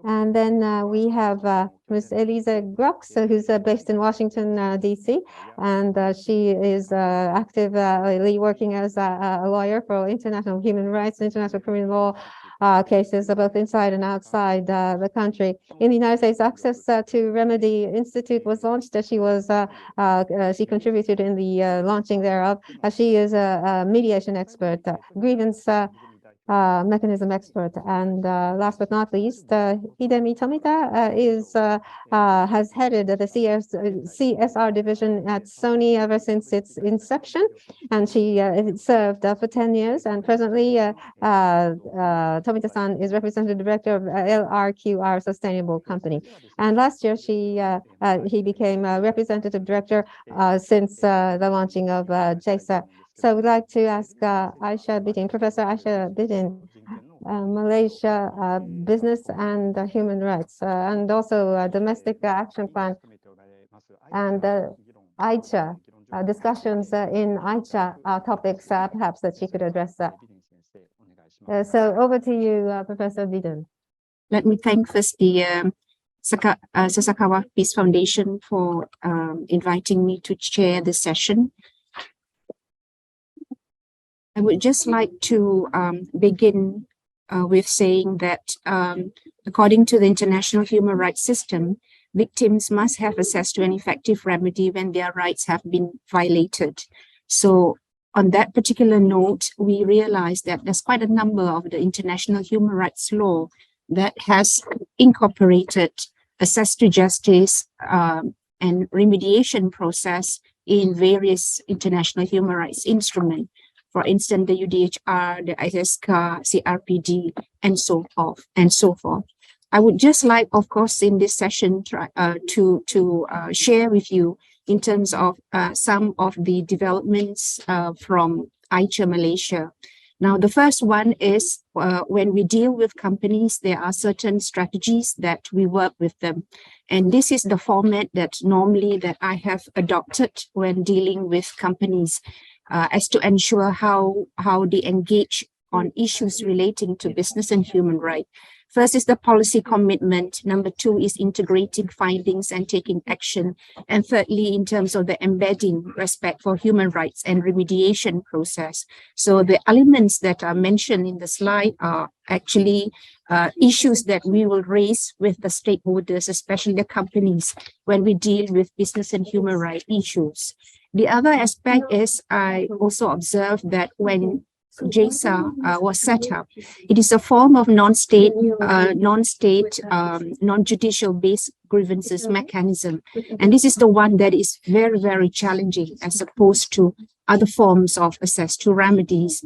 And then we have Ms. Elisa Grox, who's based in Washington, D.C., and she is actively working as a lawyer for international human rights, international criminal law cases, both inside and outside the country. In the United States, Access to Remedy Institute was launched. She contributed in the launching thereof. She is a mediation expert, grievance mechanism expert, and last but not least, Hidemi Tomita has headed the CSR division at Sony ever since its inception, and she served for 10 years. And presently, Tomita-san is representative director of LRQR Sustainable Company. And last year, he became a representative director since the launching of JaCER. So I would like to ask Aisha Bidin, Professor Aisha Bidin, Malaysia business and human rights, and also domestic action plan, and AICHA, discussions in AICHA topics, perhaps that she could address that. So over to you, Professor Bidin. Let me thank first the Sasakawa Peace Foundation for inviting me to chair this session. I would just like to begin with saying that according to the international human rights system, victims must have access to an effective remedy when their rights have been violated. So on that particular note, we realize that there's quite a number of the international human rights law that has incorporated access to justice and remediation process in various international human rights instruments. For instance, the UDHR, the ISK, CRPD, and so forth. I would just like, of course, in this session to share with you in terms of some of the developments from AICHA Malaysia. Now, the first one is when we deal with companies, there are certain strategies that we work with them. And this is the format that normally that I have adopted when dealing with companies. As to ensure how they engage on issues relating to business and human rights. First is the policy commitment. Number two is integrating findings and taking action. And thirdly, in terms of the embedding respect for human rights and remediation process. So the elements that are mentioned in the slide are actually issues that we will raise with the stakeholders, especially the companies, when we deal with business and human rights issues. The other aspect is I also observed that when JaCER was set up, it is a form of non-state, non-judicial based grievances mechanism. And this is the one that is very, very challenging as opposed to other forms of access to remedies.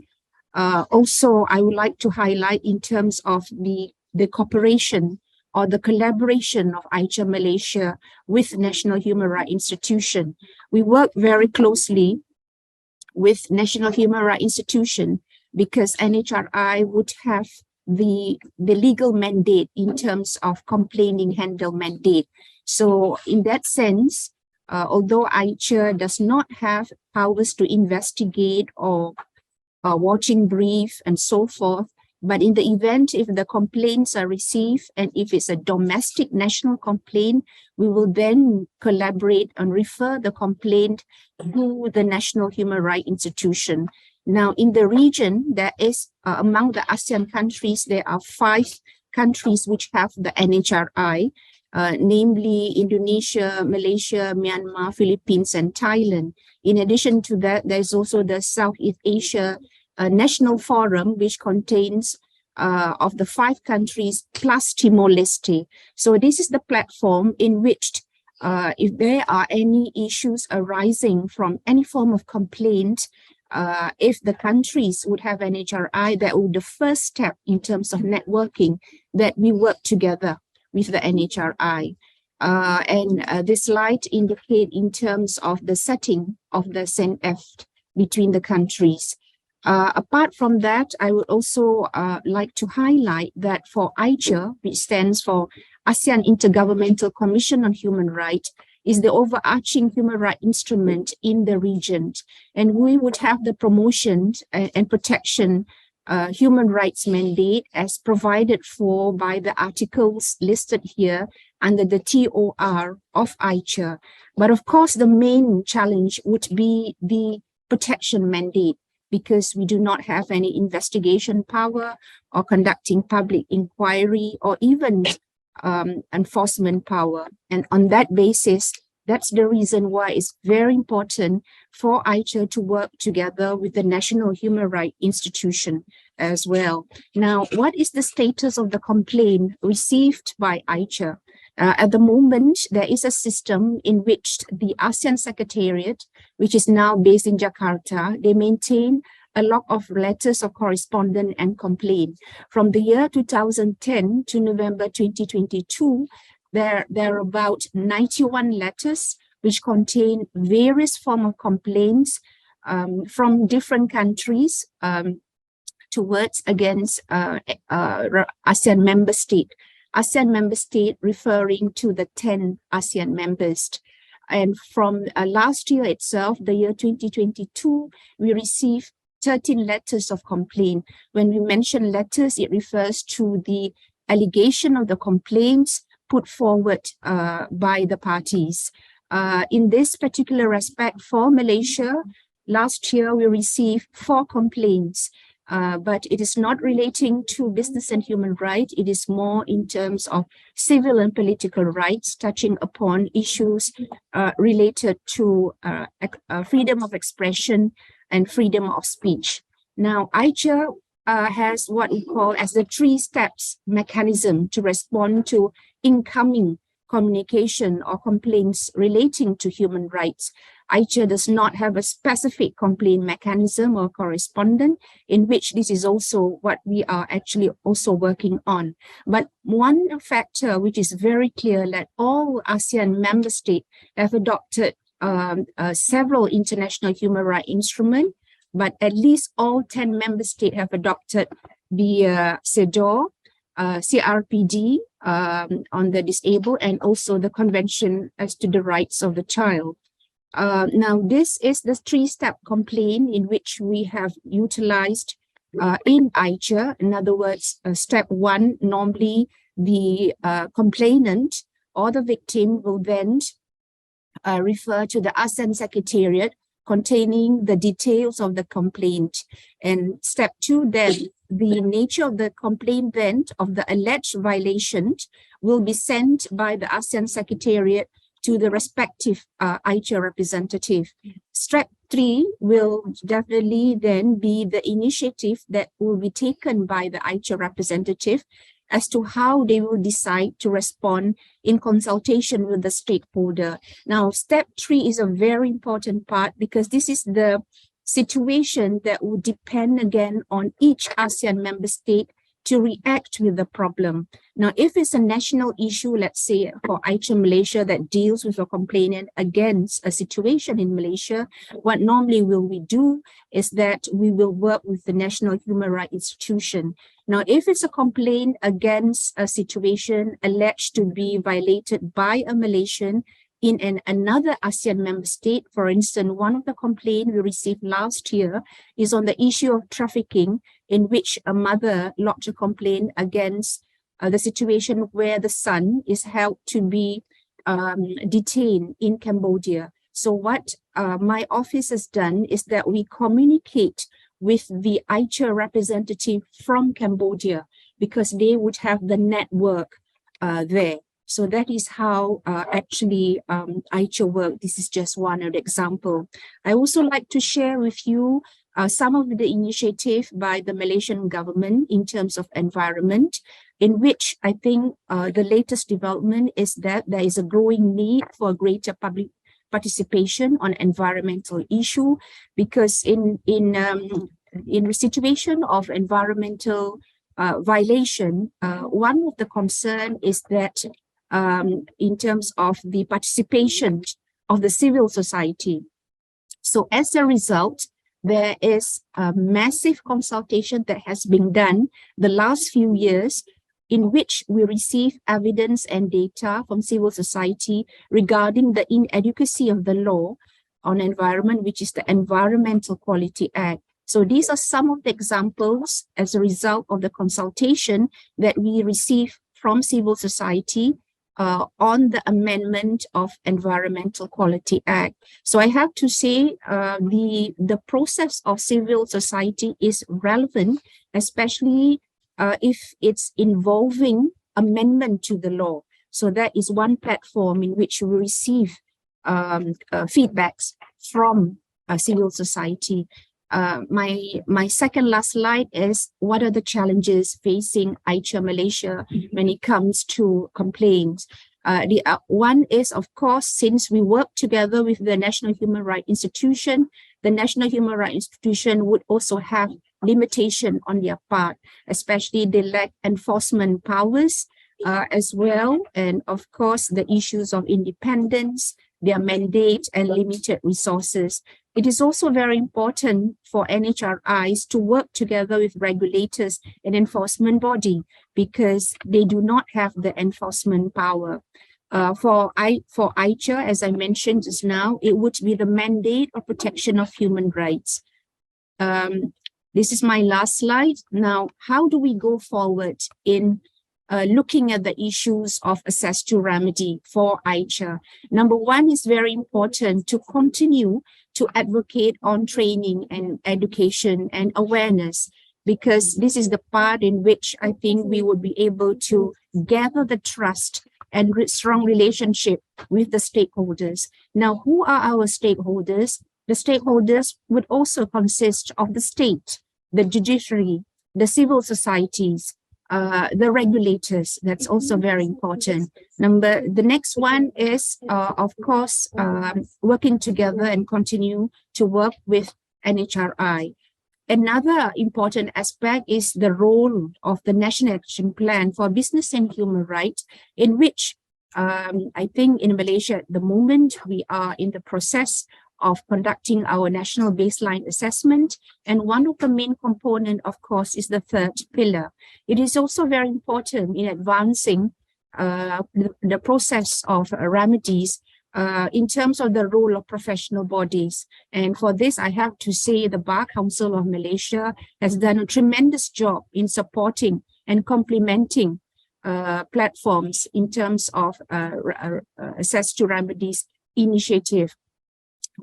Also, I would like to highlight in terms of the cooperation or the collaboration of AICHA Malaysia with National Human Rights Institution. We work very closely with National Human Rights Institution because NHRI would have the legal mandate in terms of complaining handle mandate. So in that sense, although AICHA does not have powers to investigate or watching brief and so forth, But in the event if the complaints are received and if it's a domestic national complaint, we will then collaborate and refer the complaint to the National Human Rights Institution. Now, in the region, there is among the ASEAN countries, there are 5 countries which have the NHRI, namely Indonesia, Malaysia, Myanmar, Philippines, and Thailand. In addition to that, there's also the Southeast Asia National Forum, which contains of the 5 countries plus Timor-Leste. So this is the platform in which if there are any issues arising from any form of complaint, if the countries would have NHRI, that would be the first step in terms of networking, that we work together with the NHRI. This slide indicate in terms of the setting of the CENF between the countries. Apart from that, I would also like to highlight that for JaCER, which stands for ASEAN Intergovernmental Commission on Human Rights, is the overarching human rights instrument in the region. And we would have the promotion and protection human rights mandate as provided for by the articles listed here under the TOR of JaCER. But of course, the main challenge would be the protection mandate, because we do not have any investigation power or conducting public inquiry or even enforcement power. And on that basis, that's the reason why it's very important for JaCER to work together with the National Human Rights Institution as well. Now, what is the status of the complaint received by JaCER? At the moment, there is a system in which the ASEAN Secretariat, which is now based in Jakarta, they maintain a lot of letters of correspondence and complaint. From the year 2010 to November 2022, there are about 91 letters which contain various forms of complaints from different countries towards against ASEAN member state. ASEAN member state referring to the 10 ASEAN members. And from last year itself, the year 2022, we received 13 letters of complaint. When we mention letters, it refers to the allegation of the complaints put forward by the parties. In this particular respect, for Malaysia, last year we received 4 complaints. But it is not relating to business and human rights. It is more in terms of civil and political rights, touching upon issues related to freedom of expression and freedom of speech. Now, JaCER has what we call as the 3 steps mechanism to respond to incoming communication or complaints relating to human rights. JaCER does not have a specific complaint mechanism or correspondent, in which this is also what we are actually also working on. But one factor which is very clear, that all ASEAN member states have adopted several international human rights instruments, but at least all 10 member states have adopted the CEDAW, CRPD on the disabled, and also the Convention as to the Rights of the Child. Now, this is the 3-step complaint in which we have utilized in JaCER. In other words, step 1, normally the complainant or the victim will then refer to the ASEAN Secretariat containing the details of the complaint. And step 2, then the nature of the complaint then of the alleged violation will be sent by the ASEAN Secretariat to the respective JaCER representative. Step 3 will definitely then be the initiative that will be taken by the JaCER representative as to how they will decide to respond in consultation with the stakeholder. Now, step 3 is a very important part, because this is the situation that will depend again on each ASEAN member state to react with the problem. Now, if it's a national issue, let's say for JaCER Malaysia that deals with a complainant against a situation in Malaysia, what normally will we do is that we will work with the National Human Rights Institution. Now, if it's a complaint against a situation alleged to be violated by a Malaysian, in another ASEAN member state. For instance, one of the complaints we received last year is on the issue of trafficking, in which a mother lodged a complaint against the situation where the son is held to be detained in Cambodia. So what my office has done is that we communicate with the JaCER representative from Cambodia, because they would have the network there. So that is how actually JaCER work. This is just one example. I also like to share with you some of the initiative by the Malaysian government in terms of environment, in which I think the latest development is that there is a growing need for greater public participation on environmental issue, because in a situation of environmental violation, one of the concern is that in terms of the participation of the civil society. So as a result, there is a massive consultation that has been done the last few years, in which we receive evidence and data from civil society regarding the inadequacy of the law on environment, which is the Environmental Quality Act. So these are some of the examples as a result of the consultation that we receive from civil society on the amendment of Environmental Quality Act. So I have to say the process of civil society is relevant, especially if it's involving amendment to the law. So that is one platform in which we receive feedbacks from civil society. My second last slide is what are the challenges facing JaCER Malaysia when it comes to complaints. The one is, of course, since we work together with the National Human Rights Institution, the National Human Rights Institution would also have limitation on their part, especially they lack enforcement powers as well. And of course, the issues of independence, their mandate and limited resources. It is also very important for NHRIs to work together with regulators and enforcement body, because they do not have the enforcement power. For JaCER, as I mentioned just now, it would be the mandate of protection of human rights. This is my last slide. Now, how do we go forward in looking at the issues of access to remedy for JaCER? Number one is very important to continue to advocate on training and education and awareness, because this is the part in which I think we would be able to gather the trust and strong relationship with the stakeholders. Now, who are our stakeholders? The stakeholders would also consist of the state, the judiciary, the civil societies, the regulators. That's also very important. The next one is, of course, working together and continue to work with NHRI. Another important aspect is the role of the National Action Plan for Business and Human Rights, in which I think in Malaysia at the moment, we are in the process of conducting our national baseline assessment. And one of the main components, of course, is the third pillar. It is also very important in advancing the process of remedies in terms of the role of professional bodies. And for this, I have to say the Bar Council of Malaysia has done a tremendous job in supporting and complementing platforms in terms of access to remedies initiative.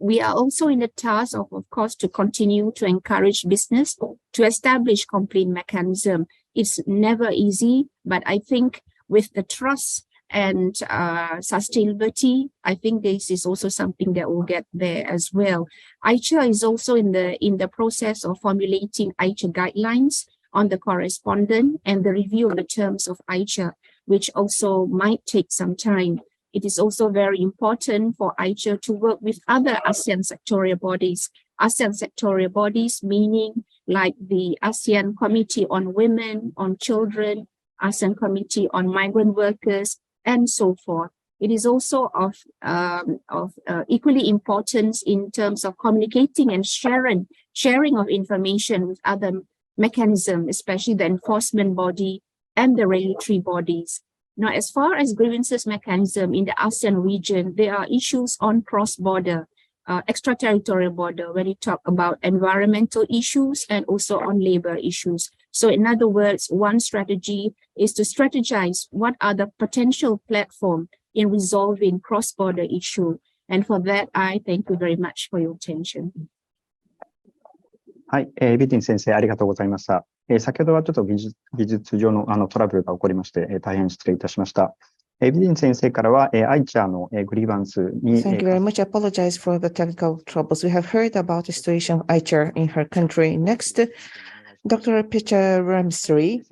We are also in the task of course, to continue to encourage business to establish complaint mechanism. It's never easy, but I think with the trust and sustainability, I think this is also something that will get there as well. JaCER is also in the process of formulating JaCER guidelines on the correspondence and the review of the terms of JaCER, which also might take some time. It is also very important for JaCER to work with other ASEAN sectorial bodies. ASEAN sectorial bodies meaning like the ASEAN Committee on Women, on Children, ASEAN Committee on Migrant Workers, and so forth. It is also of equally importance in terms of communicating and sharing of information with other mechanisms, especially the enforcement body and the regulatory bodies. Now, as far as grievances mechanism in the ASEAN region, there are issues on cross-border, extraterritorial border when you talk about environmental issues and also on labor issues. So in other words, one strategy is to strategize what are the potential platform in resolving cross-border issue. And for that, I thank you very much for your attention. はい、ビティン先生、ありがとうございました。先ほどはちょっと技術上のトラブルが起こりまして、大変失礼いたしました。ビティン先生からは、JaCERのグリーバンスに。Thank you very much. I apologize for the technical troubles. We have heard about the situation of JaCER in her country. Next, Dr. Peter Ramsey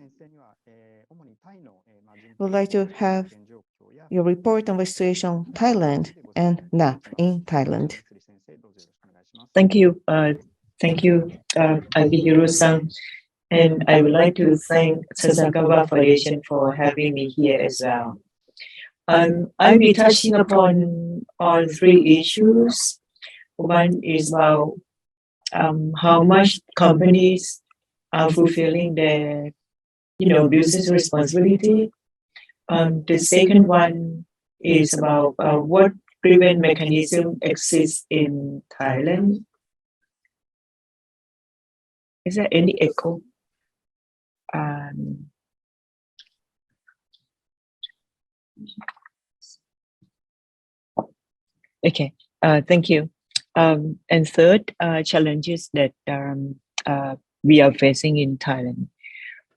would like to have your report on the situation in Thailand and NAP in Thailand. Thank you. Thank you, Hirosan. And I would like to thank Sasakawa Foundation for having me here as well. I'll be touching upon all three issues. One is about how much companies are fulfilling their, business responsibility. The second one is about what grievance mechanism exists in Thailand. Is there any echo? Okay, thank you. And third, challenges that we are facing in Thailand.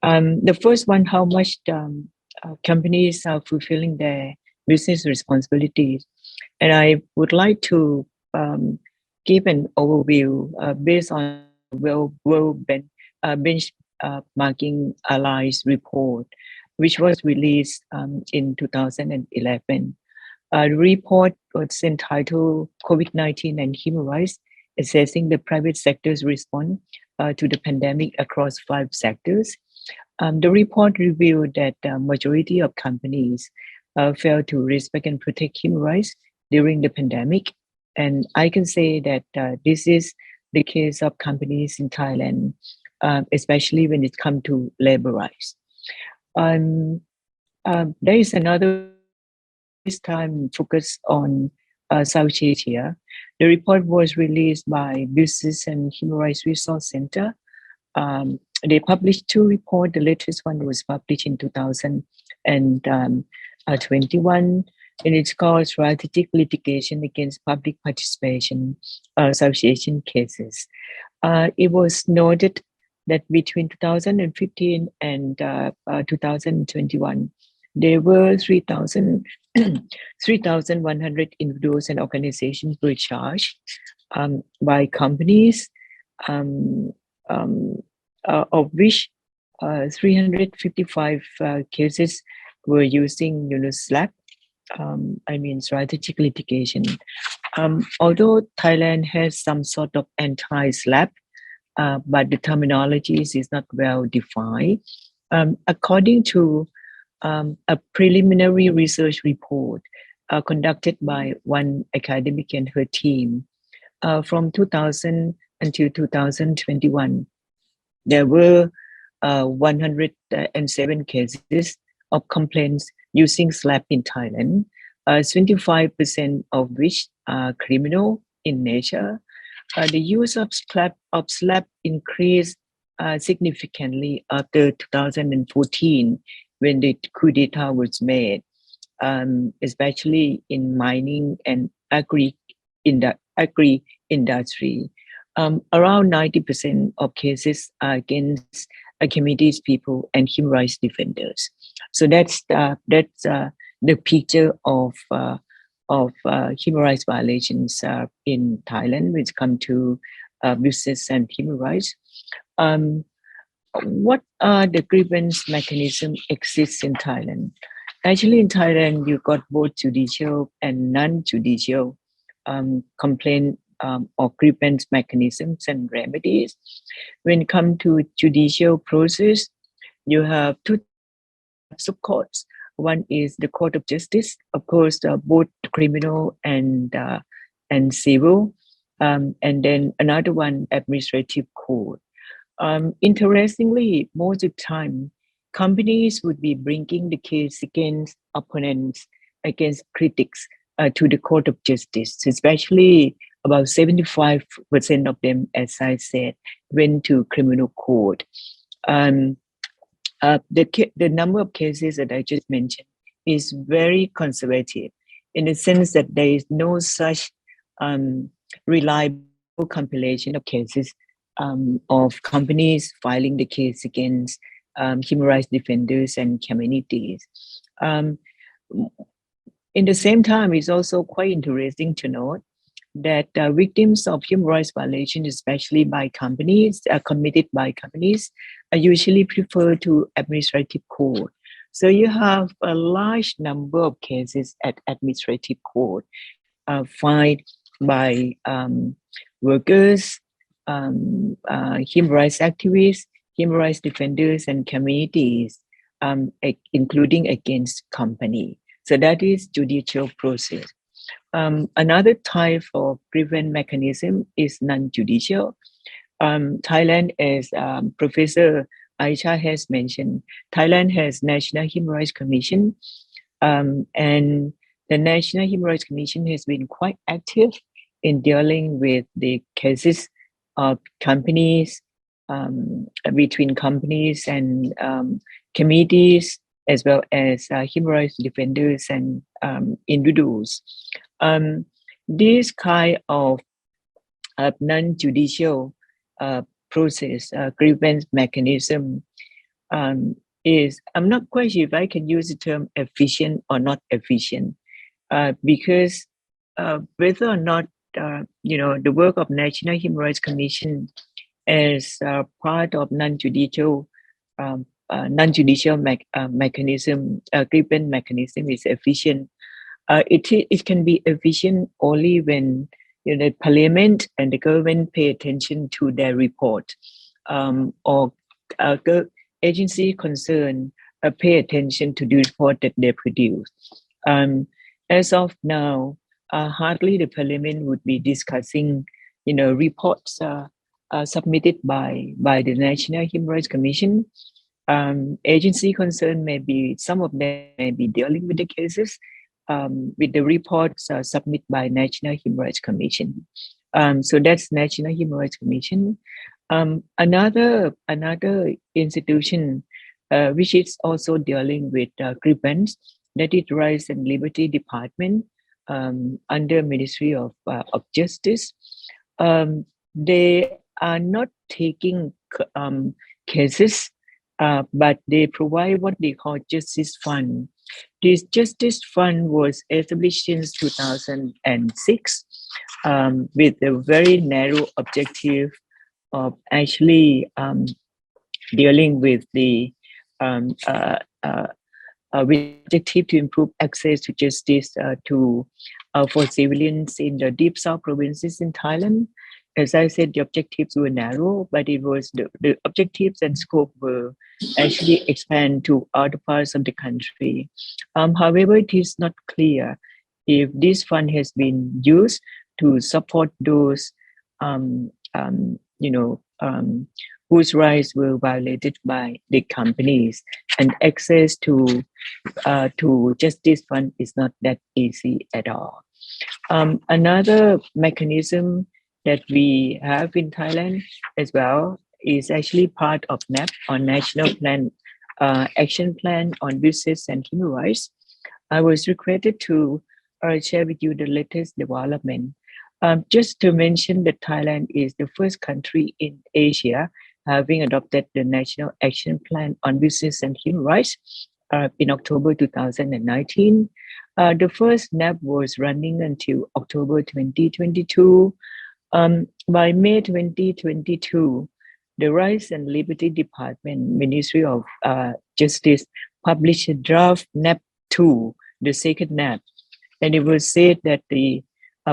The first one, how much companies are fulfilling their business responsibilities. And I would like to give an overview based on World Benchmarking Alliance report, which was released in 2011. The report was entitled COVID-19 and Human Rights, assessing the private sector's response to the pandemic across 5 sectors. The report revealed that the majority of companies failed to respect and protect human rights during the pandemic. And I can say that this is the case of companies in Thailand, especially when it comes to labor rights. There is another this time focus on South Asia. The report was released by Business and Human Rights Resource Center. They published 2 reports. The latest one was published in 2021, and it's called Strategic Litigation Against Public Participation, South Asian Cases. It was noted that between 2015 and 2021, there were 3,100 individuals and organizations were charged by companies, of which 355 cases were using SLAP, strategic litigation. Although Thailand has some sort of anti-SLAP, but the terminology is not well defined. According to a preliminary research report conducted by one academic and her team, from 2000 until 2021, there were 107 cases of complaints using SLAP in Thailand, 25% of which are criminal in nature. The use of SLAP increased significantly after 2014 when the coup d'etat was made, especially in mining and agri industry. Around 90% of cases are against communities, people, and human rights defenders. So that's the picture of human rights violations in Thailand when it comes to business and human rights. What are the grievance mechanism exists in Thailand? Actually, in Thailand, you got both judicial and non-judicial complaint or grievance mechanisms and remedies. When it comes to judicial process, you have 2 types of courts. One is the Court of Justice, of course, both criminal and civil, and then another one, administrative court. Interestingly, most of the time, companies would be bringing the case against opponents, against critics to the Court of Justice, especially about 75% of them, as I said, went to criminal court. The number of cases that I just mentioned is very conservative in the sense that there is no such reliable compilation of cases of companies filing the case against human rights defenders and communities. In the same time, it's also quite interesting to note that victims of human rights violations, especially by companies, committed by companies, are usually preferred to administrative court. So you have a large number of cases at administrative court filed by workers, human rights activists, human rights defenders, and communities, including against company. So that is judicial process. Another type of grievance mechanism is non-judicial. Thailand, as Professor Aisha has mentioned, Thailand has National Human Rights Commission, and the National Human Rights Commission has been quite active in dealing with the cases of companies, between companies and committees, as well as human rights defenders and individuals. This kind of non-judicial process, grievance mechanism, is, I'm not quite sure if I can use the term efficient or not efficient, because whether or not, the work of National Human Rights Commission as part of non-judicial mechanism, grievance mechanism is efficient. It can be efficient only when the Parliament and the government pay attention to their report, or agency concerned pay attention to the report that they produce. As of now, hardly the Parliament would be discussing, reports submitted by the National Human Rights Commission. Agency concerned some of them may be dealing with the cases with the reports submitted by National Human Rights Commission. So that's National Human Rights Commission. Another institution which is also dealing with grievance, that is Rights and Liberty Department under Ministry of Justice. They are not taking cases, but they provide what they call Justice Fund. This Justice Fund was established since 2006 with a very narrow objective of actually dealing with the objective to improve access to justice for civilians in the deep south provinces in Thailand. As I said, the objectives were narrow, but it was the objectives and scope were actually expand to other parts of the country. However, it is not clear if this fund has been used to support those, whose rights were violated by the companies, and access to justice fund is not that easy at all. Another mechanism that we have in Thailand as well is actually part of NAP, or National Plan, Action Plan on Business and Human Rights. I was requested to share with you the latest development. Just to mention that Thailand is the first country in Asia having adopted the National Action Plan on Business and Human Rights in October 2019. The first NAP was running until October 2022. By May 2022, the Rights and Liberty Department, Ministry of Justice, published a draft NAP 2, the second NAP, and it was said that the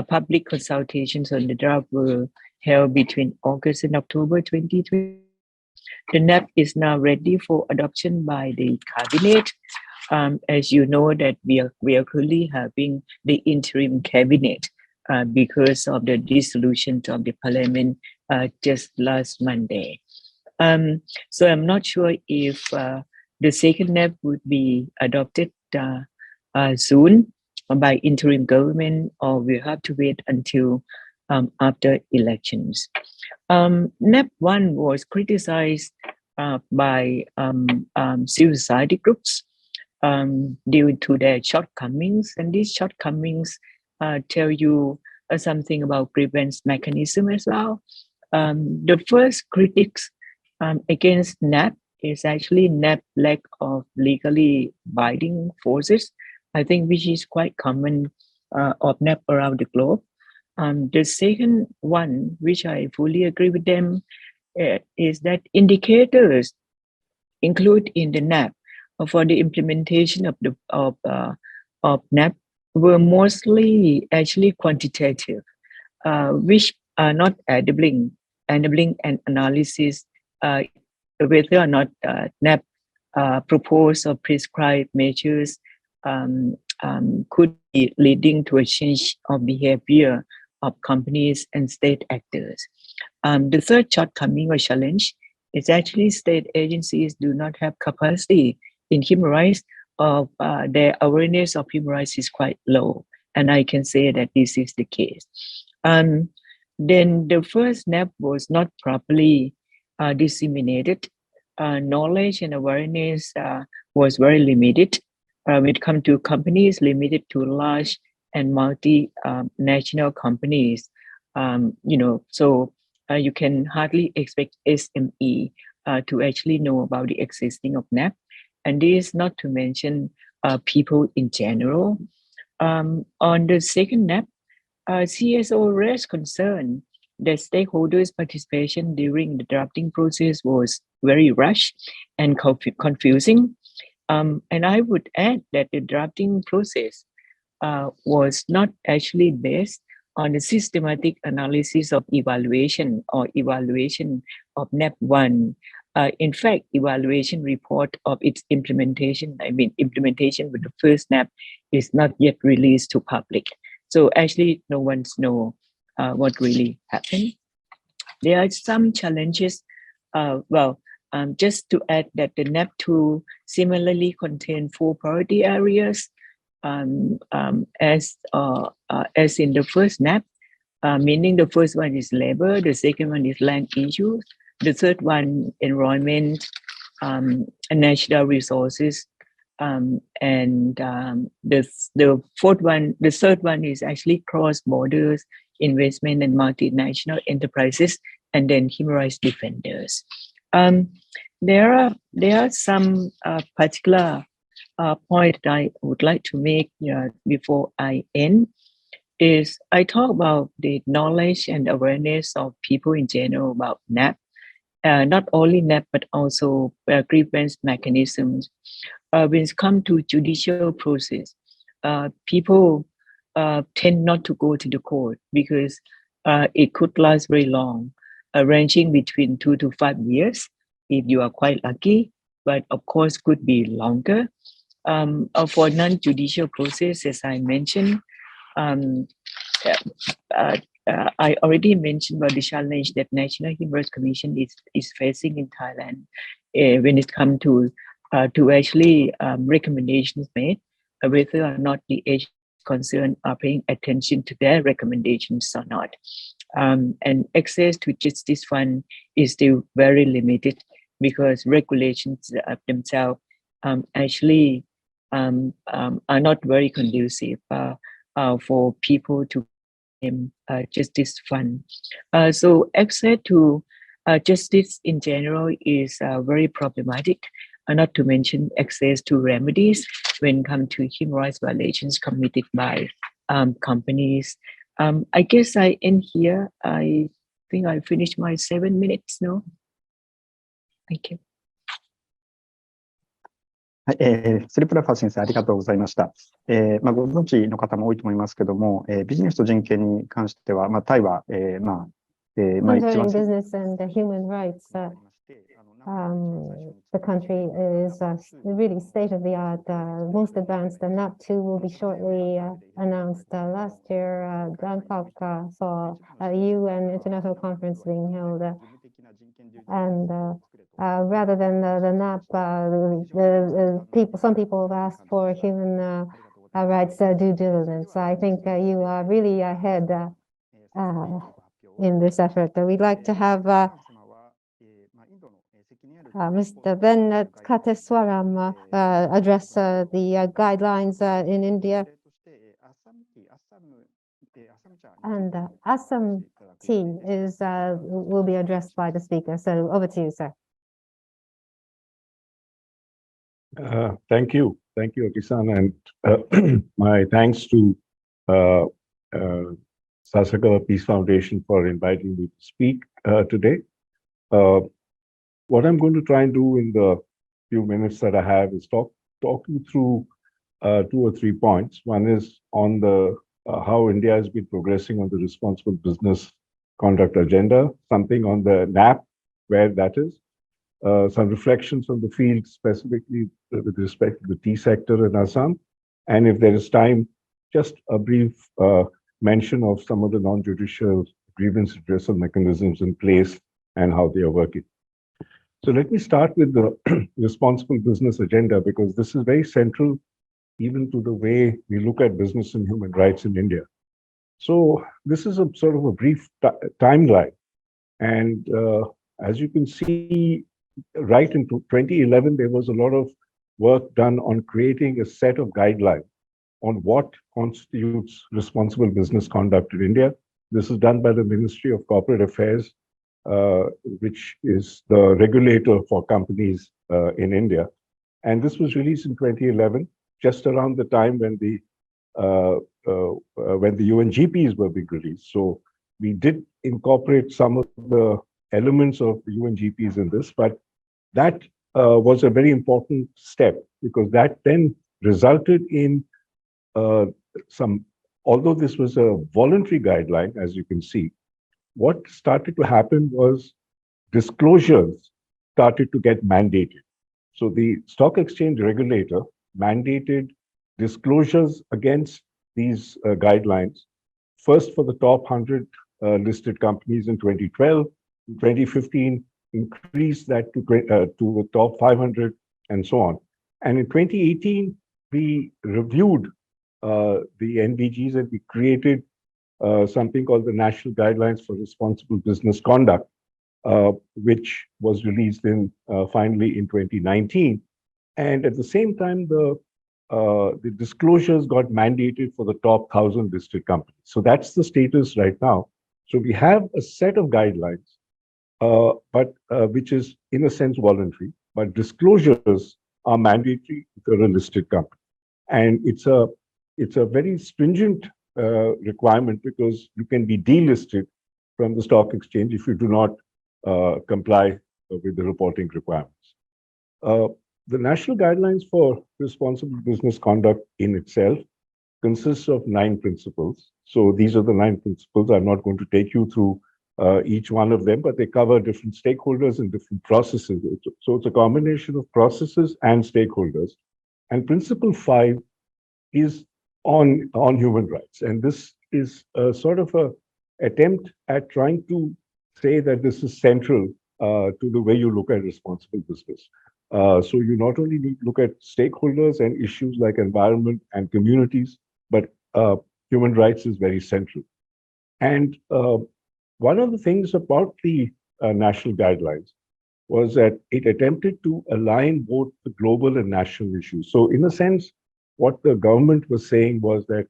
public consultations on the draft were held between August and October 2020. The NAP is now ready for adoption by the cabinet. As you know, that we are currently having the interim cabinet because of the dissolution of the parliament just last Monday. So I'm not sure if The second NAP would be adopted soon by interim government, or we have to wait until after elections. NAP 1 was criticized by civil society groups due to their shortcomings, and these shortcomings tell you something about grievance mechanism as well. The first critics against NAP is actually NAP lack of legally binding forces, I think, which is quite common of NAP around the globe. The second one, which I fully agree with them, is that indicators included in the NAP for the implementation of NAP were mostly actually quantitative, which are not enabling an analysis whether or not NAP proposed or prescribed measures could be leading to a change of behavior of companies and state actors. The third shortcoming or challenge is actually state agencies do not have capacity in human rights, or their awareness of human rights is quite low. And I can say that this is the case. Then the first NAP was not properly disseminated. Knowledge and awareness was very limited. When it comes to companies, limited to large and multinational companies. So you can hardly expect SME to actually know about the existing of NAP. And this not to mention people in general. On the second NAP, CSO raised concern that stakeholders' participation during the drafting process was very rushed and confusing. And I would add that the drafting process was not actually based on a systematic analysis of evaluation or evaluation of NAP 1. In fact, evaluation report of its implementation, implementation with the first NAP is not yet released to public. So actually, no one knows what really happened. There are some challenges. Just to add that the NAP 2 similarly contain 4 priority areas as in the first NAP, meaning the first one is labor, the second one is land issues, the third one environment, and natural resources, and the third one is actually cross borders investment and multinational enterprises, and then human rights defenders. There are some particular point I would like to make before I end. Is I talk about the knowledge and awareness of people in general about NAP, not only NAP but also grievance mechanisms. When it comes to judicial process, people tend not to go to the court because it could last very long, ranging between 2 to 5 years if you are quite lucky, but of course could be longer. For non-judicial process, as I mentioned, I already mentioned about the challenge that National Human Rights Commission is facing in Thailand when it comes to actually recommendations made, whether or not the agencies concerned are paying attention to their recommendations or not. And access to justice fund is still very limited because regulations themselves actually are not very conducive for people to justice fund. So access to justice in general is very problematic, not to mention access to remedies when it comes to human rights violations committed by companies. I guess I end here. I think I finished my 7 minutes now. Thank you. はい、スリプラファー先生、ありがとうございました。ご存知の方も多いと思いますけども、ビジネスと人権に関しては、タイは、Concerning business and human rights, the country is really state of the art, most advanced. The NAP 2 will be shortly announced. Last year, Bangkok saw a UN international conference being held, and rather than the NAP, some people have asked for human rights due diligence. I think you are really ahead in this effort. We'd like to have Mr. Ben Kateswaram address the guidelines in India. And Assam tea will be addressed by the speaker. So over to you, sir. Thank you. Thank you, Aki-san. And my thanks to Sasakawa Peace Foundation for inviting me to speak today. What I'm going to try and do in the few minutes that I have is talk you through 2 or 3 points. One is on the how India has been progressing on the responsible business conduct agenda, something on the NAP, where that is, some reflections on the field, specifically with respect to the tea sector in Assam, and if there is time, just a brief mention of some of the non-judicial grievance redressal mechanisms in place and how they are working. So let me start with the responsible business agenda, because this is very central even to the way we look at business and human rights in India. So this is a sort of a brief timeline. And as you can see, right into 2011, there was a lot of work done on creating a set of guidelines on what constitutes responsible business conduct in India. This is done by the Ministry of Corporate Affairs, which is the regulator for companies in India. And this was released in 2011, just around the time when the UNGPs were being released. So we did incorporate some of the elements of the UNGPs in this, but that was a very important step, because that then resulted in although this was a voluntary guideline, as you can see, what started to happen was disclosures started to get mandated. So the stock exchange regulator mandated disclosures against these guidelines, first for the top 100 listed companies in 2012, in 2015, increased that to the top 500 and so on. And in 2018, we reviewed the NBGs and we created something called the National Guidelines for Responsible Business Conduct, which was released finally in 2019. And at the same time, the disclosures got mandated for the top 1,000 listed companies. So that's the status right now. So we have a set of guidelines, but which is in a sense voluntary, but disclosures are mandatory if you're a listed company. And it's a very stringent requirement, because you can be delisted from the stock exchange if you do not comply with the reporting requirements. The National Guidelines for Responsible Business Conduct in itself consists of 9 principles. So these are the 9 principles. I'm not going to take you through each one of them, but they cover different stakeholders and different processes. So it's a combination of processes and stakeholders. And principle 5 is on human rights. And this is a sort of an attempt at trying to say that this is central to the way you look at responsible business. So you not only need to look at stakeholders and issues like environment and communities, but human rights is very central. And one of the things about the national guidelines was that it attempted to align both the global and national issues. So in a sense, what the government was saying was that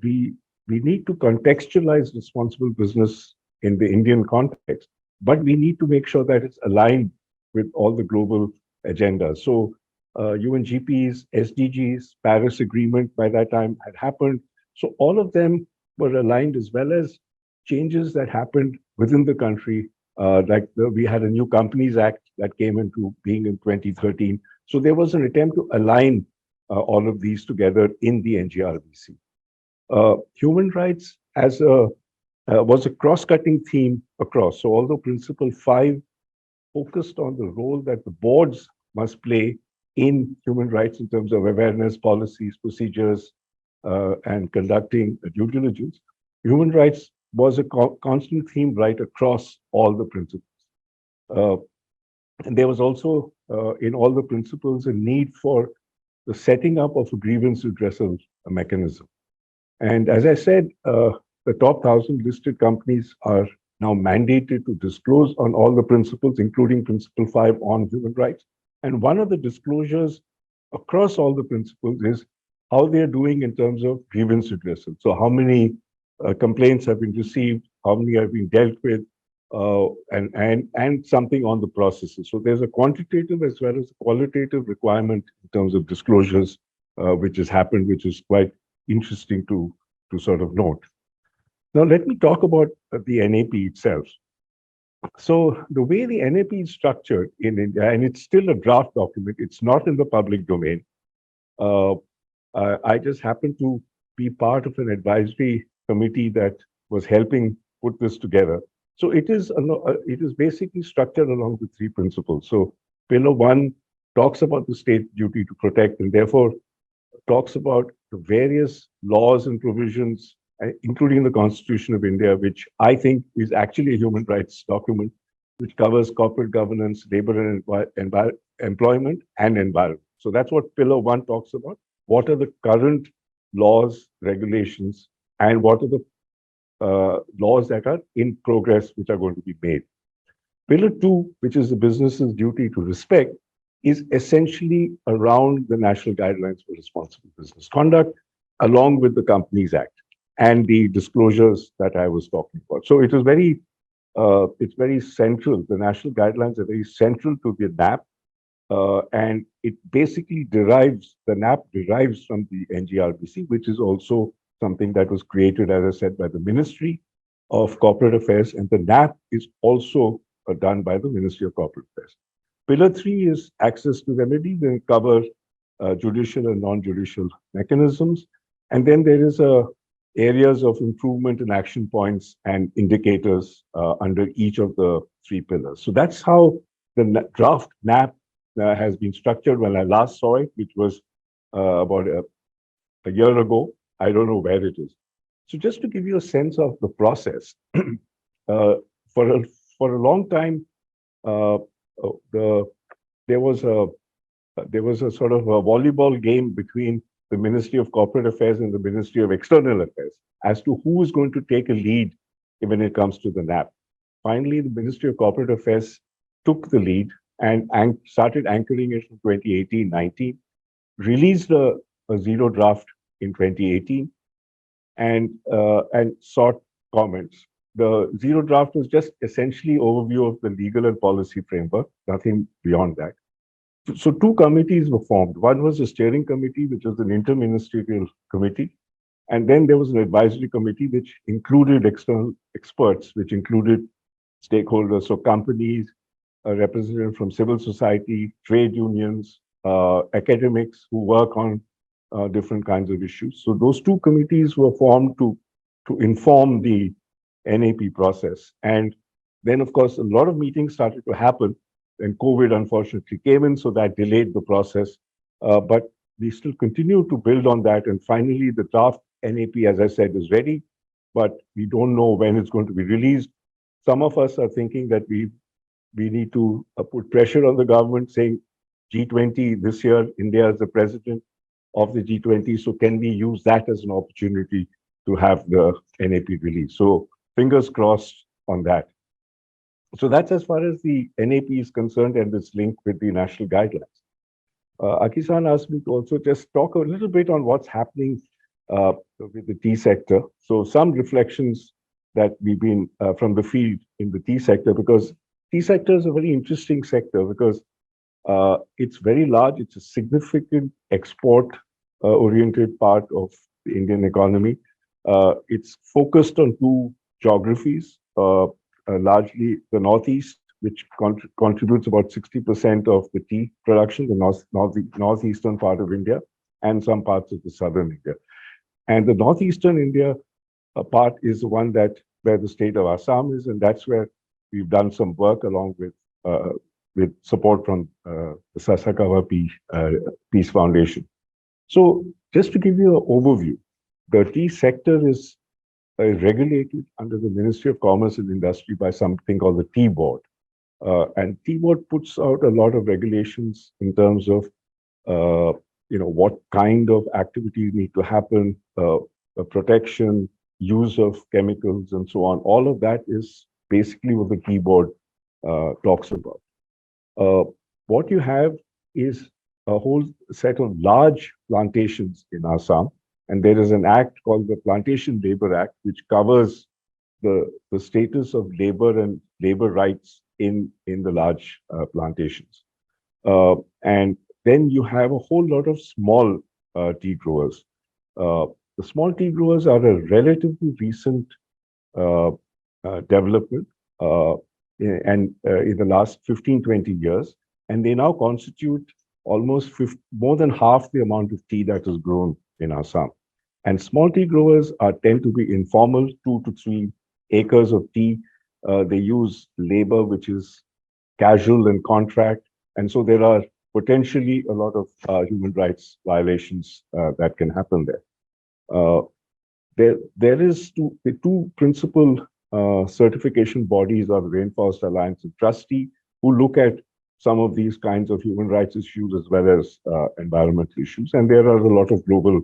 we need to contextualize responsible business in the Indian context, but we need to make sure that it's aligned with all the global agendas. So UNGPs, SDGs, Paris Agreement by that time had happened. So all of them were aligned, as well as changes that happened within the country. We had a new Companies Act that came into being in 2013. So there was an attempt to align all of these together in the NGRBC. Human rights was a cross-cutting theme across. So although Principle 5 focused on the role that the boards must play in human rights in terms of awareness, policies, procedures, and conducting due diligence, human rights was a constant theme right across all the principles. And there was also, in all the principles, a need for the setting up of a grievance redressal mechanism. And as I said, the top 1,000 listed companies are now mandated to disclose on all the principles, including Principle 5 on human rights. And one of the disclosures across all the principles is how they are doing in terms of grievance redressal. So how many complaints have been received, how many have been dealt with, and something on the processes. So there's a quantitative as well as a qualitative requirement in terms of disclosures, which has happened, which is quite interesting to sort of note. Now, let me talk about the NAP itself. So the way the NAP is structured in India, and it's still a draft document, it's not in the public domain. I just happened to be part of an advisory committee that was helping put this together. So it is basically structured along the three principles. So Pillar 1 talks about the state duty to protect, and therefore talks about the various laws and provisions, including the Constitution of India, which I think is actually a human rights document, which covers corporate governance, labor and employment, and environment. So that's what Pillar 1 talks about. What are the current laws, regulations, and what are the laws that are in progress, which are going to be made. Pillar 2, which is the business's duty to respect, is essentially around the National Guidelines for Responsible Business Conduct, along with the Companies Act and the disclosures that I was talking about. So it is it's very central. The national guidelines are very central to the NAP, and it basically the NAP derives from the NGRBC, which is also something that was created, as I said, by the Ministry of Corporate Affairs, and the NAP is also done by the Ministry of Corporate Affairs. Pillar 3 is access to remedy. They cover judicial and non-judicial mechanisms. And then there is areas of improvement and action points and indicators under each of the three pillars. So that's how the draft NAP has been structured. When I last saw it, which was about a year ago, I don't know where it is. So just to give you a sense of the process, for a long time, there was a sort of a volleyball game between the Ministry of Corporate Affairs and the Ministry of External Affairs as to who is going to take a lead when it comes to the NAP. Finally, the Ministry of Corporate Affairs took the lead and started anchoring it in 2018-19, released a zero draft in 2018, and sought comments. The zero draft was just essentially overview of the legal and policy framework, nothing beyond that. So two committees were formed. One was a steering committee, which was an interministerial committee. And then there was an advisory committee, which included external experts, which included stakeholders, so companies, a representative from civil society, trade unions, academics who work on different kinds of issues. So those two committees were formed to inform the NAP process. And then, of course, a lot of meetings started to happen, and COVID unfortunately came in, so that delayed the process. But we still continue to build on that. And finally, the draft NAP, as I said, is ready, but we don't know when it's going to be released. Some of us are thinking that we need to put pressure on the government, saying G20 this year, India is the president of the G20. So can we use that as an opportunity to have the NAP released? So fingers crossed on that. So that's as far as the NAP is concerned and its link with the national guidelines. Aki-san asked me to also just talk a little bit on what's happening with the tea sector. So some reflections that we've been from the field in the tea sector, because tea sector is a very interesting sector because it's very large. It's a significant export oriented part of the Indian economy. It's focused on two geographies, largely the Northeast, which contributes about 60% of the tea production, the northeastern part of India, and some parts of the southern India. And the northeastern India part is the one where the state of Assam is, and that's where we've done some work along with support from the Sasakawa Peace Foundation. So just to give you an overview, the tea sector is regulated under the Ministry of Commerce and Industry by something called the Tea Board. And T-board puts out a lot of regulations in terms of what kind of activities need to happen, protection, use of chemicals, and so on. All of that is basically what the T-board talks about. What you have is a whole set of large plantations in Assam, and there is an act called the Plantation Labor Act, which covers the status of labor and labor rights in the large plantations. And then you have a whole lot of small tea growers. The small tea growers are a relatively recent development in the last 15, 20 years, and they now constitute almost more than half the amount of tea that is grown in Assam. And small tea growers tend to be informal, 2 to 3 acres of tea. They use labor, which is casual and contract. And so there are potentially a lot of human rights violations that can happen there. There is the two principal certification bodies are the Rainforest Alliance and Trustee, who look at some of these kinds of human rights issues as well as environmental issues. And there are a lot of global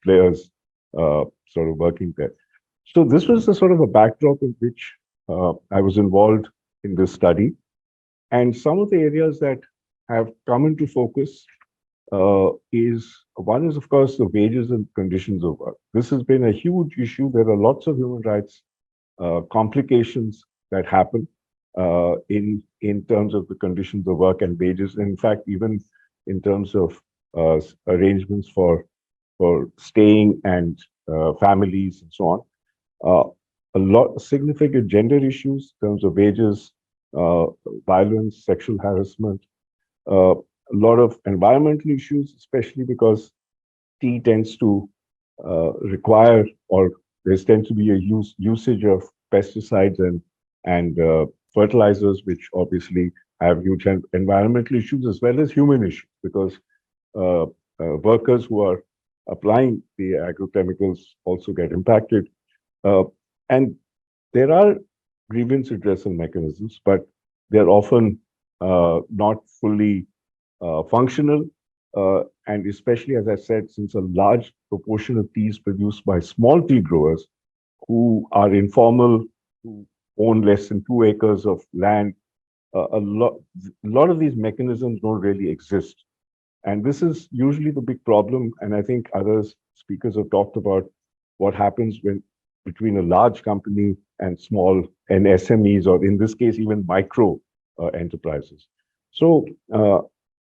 players sort of working there. So this was the sort of a backdrop in which I was involved in this study. And some of the areas that have come into focus one is, of course, the wages and conditions of work. This has been a huge issue. There are lots of human rights complications that happen in terms of the conditions of work and wages. In fact, even in terms of arrangements for staying and families and so on. A lot significant gender issues in terms of wages, violence, sexual harassment, a lot of environmental issues, especially because tea tends to require, or there tends to be a usage of pesticides and fertilizers, which obviously have huge environmental issues as well as human issues, because workers who are applying the agrochemicals also get impacted. And there are grievance redressal mechanisms, but they're often not fully functional. And especially, as I said, since a large proportion of tea is produced by small tea growers who are informal, who own less than 2 acres of land, a lot of these mechanisms don't really exist. And this is usually the big problem. And I think other speakers have talked about what happens between a large company and small and SMEs, or in this case, even micro enterprises. So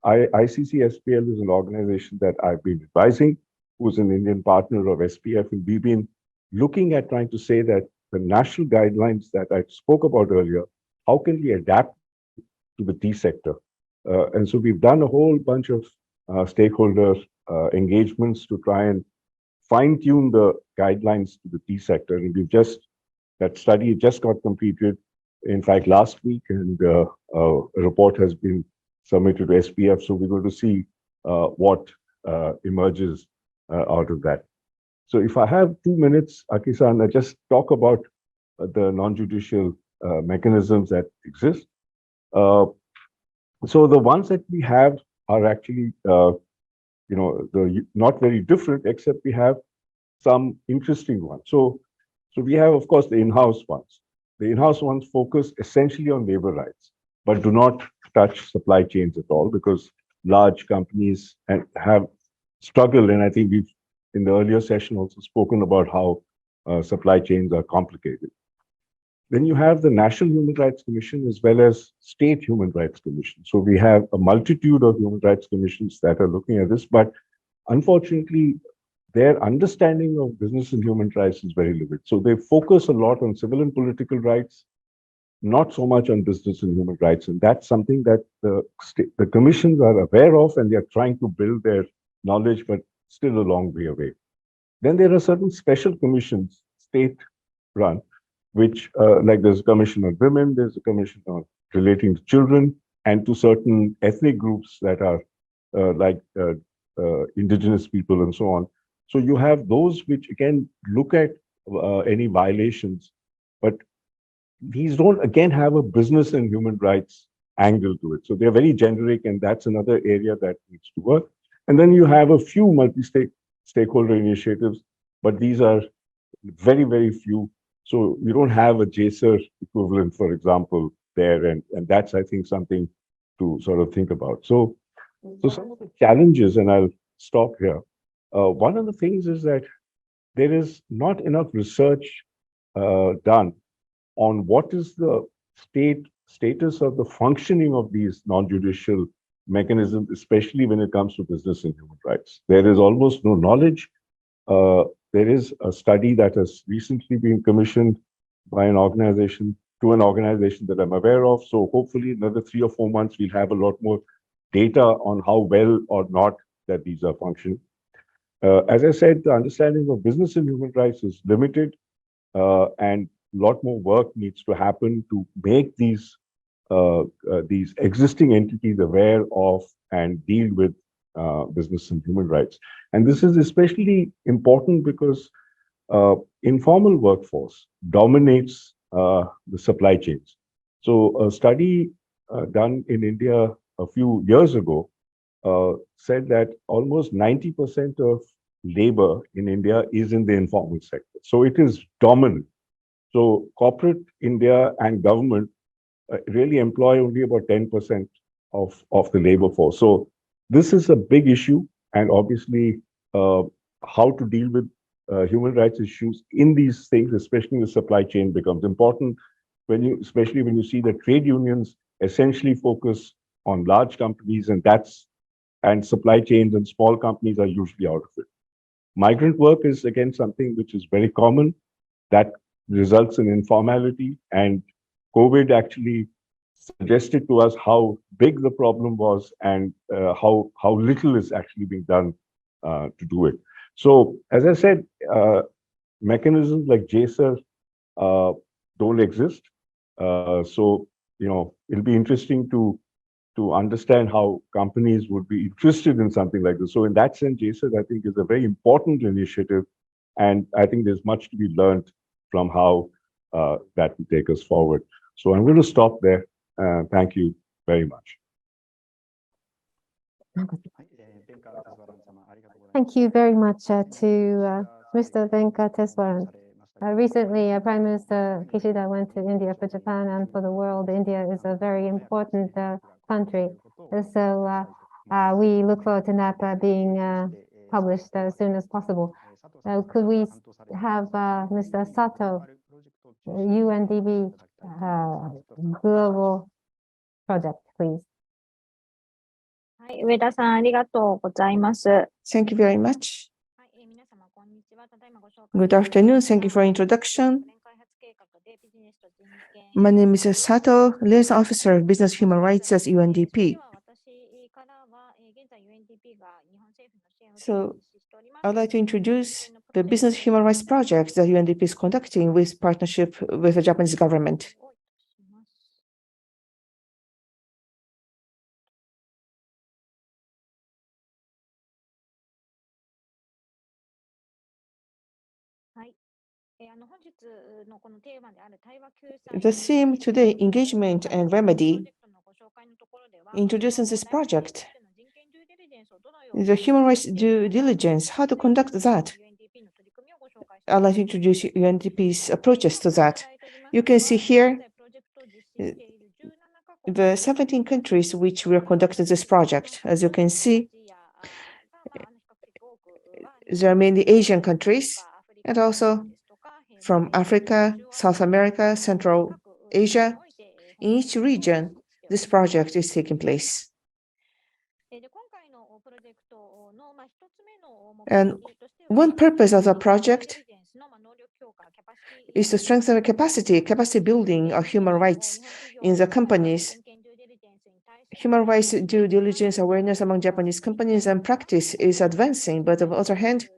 ICC-SPL is an organization that I've been advising, who's an Indian partner of SPF, and we've been looking at trying to say that the national guidelines that I spoke about earlier, how can we adapt to the tea sector? And so we've done a whole bunch of stakeholder engagements to try and fine-tune the guidelines to the tea sector. And that study just got completed, in fact, last week, and a report has been submitted to SPF. So we're going to see what emerges out of that. So if I have 2 minutes, Aki-san, I just talk about the non-judicial mechanisms that exist. So the ones that we have are actually, not very different, except we have some interesting ones. So we have, of course, the in-house ones. The in-house ones focus essentially on labor rights, but do not touch supply chains at all, because large companies have struggled. And I think we've, in the earlier session, also spoken about how supply chains are complicated. Then you have the National Human Rights Commission as well as State Human Rights Commission. So we have a multitude of human rights commissions that are looking at this, but unfortunately, their understanding of business and human rights is very limited. So they focus a lot on civil and political rights, not so much on business and human rights. And that's something that the commissions are aware of, and they're trying to build their knowledge, but still a long way away. Then there are certain special commissions, state-run, which, like there's a commission on women, there's a commission on relating to children, and to certain ethnic groups that are like indigenous people and so on. So you have those which, again, look at any violations, but these don't, again, have a business and human rights angle to it. So they're very generic, and that's another area that needs to work. And then you have a few multi-stakeholder initiatives, but these are very, very few. So you don't have a JaCER equivalent, for example, there. And that's, I think, something to sort of think about. So some of the challenges, and I'll stop here. One of the things is that there is not enough research done on what is the status of the functioning of these non-judicial mechanisms, especially when it comes to business and human rights. There is almost no knowledge. There is a study that has recently been commissioned by an organization that I'm aware of. So hopefully another 3 or 4 months, we'll have a lot more data on how well or not that these are functioning. As I said, the understanding of business and human rights is limited, and a lot more work needs to happen to make these existing entities aware of and deal with business and human rights. And this is especially important because informal workforce dominates the supply chains. So a study done in India a few years ago said that almost 90% of labor in India is in the informal sector. So it is dominant. So corporate India and government really employ only about 10% of the labor force. So this is a big issue, and obviously how to deal with human rights issues in these things, especially in the supply chain, becomes important. Especially when you see that trade unions essentially focus on large companies, and supply chains and small companies are usually out of it. Migrant work is again something which is very common that results in informality, and COVID actually suggested to us how big the problem was and how little is actually being done to do it. So, as I said, mechanisms like JaCER don't exist. So, it'll be interesting to understand how companies would be interested in something like this. So, in that sense, JaCER, I think, is a very important initiative, and I think there's much to be learned from how that will take us forward. So, I'm going to stop there. Thank you very much. Thank you very much to Mr. Venkateswaran. Recently, Prime Minister Kishida went to India for Japan and for the world. India is a very important country. So we look forward to that being published as soon as possible. Could we have Mr. Sato, UNDP Global Project, please? Thank you very much. Good afternoon. Thank you for introduction. My name is Sato, Liaison Officer of Business Human Rights at UNDP. So I'd like to introduce the business human rights project that UNDP is conducting with partnership with the Japanese government. The theme today, engagement and remedy, introducing this project, the human rights due diligence, how to conduct that. I'd like to introduce UNDP's approaches to that. You can see here the 17 countries which we are conducting this project. As you can see, there are many Asian countries and also from Africa, South America, Central Asia. In each region, this project is taking place. And one purpose of the project is to strengthen the capacity building of human rights in the companies. Human rights due diligence awareness among Japanese companies and practice is advancing, but on the other hand,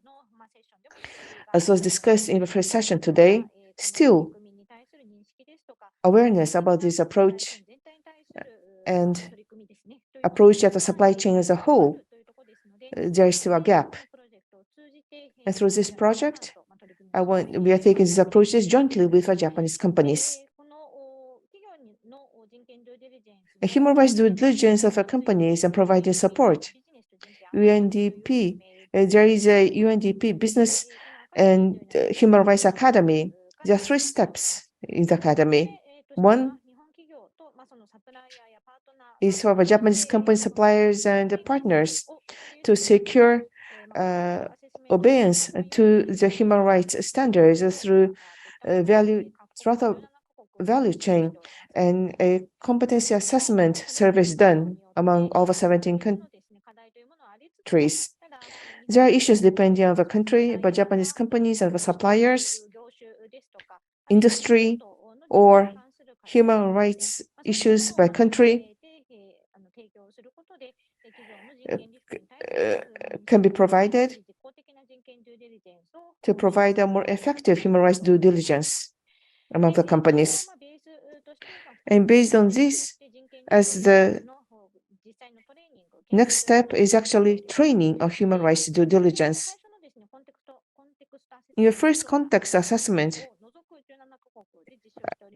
as was discussed in the first session today, still awareness about this approach and approach at the supply chain as a whole, there is still a gap. And through this project, we are taking these approaches jointly with our Japanese companies. human rights due diligence of companies and providing support. UNDP, there is a UNDP Business and Human Rights Academy. There are 3 steps in the academy. One is for Japanese company suppliers and partners to secure obedience to the human rights standards through throughout the value chain, and a competency assessment service done among over 17 countries. There are issues depending on the country, but Japanese companies and the suppliers, industry, or human rights issues by country can be provided to provide a more effective human rights due diligence among the companies. And based on this, as the next step is actually training of human rights due diligence. Your first context assessment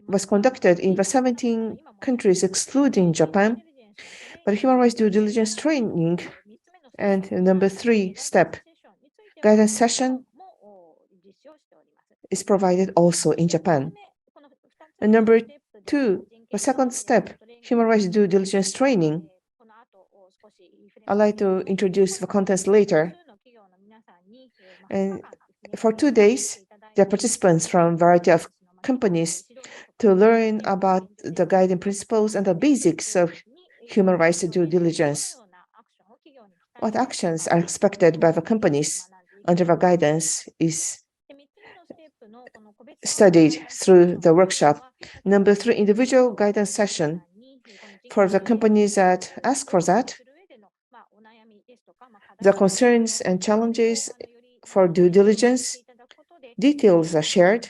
was conducted in the 17 countries excluding Japan, but human rights due diligence training and number 3 step, guidance session, is provided also in Japan. And number 2, the second step, human rights due diligence training. I'd like to introduce the contents later. And for 2 days, there are participants from a variety of companies to learn about the guiding principles and the basics of human rights due diligence. What actions are expected by the companies under the guidance is studied through the workshop. Number 3, individual guidance session. For the companies that ask for that, the concerns and challenges for due diligence, details are shared,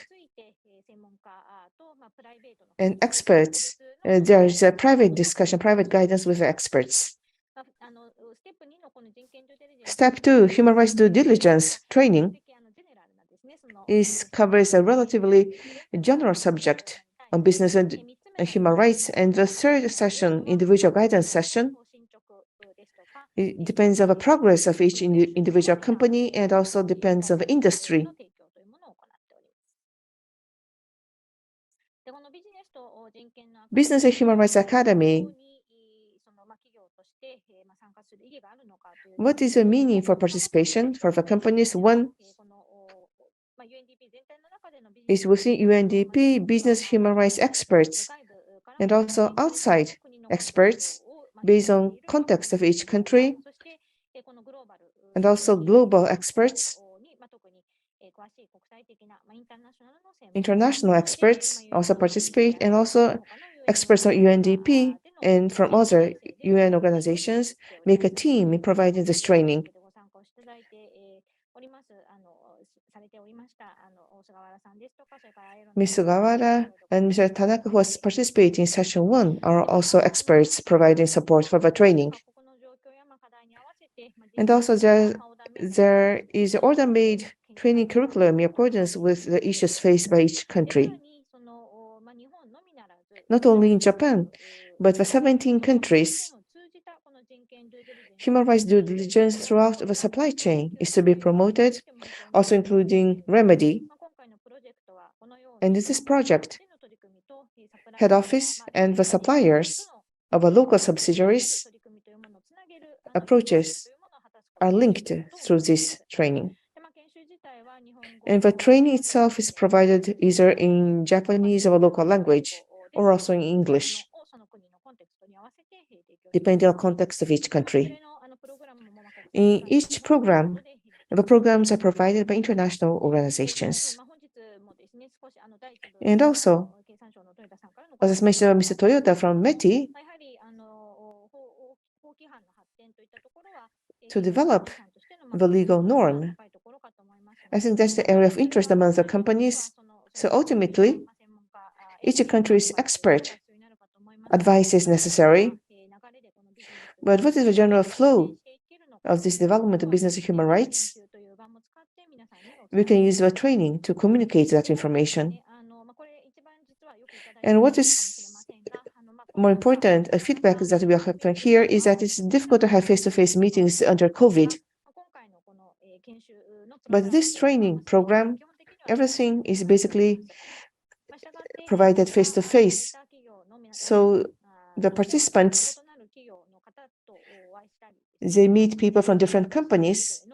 and experts, there is a private discussion, private guidance with the experts. Step 2, human rights due diligence training covers a relatively general subject on business and human rights. And the third session, individual guidance session, it depends on the progress of each individual company and also depends on the industry. Business and Human Rights Academy, what is the meaning for participation for the companies? One is within UNDP, business human rights experts, and also outside experts based on context of each country, and also global experts, international experts also participate, and also experts from UNDP and from other UN organizations make a team in providing this training. Ms. Sugawara and Mr. Tanaka, who was participating in session 1, are also experts providing support for the training. And also there is an order-made training curriculum in accordance with the issues faced by each country. Not only in Japan, but the 17 countries, human rights due diligence throughout the supply chain is to be promoted, also including remedy. And this project, head office and the suppliers of our local subsidiaries approaches are linked through this training. And the training itself is provided either in Japanese or local language, or also in English, depending on the context of each country. In each program, the programs are provided by international organizations. And also, as mentioned by Mr. Toyota from METI, to develop the legal norm. I think that's the area of interest among the companies. So ultimately, each country's expert advice is necessary. But what is the general flow of this development of business and human rights? We can use the training to communicate that information. And what is more important feedback that we are having here is that it's difficult to have face-to-face meetings under COVID. But this training program, everything is basically provided face-to-face. So the participants, they meet people from different companies,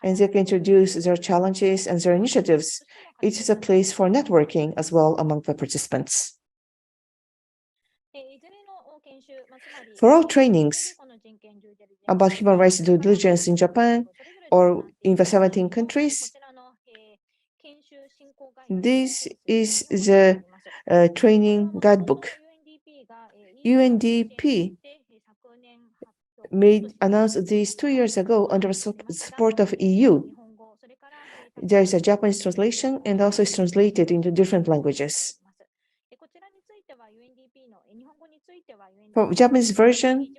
and they can introduce their challenges and their initiatives. It is a place for networking as well among the participants. For all trainings about human rights due diligence in Japan or in the 17 countries, this is the training guidebook. UNDP announced this 2 years ago under support of EU. There is a Japanese translation and also it's translated into different languages. For Japanese version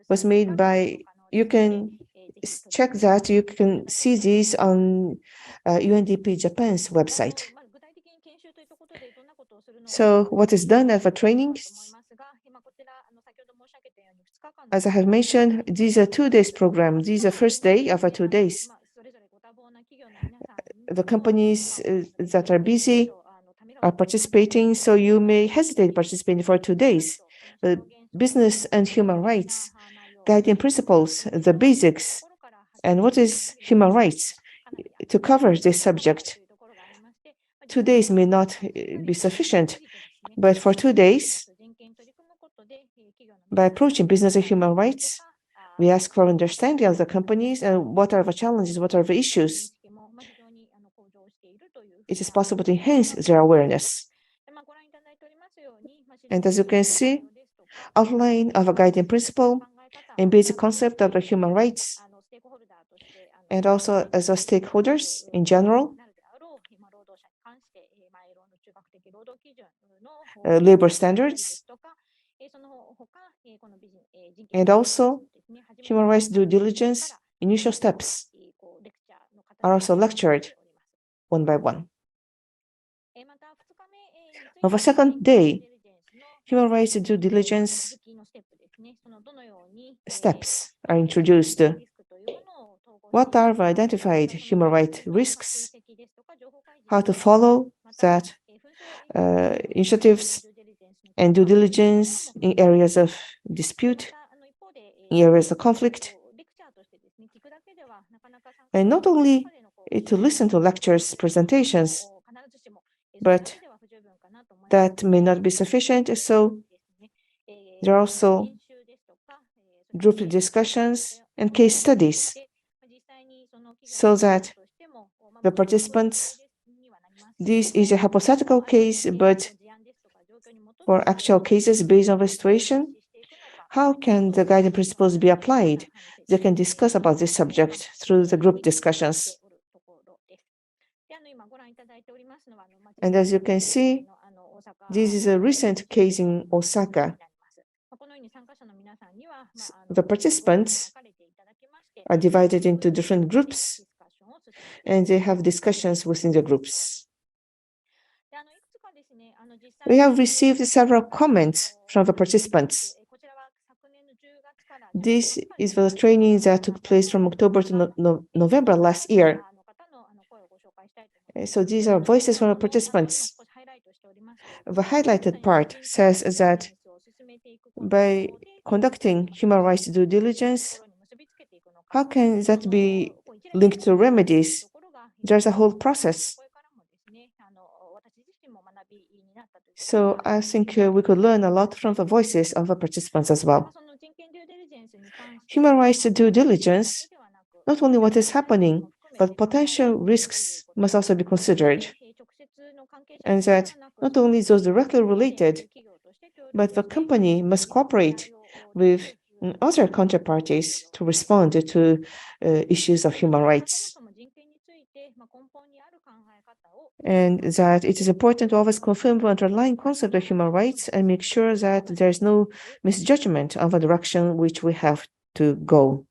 was made by, you can check that, you can see this on UNDP Japan's website. So what is done at the trainings? As I have mentioned, these are 2 days program. These are first day of 2 days. The companies that are busy are participating, so you may hesitate participating for 2 days. Business and human rights, guiding principles, the basics, and what is human rights. To cover this subject, 2 days may not be sufficient, but for 2 days, by approaching business and human rights, we ask for understanding of the companies and what are the challenges, what are the issues. It is possible to enhance their awareness. And as you can see, outline of a guiding principle and basic concept of the human rights, and also as a stakeholders in general, labor standards, and also human rights due diligence initial steps are also lectured one by one. On the second day, human rights due diligence steps are introduced. What are the identified human rights risks? How to follow that initiatives and due diligence in areas of dispute, in areas of conflict. And not only to listen to lectures, presentations, but that may not be sufficient. So there are also group discussions and case studies so that the participants, this is a hypothetical case, but for actual cases based on the situation, how can the guiding principles be applied? They can discuss about this subject through the group discussions. And as you can see, this is a recent case in Osaka. The participants are divided into different groups, and they have discussions within the groups. We have received several comments from the participants. This is the training that took place from October to November last year. So these are voices from the participants. The highlighted part says that by conducting human rights due diligence, how can that be linked to remedies? There's a whole process. So I think we could learn a lot from the voices of the participants as well. Human rights due diligence, not only what is happening, but potential risks must also be considered. And that not only those directly related, but the company must cooperate with other counterparties to respond to issues of human rights. And that it is important to always confirm the underlying concept of human rights and make sure that there is no misjudgment of the direction which we have to go.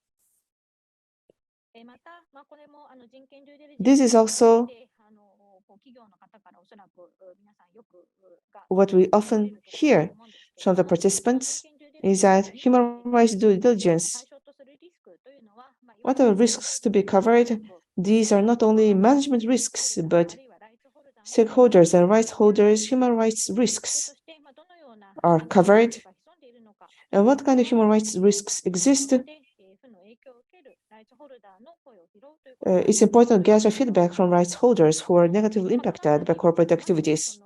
This is also what we often hear from the participants is that human rights due diligence, what are risks to be covered? These are not only management risks, but stakeholders and rights holders, human rights risks are covered. And what kind of human rights risks exist? It's important to gather feedback from rights holders who are negatively impacted by corporate activities.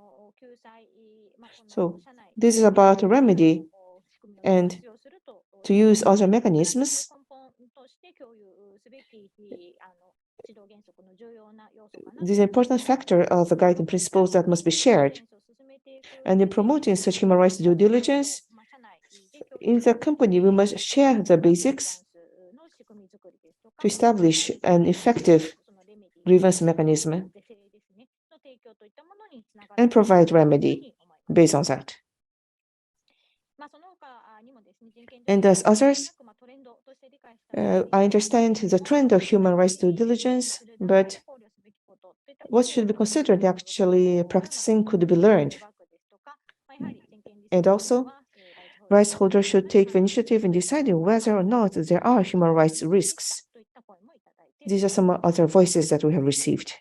So this is about a remedy and to use other mechanisms. This is an important factor of the guiding principles that must be shared. And in promoting such human rights due diligence, in the company, we must share the basics to establish an effective grievance mechanism and provide remedy based on that. And as others, I understand the trend of human rights due diligence, but what should be considered actually practicing could be learned. And also, rights holders should take the initiative in deciding whether or not there are human rights risks. These are some other voices that we have received.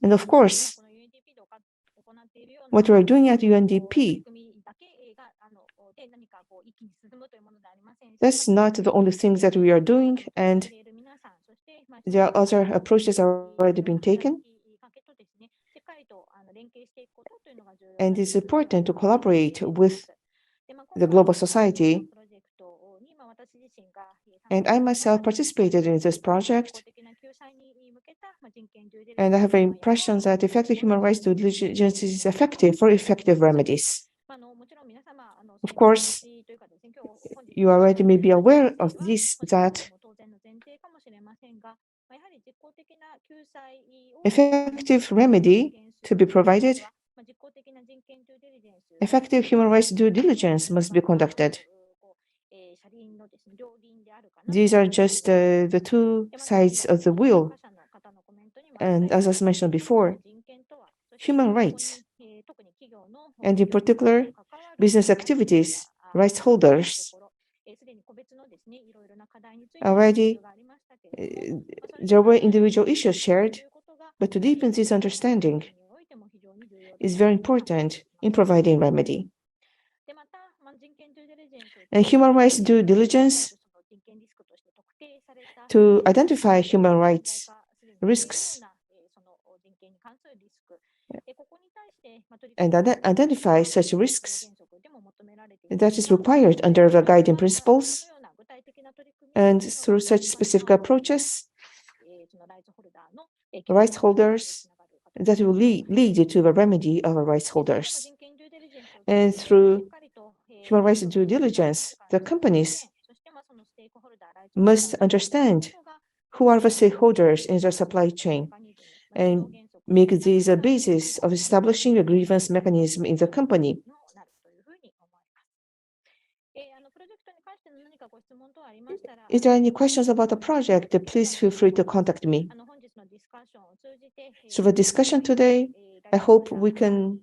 And of course, what we're doing at UNDP, that's not the only thing that we are doing, and there are other approaches already been taken. And it's important to collaborate with the global society. And I myself participated in this project. And I have an impression that effective human rights due diligence is effective for effective remedies. Of course, you already may be aware of this, that effective remedy to be provided, effective human rights due diligence must be conducted. These are just the two sides of the wheel. And as I mentioned before, human rights, and in particular, business activities, rights holders, already there were individual issues shared, but to deepen this understanding is very important in providing remedy. And human rights due diligence to identify human rights risks and identify such risks that is required under the guiding principles, and through such specific approaches, rights holders, that will lead to the remedy of rights holders. And through human rights due diligence, the companies must understand who are the stakeholders in their supply chain and make this a basis of establishing a grievance mechanism in the company. If there are any questions about the project, please feel free to contact me. So the discussion today, I hope we can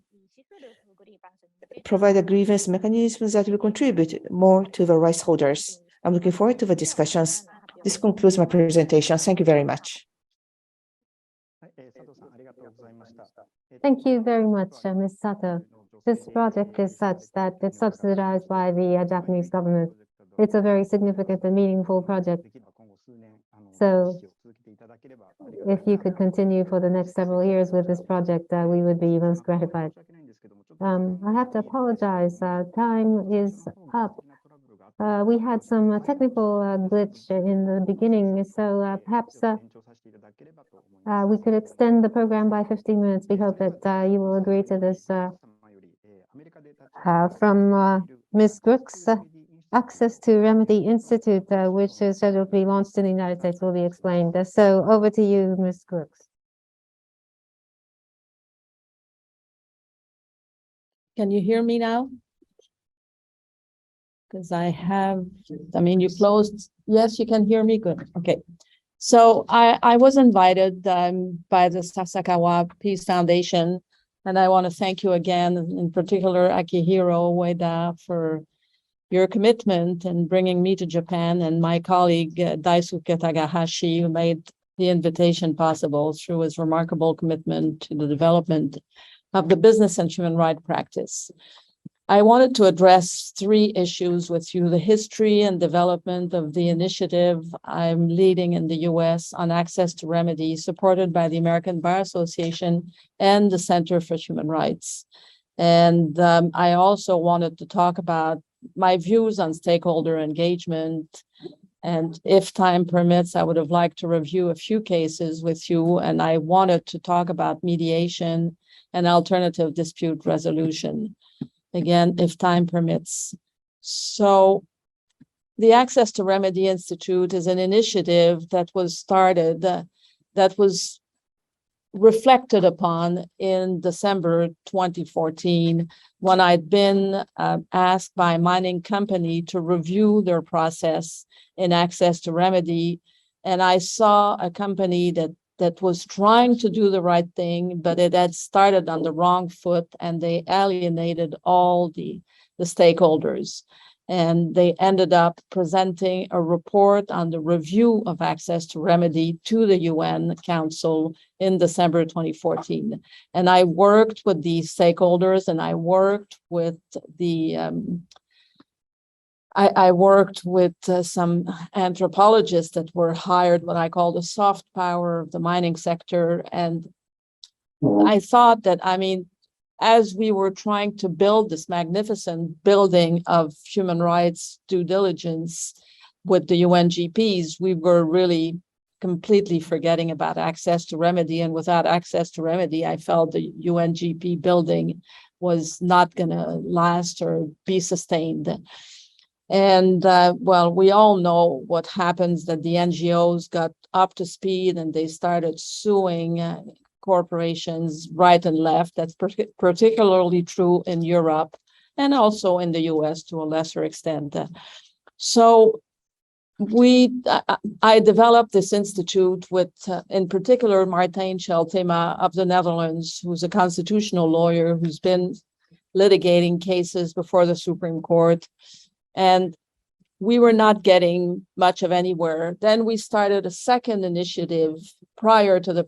provide a grievance mechanism that will contribute more to the rights holders. I'm looking forward to the discussions. This concludes my presentation. Thank you very much. Thank you very much, Ms. Sato. This project is such that it's subsidized by the Japanese government. It's a very significant and meaningful project. So if you could continue for the next several years with this project, we would be most gratified. I have to apologize. Time is up. We had some technical glitch in the beginning, so perhaps we could extend the program by 15 minutes. We hope that you will agree to this. From Ms. Brooks, Access to Remedy Institute, which is scheduled to be launched in the United States, will be explained. So over to you, Ms. Brooks. Can you hear me now? Because you closed. Yes, you can hear me. Good. Okay. So I was invited by the Sasakawa Peace Foundation And I want to thank you again, in particular, Akihiro Ueda, for your commitment in bringing me to Japan, and my colleague, Daisuke Takahashi, who made the invitation possible through his remarkable commitment to the development of the business and human rights practice. I wanted to address 3 issues with you: the history and development of the initiative I'm leading in the US on access to remedies, supported by the American Bar Association and the Center for Human Rights. And I also wanted to talk about my views on stakeholder engagement. And if time permits, I would have liked to review a few cases with you. And I wanted to talk about mediation and alternative dispute resolution. Again, if time permits. So the Access to Remedy Institute is an initiative that was started, that was reflected upon in December 2014, when I'd been asked by a mining company to review their process in access to remedy. And I saw a company that was trying to do the right thing, but it had started on the wrong foot, and they alienated all the stakeholders. And they ended up presenting a report on the review of access to remedy to the UN Council in December 2014. And I worked with the stakeholders, and I worked with some anthropologists that were hired, what I call the soft power of the mining sector. And I thought that, as we were trying to build this magnificent building of human rights due diligence with the UNGPs, we were really completely forgetting about access to remedy. And without access to remedy, I felt the UNGP building was not going to last or be sustained. And well, we all know what happens, that the NGOs got up to speed and they started suing corporations right and left. That's particularly true in Europe and also in the US to a lesser extent. So I developed this institute with, in particular, Martijn Scheltema of the Netherlands, who's a constitutional lawyer who's been litigating cases before the Supreme Court. And we were not getting much of anywhere. Then we started a second initiative prior to the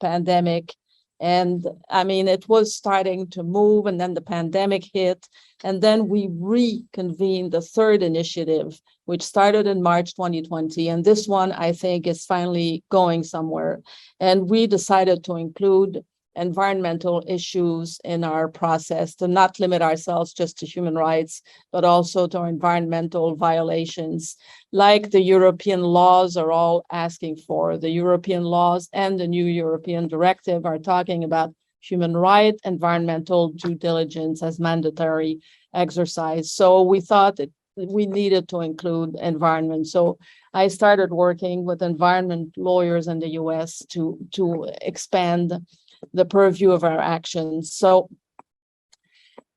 pandemic. And it was starting to move, and then the pandemic hit. And then we reconvened the third initiative, which started in March 2020. And this one, I think, is finally going somewhere. And we decided to include environmental issues in our process, to not limit ourselves just to human rights, but also to environmental violations, like the European laws are all asking for. The European laws and the new European directive are talking about human right, environmental due diligence as mandatory exercise. So we thought that we needed to include environment. So I started working with environment lawyers in the US to expand the purview of our actions. So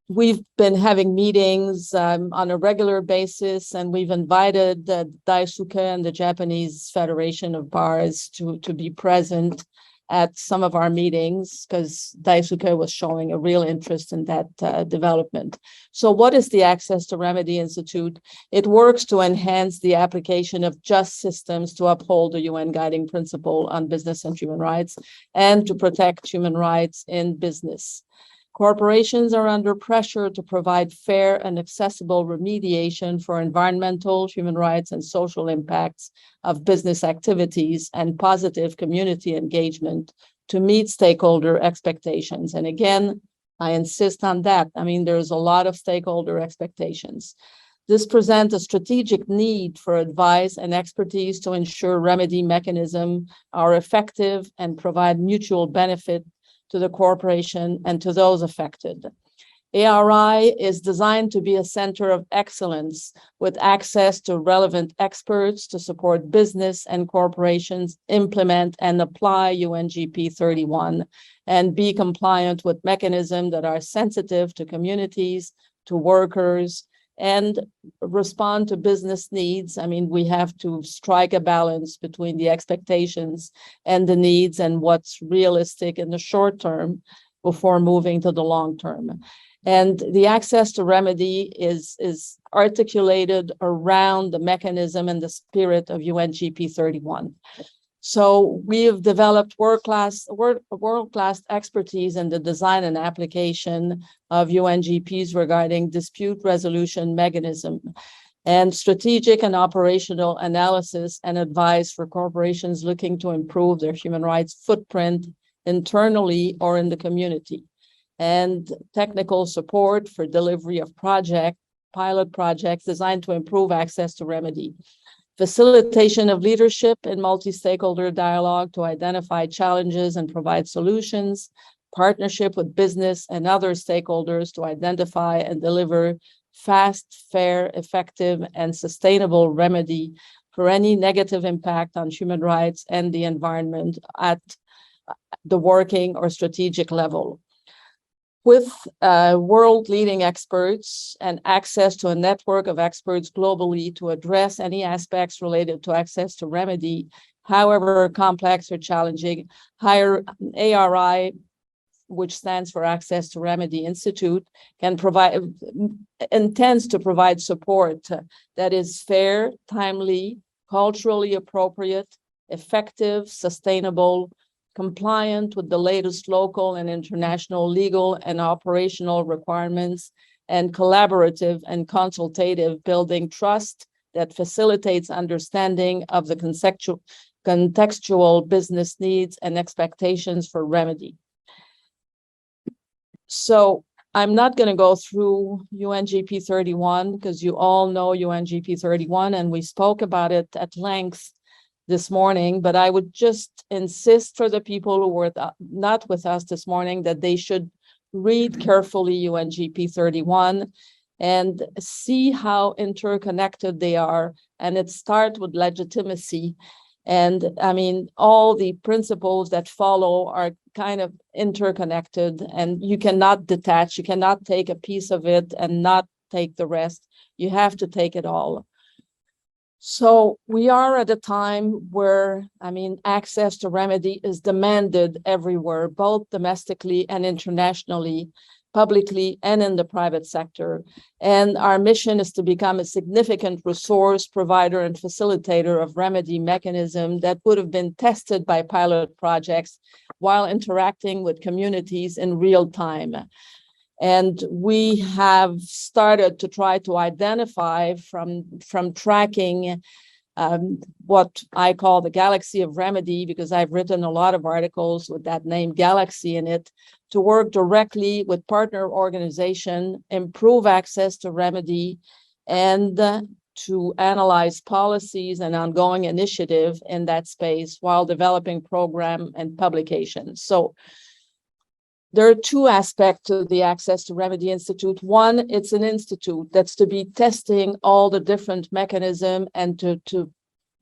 we've been having meetings on a regular basis, and we've invited Daisuke and the Japanese Federation of Bars to be present at some of our meetings, because Daisuke was showing a real interest in that development. So what is the Access to Remedy Institute? It works to enhance the application of just systems to uphold the UN guiding principle on business and human rights, and to protect human rights in business. Corporations are under pressure to provide fair and accessible remediation for environmental, human rights, and social impacts of business activities and positive community engagement to meet stakeholder expectations. And again, I insist on that. There's a lot of stakeholder expectations. This presents a strategic need for advice and expertise to ensure remedy mechanisms are effective and provide mutual benefit to the corporation and to those affected. ARI is designed to be a center of excellence with access to relevant experts to support business and corporations implement and apply UNGP 31 and be compliant with mechanisms that are sensitive to communities, to workers, and respond to business needs. We have to strike a balance between the expectations and the needs and what's realistic in the short term. before moving to the long term. And the access to remedy is articulated around the mechanism and the spirit of UNGP 31. So we have developed world-class expertise in the design and application of UNGPs regarding dispute resolution mechanism and strategic and operational analysis and advice for corporations looking to improve their human rights footprint internally or in the community, and technical support for delivery of pilot projects designed to improve access to remedy. Facilitation of leadership in multi-stakeholder dialogue to identify challenges and provide solutions, partnership with business and other stakeholders to identify and deliver fast, fair, effective, and sustainable remedy for any negative impact on human rights and the environment at the working or strategic level. With world-leading experts and access to a network of experts globally to address any aspects related to access to remedy, however complex or challenging, ARI, which stands for Access to Remedy Institute, intends to provide support that is fair, timely, culturally appropriate, effective, sustainable, compliant with the latest local and international legal and operational requirements, and collaborative and consultative, building trust that facilitates understanding of the contextual business needs and expectations for remedy. So I'm not going to go through UNGP 31 because you all know UNGP 31 and we spoke about it at length this morning, but I would just insist for the people who were not with us this morning that they should read carefully UNGP 31 and see how interconnected they are. And it starts with legitimacy. And I mean, all the principles that follow are kind of interconnected, and you cannot detach, you cannot take a piece of it and not take the rest. You have to take it all. So we are at a time where, I mean, access to remedy is demanded everywhere, both domestically and internationally, publicly and in the private sector. And our mission is to become a significant resource provider and facilitator of remedy mechanism that would have been tested by pilot projects while interacting with communities in real time. And we have started to try to identify from tracking what I call the galaxy of remedy, because I've written a lot of articles with that name galaxy in it, to work directly with partner organizations, improve access to remedy, and to analyze policies and ongoing initiative in that space while developing program and publications. So there are two aspects to the Access to Remedy Institute. One, it's an institute that's to be testing all the different mechanisms and to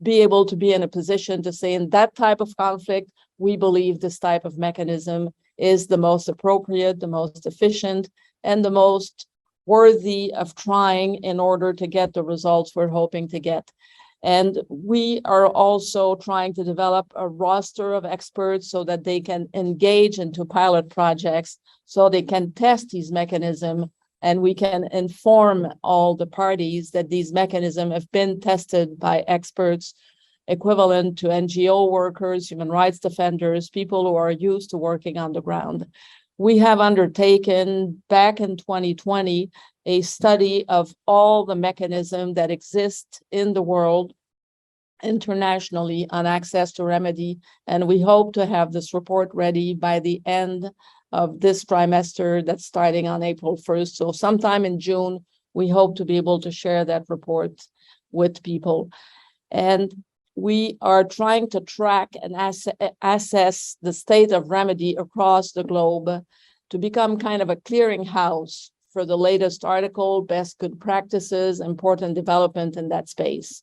be able to be in a position to say in that type of conflict, we believe this type of mechanism is the most appropriate, the most efficient, and the most worthy of trying in order to get the results we're hoping to get. And we are also trying to develop a roster of experts so that they can engage into pilot projects, so they can test these mechanisms, and we can inform all the parties that these mechanisms have been tested by experts equivalent to NGO workers, human rights defenders, people who are used to working on the ground. We have undertaken back in 2020 a study of all the mechanisms that exist in the world internationally on access to remedy, and we hope to have this report ready by the end of this trimester that's starting on April 1st. So sometime in June, we hope to be able to share that report with people. And we are trying to track and assess the state of remedy across the globe to become kind of a clearinghouse for the latest article, best good practices, important development in that space.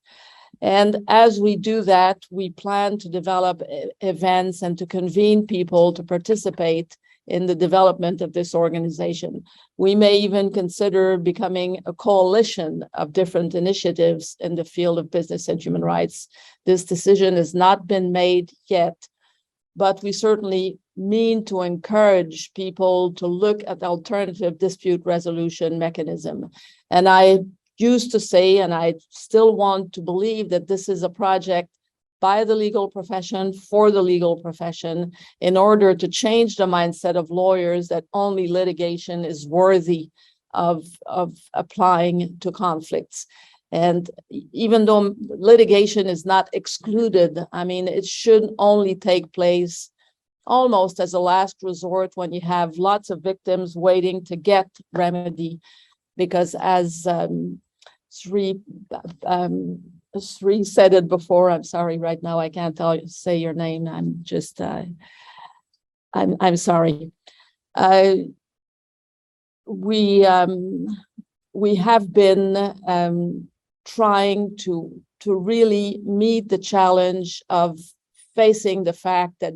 And as we do that, we plan to develop events and to convene people to participate in the development of this organization. We may even consider becoming a coalition of different initiatives in the field of business and human rights. This decision has not been made yet, but we certainly mean to encourage people to look at alternative dispute resolution mechanism. And I used to say, and I still want to believe, that this is a project by the legal profession, for the legal profession, in order to change the mindset of lawyers that only litigation is worthy of applying to conflicts. And even though litigation is not excluded, I mean, it should only take place almost as a last resort when you have lots of victims waiting to get remedy. Because as Sri said it before, I'm sorry, right now I can't say your name. I'm just, I'm sorry. We have been trying to really meet the challenge of facing the fact that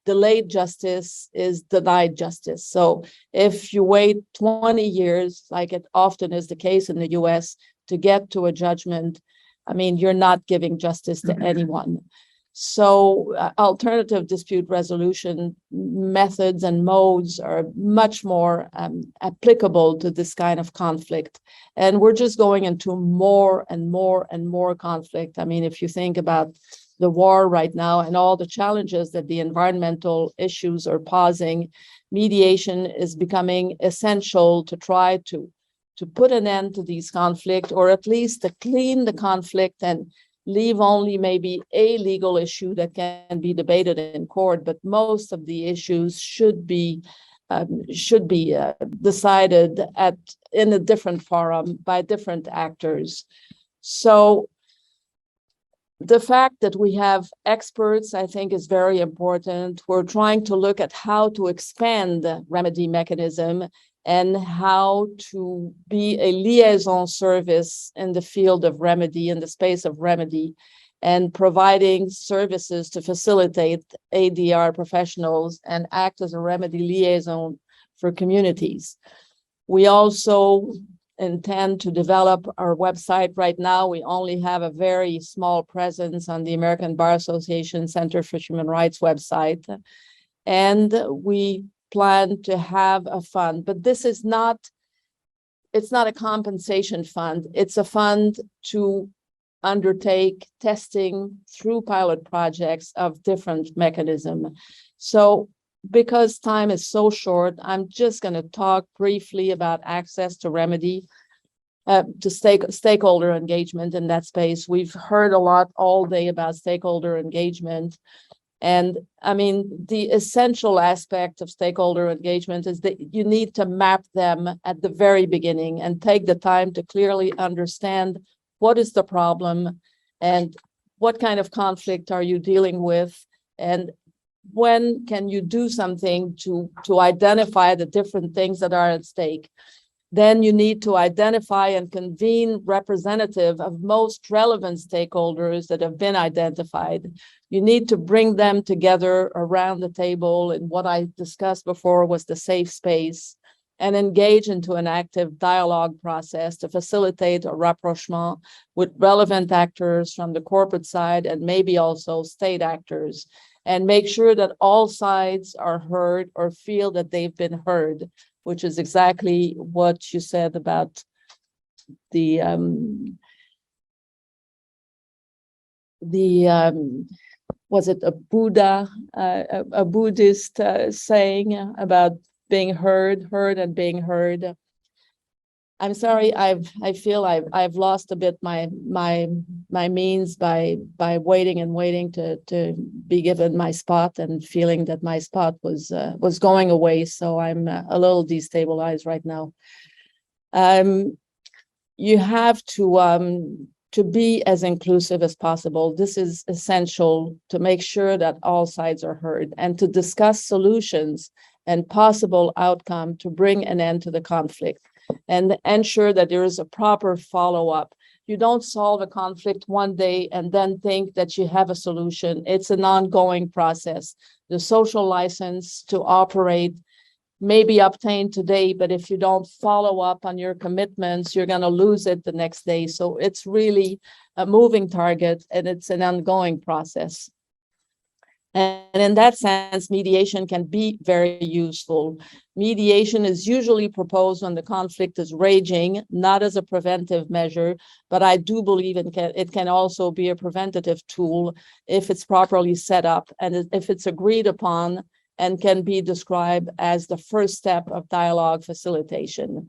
delayed justice is denied justice. So if you wait 20 years, like it often is the case in the US, to get to a judgment, I mean, you're not giving justice to anyone. So alternative dispute resolution methods and modes are much more applicable to this kind of conflict. And we're just going into more and more and more conflict. I mean, if you think about the war right now and all the challenges that the environmental issues are posing, mediation is becoming essential to try to put an end to these conflicts, or at least to clean the conflict and leave only maybe a legal issue that can be debated in court, but most of the issues should be decided in a different forum by different actors. So the fact that we have experts, I think, is very important. We're trying to look at how to expand the remedy mechanism and how to be a liaison service in the field of remedy, in the space of remedy, and providing services to facilitate ADR professionals and act as a remedy liaison for communities. We also intend to develop our website. Right now, we only have a very small presence on the American Bar Association Center for Human Rights website. And we plan to have a fund, but this is not, it's not a compensation fund. It's a fund to undertake testing through pilot projects of different mechanisms. So because time is so short, I'm just going to talk briefly about access to remedy, to stakeholder engagement in that space. We've heard a lot all day about stakeholder engagement. And I mean, the essential aspect of stakeholder engagement is that you need to map them at the very beginning and take the time to clearly understand what is the problem and what kind of conflict are you dealing with, and when can you do something to identify the different things that are at stake. Then you need to identify and convene representative of most relevant stakeholders that have been identified. You need to bring them together around the table, and what I discussed before was the safe space, and engage into an active dialogue process to facilitate a rapprochement with relevant actors from the corporate side and maybe also state actors, and make sure that all sides are heard or feel that they've been heard, which is exactly what you said about the was it a Buddha, a Buddhist saying about being heard and being heard. I'm sorry, I feel I've lost a bit my means by waiting and waiting to be given my spot, and feeling that my spot was going away. So I'm a little destabilized right now. You have to be as inclusive as possible. This is essential to make sure that all sides are heard, and to discuss solutions and possible outcome to bring an end to the conflict, and ensure that there is a proper follow-up. You don't solve a conflict one day and then think that you have a solution. It's an ongoing process. The social license to operate may be obtained today, but if you don't follow up on your commitments, you're going to lose it the next day. So it's really a moving target, and it's an ongoing process. And in that sense, mediation can be very useful. Mediation is usually proposed when the conflict is raging, not as a preventive measure, but I do believe it can also be a preventative tool if it's properly set up and if it's agreed upon and can be described as the first step of dialogue facilitation.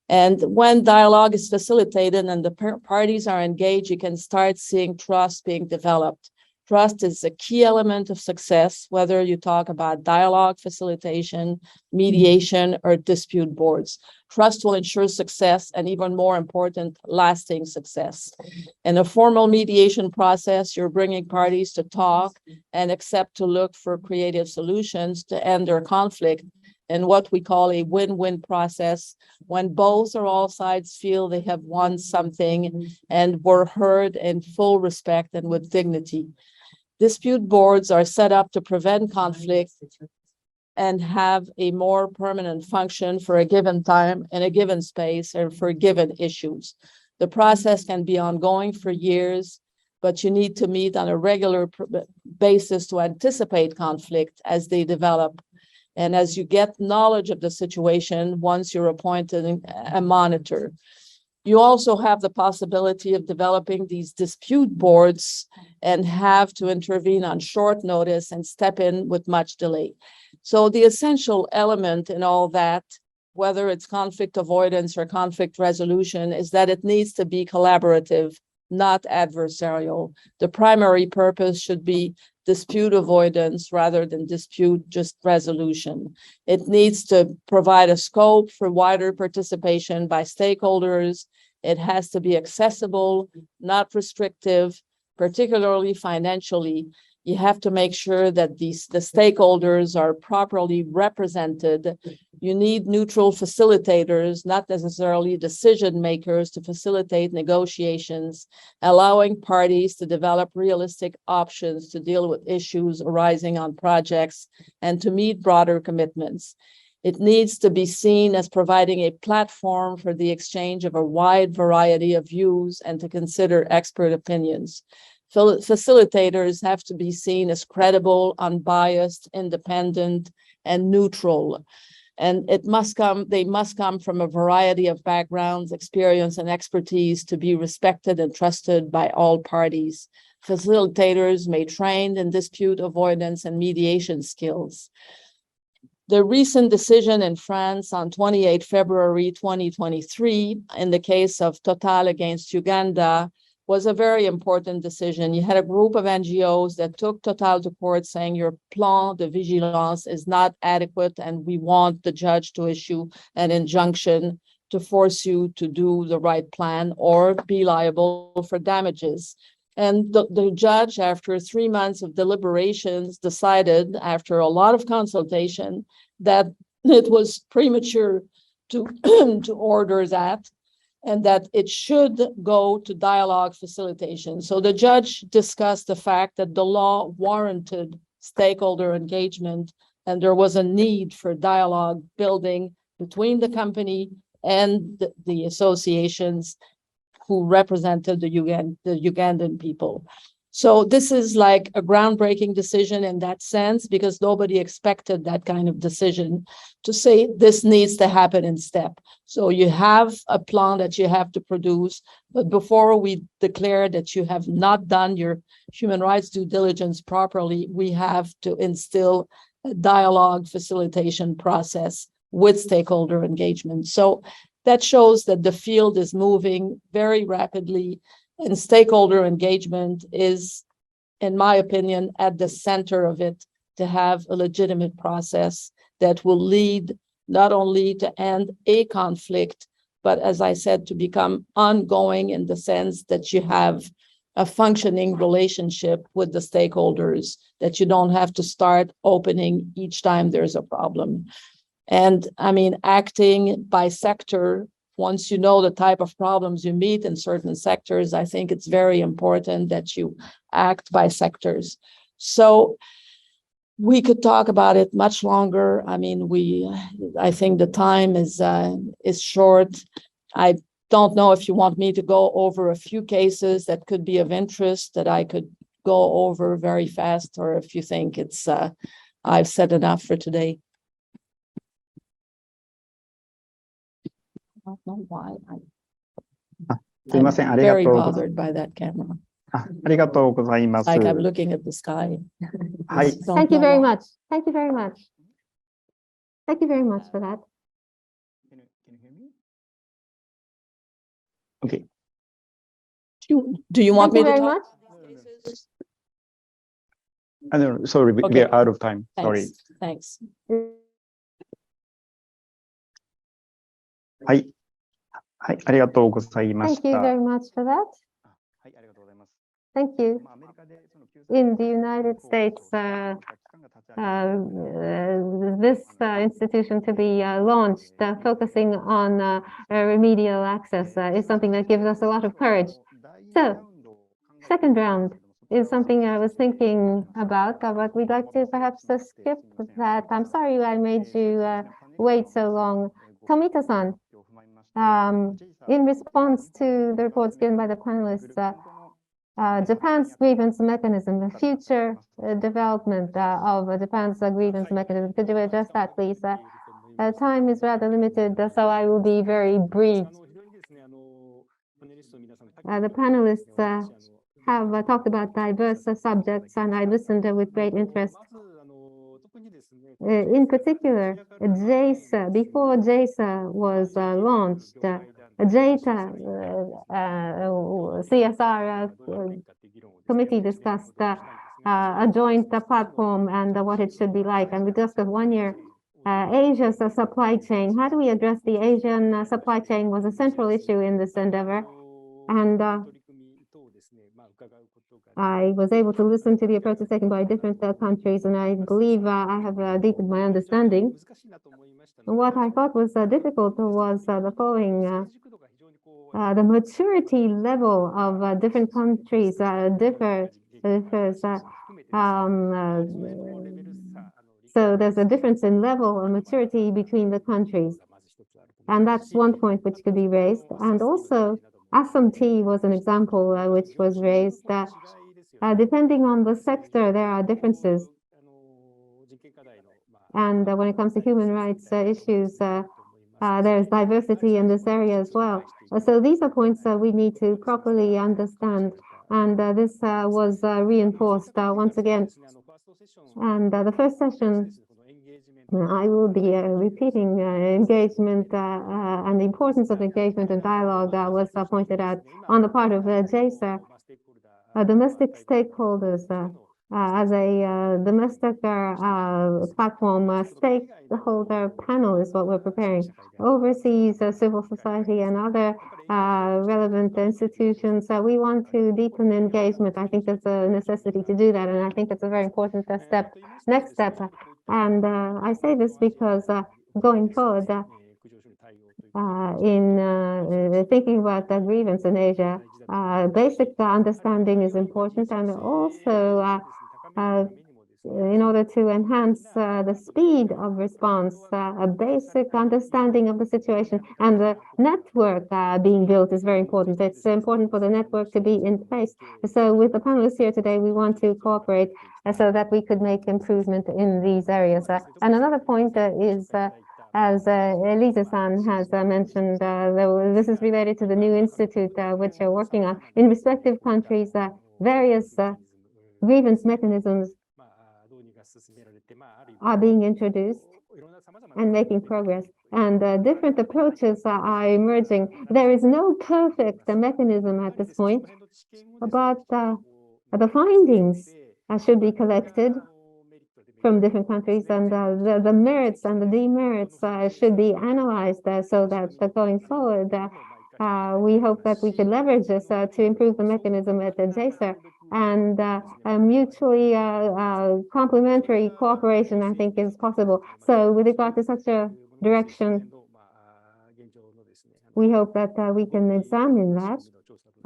And when dialogue is facilitated and the parties are engaged, you can start seeing trust being developed. Trust is a key element of success, whether you talk about dialogue facilitation, mediation, or dispute boards. Trust will ensure success and, even more important, lasting success. In a formal mediation process, you're bringing parties to talk and accept to look for creative solutions to end their conflict in what we call a win-win process, when both or all sides feel they have won something and were heard in full respect and with dignity. Dispute boards are set up to prevent conflict and have a more permanent function for a given time in a given space or for given issues. The process can be ongoing for years, but you need to meet on a regular basis to anticipate conflict as they develop. And as you get knowledge of the situation, once you're appointed a monitor. You also have the possibility of developing these dispute boards and have to intervene on short notice and step in with much delay. So the essential element in all that, whether it's conflict avoidance or conflict resolution, is that it needs to be collaborative, not adversarial. The primary purpose should be dispute avoidance rather than dispute just resolution. It needs to provide a scope for wider participation by stakeholders. It has to be accessible, not restrictive, particularly financially. You have to make sure that the stakeholders are properly represented. You need neutral facilitators, not necessarily decision makers, to facilitate negotiations, allowing parties to develop realistic options to deal with issues arising on projects and to meet broader commitments. It needs to be seen as providing a platform for the exchange of a wide variety of views and to consider expert opinions. Facilitators have to be seen as credible, unbiased, independent, and neutral. And they must come from a variety of backgrounds, experience, and expertise to be respected and trusted by all parties. Facilitators may train in dispute avoidance and mediation skills. The recent decision in France on 28 February 2023 in the case of Total against Uganda was a very important decision. You had a group of NGOs that took Total to court saying your plan de vigilance is not adequate and we want the judge to issue an injunction to force you to do the right plan or be liable for damages. And the judge, after 3 months of deliberations, decided, after a lot of consultation, that it was premature to, to order that, and that it should go to dialogue facilitation. So the judge discussed the fact that the law warranted stakeholder engagement, and there was a need for dialogue building between the company and the associations who represented the Ugandan people. So this is like a groundbreaking decision in that sense, because nobody expected that kind of decision to say this needs to happen in step. So you have a plan that you have to produce, but before we declare that you have not done your human rights due diligence properly, we have to instill a dialogue facilitation process with stakeholder engagement. So that shows that the field is moving very rapidly, and stakeholder engagement is, in my opinion, at the center of it, to have a legitimate process that will lead not only to end a conflict, but, as I said, to become ongoing in the sense that you have a functioning relationship with the stakeholders, that you don't have to start opening each time there's a problem. And I mean, acting by sector, once you know the type of problems you meet in certain sectors, I think it's very important that you act by sectors. So we could talk about it much longer. I mean, I think the time is short. I don't know if you want me to go over a few cases that could be of interest that I could go over very fast, or if you think it's I've said enough for today. I don't know why I'm very bothered by that camera. ありがとうございます。 Like I'm looking at the sky. はい。 Thank you very much. Thank you very much. Thank you very much for that. Okay. Do you want Thank me you to very talk? much. Sorry, we Okay. are out of time. Sorry. Thanks. はい。はい、ありがとうございまし Thank you た。 very much for that. はい、ありがとうございます。 Thank you. アメリカでその救済 In the United States, this institution to be launched, focusing on remedial access, is something that gives us a lot of courage. So, second round is something I was thinking about, but we'd like to perhaps skip that. I'm sorry I made you wait so long. Tomita-san, in response to the reports given by the panelists, Japan's grievance mechanism, the future development of Japan's grievance mechanism. Could you address that, please? Time is rather limited, so I will be very brief. The panelists have talked about diverse subjects, and I listened with great interest. In particular, JaCER, before JaCER was launched, JATA, CSR committee discussed a joint platform and what it should be like. And we discussed 1 year Asia's supply chain. How do we address the Asian supply chain was a central issue in this endeavor. And I was able to listen to the approaches taken by different countries, and I believe I have deepened my understanding. What I thought was difficult was the following. The maturity level of different countries differs. So there's a difference in level of maturity between the countries. And that's one point which could be raised. And also, SMT was an example which was raised. Depending on the sector, there are differences. And when it comes to human rights issues, there's diversity in this area as well. So these are points that we need to properly understand. And this was reinforced once again. And the first session, I will be repeating engagement and the importance of engagement and dialogue was pointed out on the part of JaCER. Domestic stakeholders, as a domestic platform, stakeholder panel is what we're preparing. Overseas civil society and other relevant institutions, we want to deepen engagement. I think there's a necessity to do that, and I think it's a very important step. Next step, and I say this because going forward, in thinking about the grievance in Asia, basic understanding is important, and also in order to enhance the speed of response, a basic understanding of the situation and the network being built is very important. It's important for the network to be in place. So with the panelists here today, we want to cooperate so that we could make improvement in these areas. And another point is, as Elisa-san has mentioned, this is related to the new institute which you're working on. In respective countries, various grievance mechanisms are being introduced and making progress, and different approaches are emerging. There is no perfect mechanism at this point, but the findings should be collected from different countries, and the merits and the demerits should be analyzed so that going forward, we hope that we can leverage this to improve the mechanism at the JaCER, and mutually complementary cooperation, I think, is possible. So with regard to such a direction, we hope that we can examine that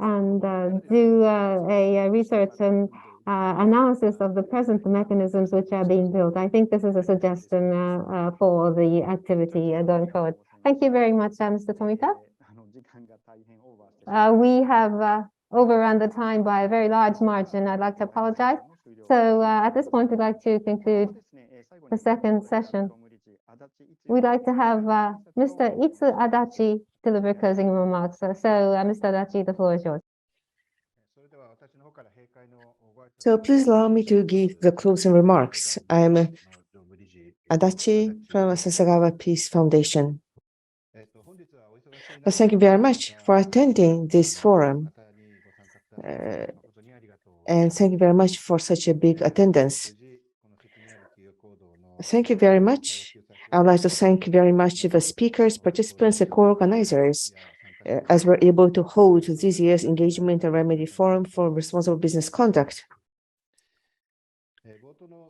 and do a research and analysis of the present mechanisms which are being built. I think this is a suggestion for the activity going forward. Thank you very much, Mr. Tomita. We have overrun the time by a very large margin. I'd like to apologize. So at this point, we'd like to conclude the second session. We'd like to have Mr. Itsu Adachi deliver closing remarks. So Mr. Adachi, the floor is yours. So please allow me to give the closing remarks. I'm Adachi from Sasakawa Peace Foundation. Thank you very much for attending this forum. And thank you very much for such a big attendance. Thank you very much. I would like to thank very much the speakers, participants, and co-organizers as we're able to hold this year's Engagement and Remedy Forum for Responsible Business Conduct.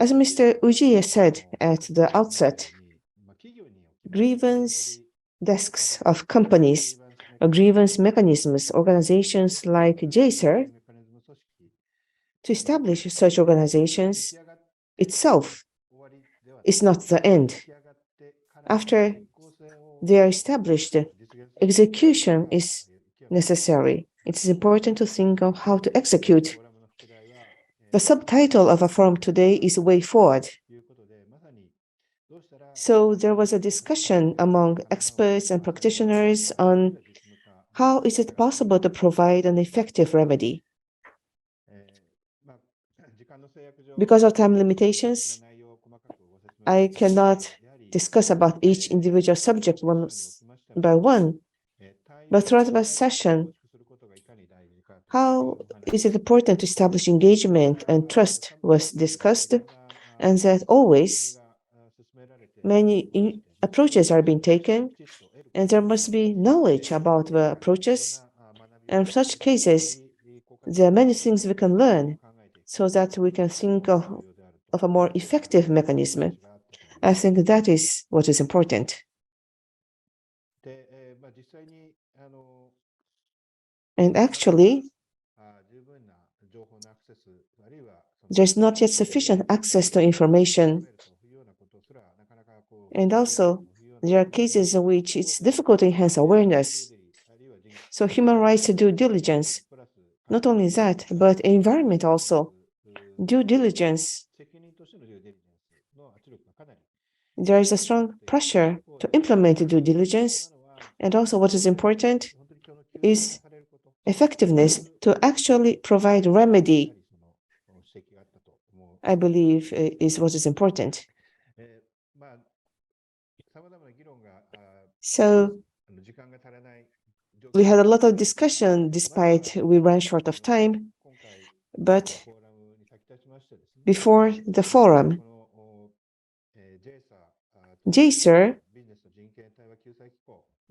As Mr. Ujiie said at the outset, grievance desks of companies, grievance mechanisms, organizations like JaCER, to establish such organizations itself is not the end. After they are established, execution is necessary. It is important to think of how to execute. The subtitle of our forum today is Way Forward. So there was a discussion among experts and practitioners on how is it possible to provide an effective remedy. Because of time limitations, I cannot discuss about each individual subject one by one, but throughout the session, how is it important to establish engagement and trust was discussed, and that always many approaches are being taken, and there must be knowledge about the approaches, and in such cases, there are many things we can learn so that we can think of a more effective mechanism. I think that is what is important. And actually, there's not yet sufficient access to information. And also, there are cases in which it's difficult to enhance awareness. So human rights due diligence, not only that, but environment also. Due diligence, there is a strong pressure to implement due diligence. And also what is important is effectiveness to actually provide remedy, I believe, is what is important. So we had a lot of discussion despite we ran short of time, but before the forum, JaCER,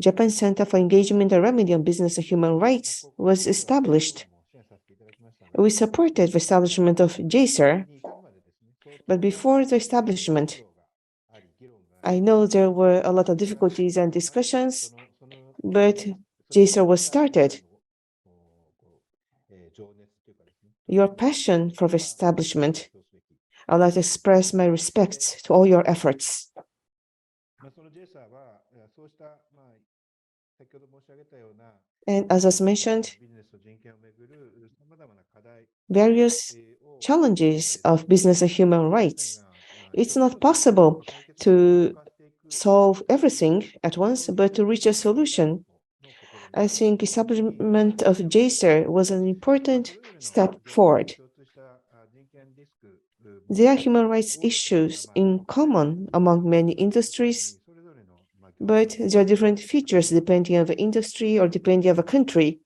Japan Center for Engagement and Remedy on Business and Human Rights, was established. We supported the establishment of JaCER, but before the establishment, I know there were a lot of difficulties and discussions, but JaCER was started. Your passion for the establishment, I'd like to express my respects to all your efforts. And as was mentioned, various challenges of business and human rights. It's not possible to solve everything at once, but to reach a solution. I think establishment of JaCER was an important step forward. There are human rights issues in common among many industries, but there are different features depending on the industry or depending on the country.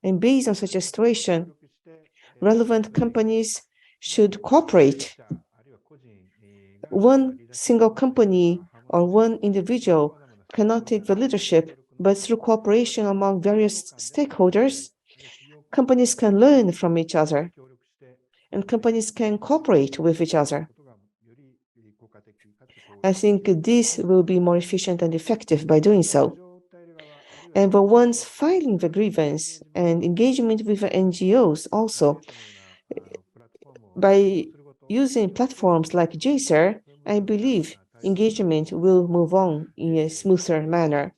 And based on such a situation, relevant companies should cooperate. One single company or one individual cannot take the leadership, but through cooperation among various stakeholders, companies can learn from each other, and companies can cooperate with each other. I think this will be more efficient and effective by doing so. And the ones filing the grievance and engagement with the NGOs also, by using platforms like JaCER, I believe engagement will move on in a smoother manner.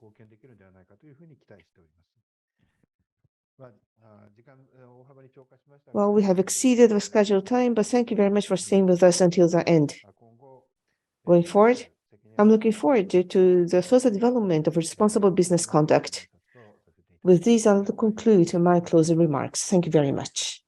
Well, we have exceeded the scheduled time, but thank you very much for staying with us until the end. Going forward, I'm looking forward to the further development of responsible business conduct. With these, I'll conclude my closing remarks. Thank you very much.